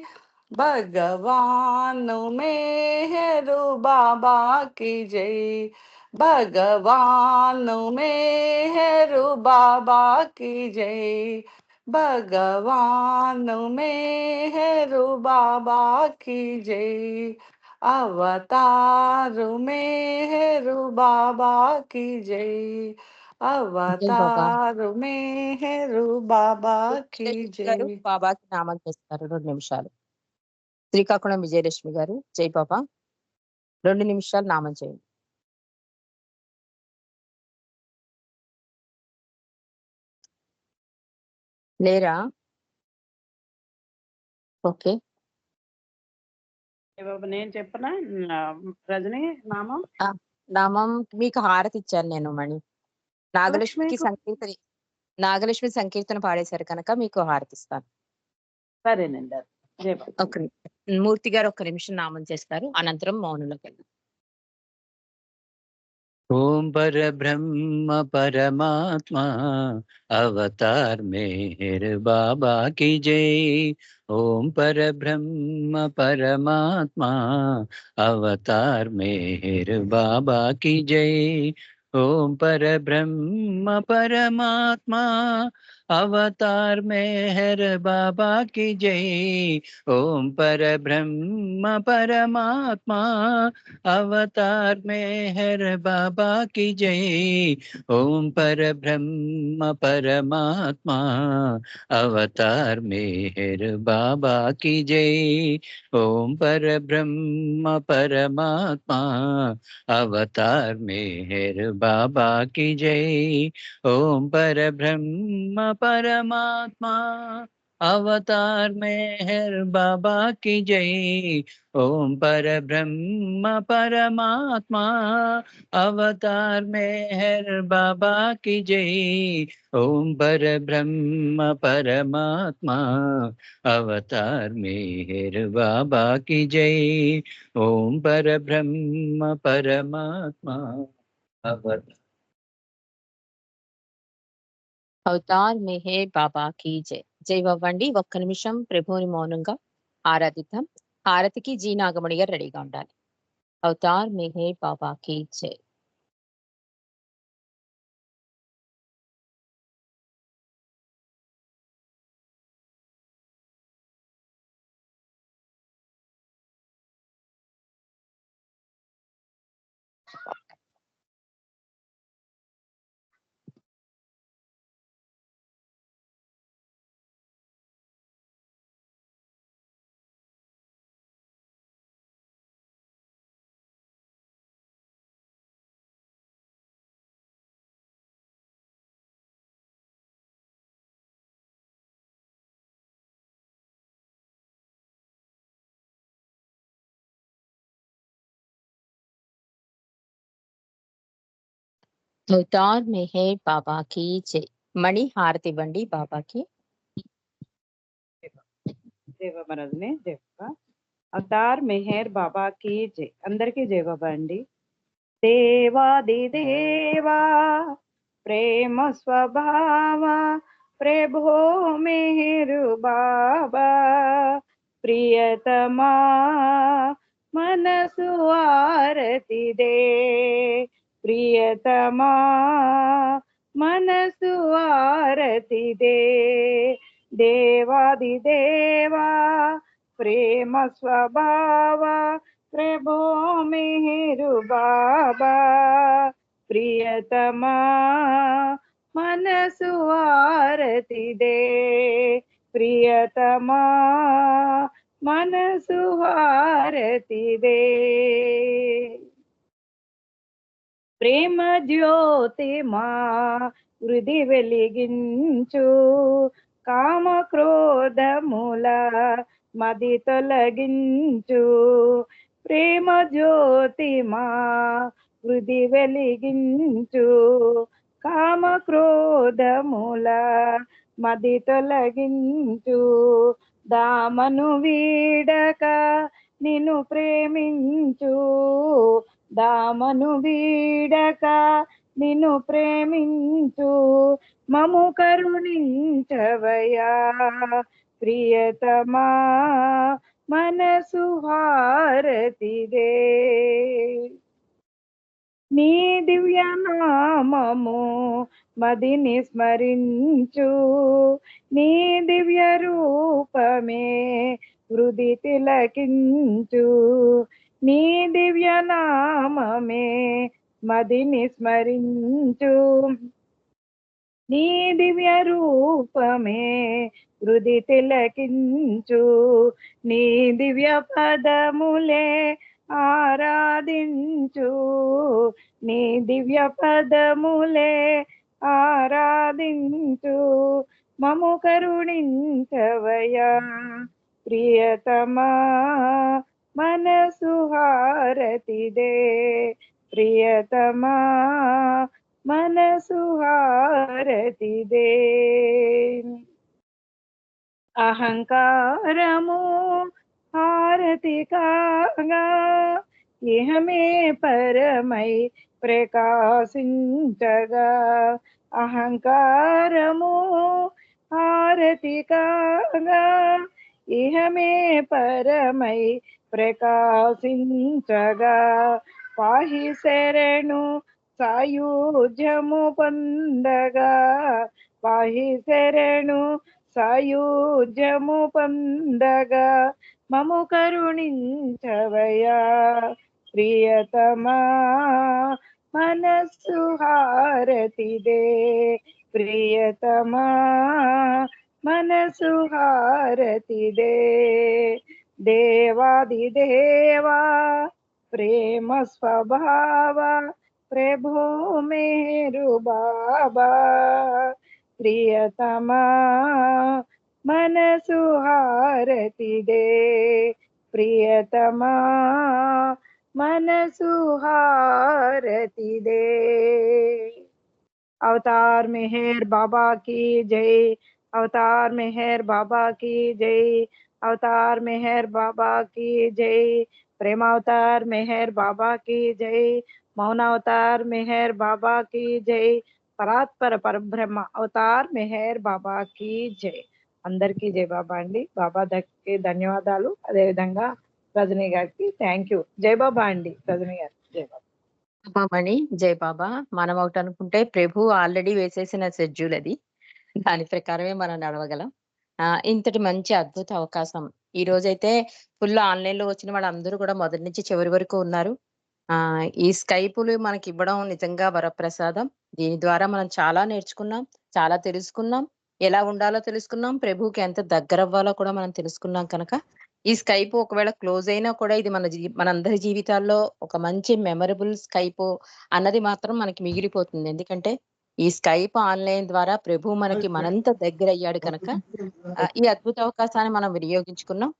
भगवान मेहरू बाबा की जय, भगवान मेहरू बाबा की जय, भगवान मेहरू बाबा की जय, अवतार मेहरू बाबा की जय, जय बाबा अवतार मेहरू बाबा की విజయలక్ష్మి గారు जय। బాబాకి నామం చేస్తారు 2 నిమిషాలు. శ్రీకాకుళం విజయలక్ష్మి గారు జై బాబా 2 నిమిషాలు నామం చేయండి. లేరా? ఓకే. ఏ బాబా నేను చెప్పనా రజని నామం ఆ! నామం మీకు హారతి ఇచ్చాను నేను మణి. నాగలక్ష్మికి లక్ష్మికు నాగలక్ష్మి సంకీర్తన పాడేశారు కనుక మీకు హారతిస్తాను. సరేనండి జై బాబా. ఒక్క మూర్తి గారు ఒక్క నిమిషం నామం చేస్తారు. అనంతరం మౌనంలోకి వెళ్దాం. ओम पर ब्रह्म परमात्मा अवतार मेहर बाबा की जय। ओम पर ब्रह्म परमात्मा अवतार मेहर बाबा की जय। ओम पर ब्रह्म परमात्मा अवतार मेहर बाबा की जय। ओम पर ब्रह्म परमात्मा अवतार मेहर बाबा की जय। ओम पर ब्रह्म परमात्मा अवतार मेहर बाबा की जय। ओम पर ब्रह्म परमात्मा अवतार मेहर बाबा की जय। ओम पर ब्रह्म परमात्मा अवतार मेहर बाबा की जय। ओम पर ब्रह्म परमात्मा अवतार मेहर बाबा की जय। ओम पर ब्रह्म परमात्मा अवतार मेहर बाबा की जय। ओम पर ब्रह्म परमात्मा अवतार అవతార్ మెహర్ బాబా కీ జై. జై బాబా అండి. ఒక్క నిమిషం ప్రభువుని మౌనంగా ఆరాధిద్దాం. హారతికి జీ నాగమణి గారు రెడీగా ఉండాలి. అవతార్ మెహర్ బాబా కీ జై. అవతార్ మెహర్ బాబాకి జై. మణి హారతి ఇవ్వండి బాబాకి. జై బాబా రజనీ, జై బాబా. అవతార్ మెహర్ బాబాకి జై. అందరికీ జై బాబా అండి. దేవాది దేవా ప్రేమ స్వభావ ప్రభో మెహరు బాబా ప్రియతమా మనసు ఆరతి దే ప్రియతమా మనసు ఆరతి దే దేవాది దేవా ప్రేమ స్వభావ ప్రభో మెహరు బాబా ప్రియతమా మనసు ఆరతి దే ప్రియతమా మనసు హారతి దే ప్రేమ జ్యోతి మా హృది వెలిగించు కామ క్రోధముల మది తొలగించు ప్రేమ జ్యోతి మా హృది వెలిగించు కామ క్రోధముల మది తొలగించు దామను వీడక నిన్ను ప్రేమించు దామను వీడక నిన్ను ప్రేమించు మము కరుణించవయా ప్రియతమా మనసు హారతి దే నీ దివ్య నామము మదిని స్మరించు నీ దివ్య రూపమే హృది తిలకించు నీ దివ్య నామమే మదిని స్మరించు నీ దివ్య రూపమే హృది తిలకించు నీ దివ్య పదములే ఆరాధించు నీ దివ్య పదములే ఆరాధించు మము కరుణించవయా ప్రియతమా మనసు హారతి దే ప్రియతమా మనసు హారతి దే అహంకారము హారతి కాగా ఇహమే పరమై ప్రకాశించగా అహంకారము హారతి కాగా ఇహమే పరమై ప్రకాశించగా పాహి శరణు సాయుధ్యము పొందగా పాహి శరణు సాయుధ్యము పొందగా మము కరుణించవయా ప్రియతమా మనస్సు హారతి దే ప్రియతమా మనసు హారతి దే దేవాది దేవా ప్రేమ స్వభావ ప్రభో మేరు బాబా ప్రియతమా మనసు హారతి దే ప్రియతమా మనసు హారతి దే अवतार मेहर बाबा की जय अवतार मेहर बाबा की जय अवतार मेहर बाबा की जय प्रेमावतार मेहर बाबा की जय मौनावतार मेहर बाबा की जय పరాత్పర పరబ్రహ్మ అవతార్ మెహర్ బాబాకి జై. అందరికీ జై బాబా అండి. బాబా దగ్గరికి ధన్యవాదాలు. అదేవిధంగా రజనీ గారికి థ్యాంక్ యూ. జై బాబా అండి. రజనీ గారు జై బాబా. మణి జై బాబా. మనం ఒకటి అనుకుంటే ప్రభు ఆల్రెడీ వేసేసిన షెడ్యూల్ అది, దాని ప్రకారమే మనం నడవగలం. ఇంతటి మంచి అద్భుత అవకాశం ఈ రోజైతే ఫుల్ ఆన్లైన్ లో వచ్చిన వాళ్ళందరూ కూడా మొదటి నుంచి చివరి వరకు ఉన్నారు. ఈ స్కైపులు మనకి ఇవ్వడం నిజంగా వరప్రసాదం. దీని ద్వారా మనం చాలా నేర్చుకున్నాం, చాలా తెలుసుకున్నాం, ఎలా ఉండాలో తెలుసుకున్నాం, ప్రభుకి ఎంత దగ్గర అవ్వాలో కూడా మనం తెలుసుకున్నాం. కనుక ఈ స్కైప్ ఒకవేళ క్లోజ్ అయినా కూడా ఇది మనందరి జీవితాల్లో ఒక మంచి మెమరబుల్ స్కైప్ అన్నది మాత్రం మనకి మిగిలిపోతుంది. ఎందుకంటే ఈ స్కైప్ ఆన్లైన్ ద్వారా ప్రభు మనకి మనంత దగ్గర అయ్యాడు కనుక ఈ అద్భుత అవకాశాన్ని మనం వినియోగించుకున్నాం.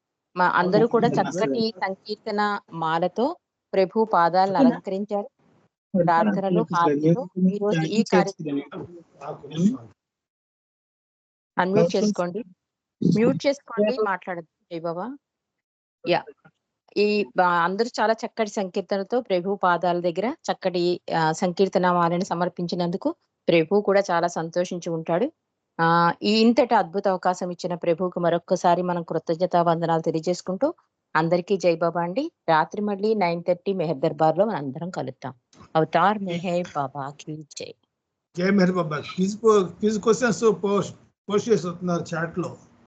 అందరూ కూడా చక్కటి సంకీర్తన మాలతో ప్రభు పాదాలను అలంకరించారు. ప్రార్థనలు హారతులు ఈ రోజు ఈ కార్యక్రమం అన్మ్యూట్ చేసుకోండి, మ్యూట్ చేసుకోండి, మాట్లాడదు జై బాబా. యా, ఈ అందరూ చాలా చక్కటి సంకీర్తనతో ప్రభు పాదాల దగ్గర చక్కటి సంకీర్తనమాలని సమర్పించినందుకు ప్రభు కూడా చాలా సంతోషించి ఉంటాడు. ఈ ఇంతటి అద్భుత అవకాశం ఇచ్చిన ప్రభువుకు మరొక్కసారి మనం కృతజ్ఞతా వందనాలు తెలియజేసుకుంటూ అందరికీ జై బాబా అండి. రాత్రి మళ్ళీ 9:30 మెహర్ దర్బార్ లో మనం అందరం కలుద్దాం. అవతార్ మెహర్ బాబా కి జై. జై మెహర్ బాబా. క్విజ్ క్వశ్చన్స్ పోస్ట్ చేస్తున్నారు చాట్ లో.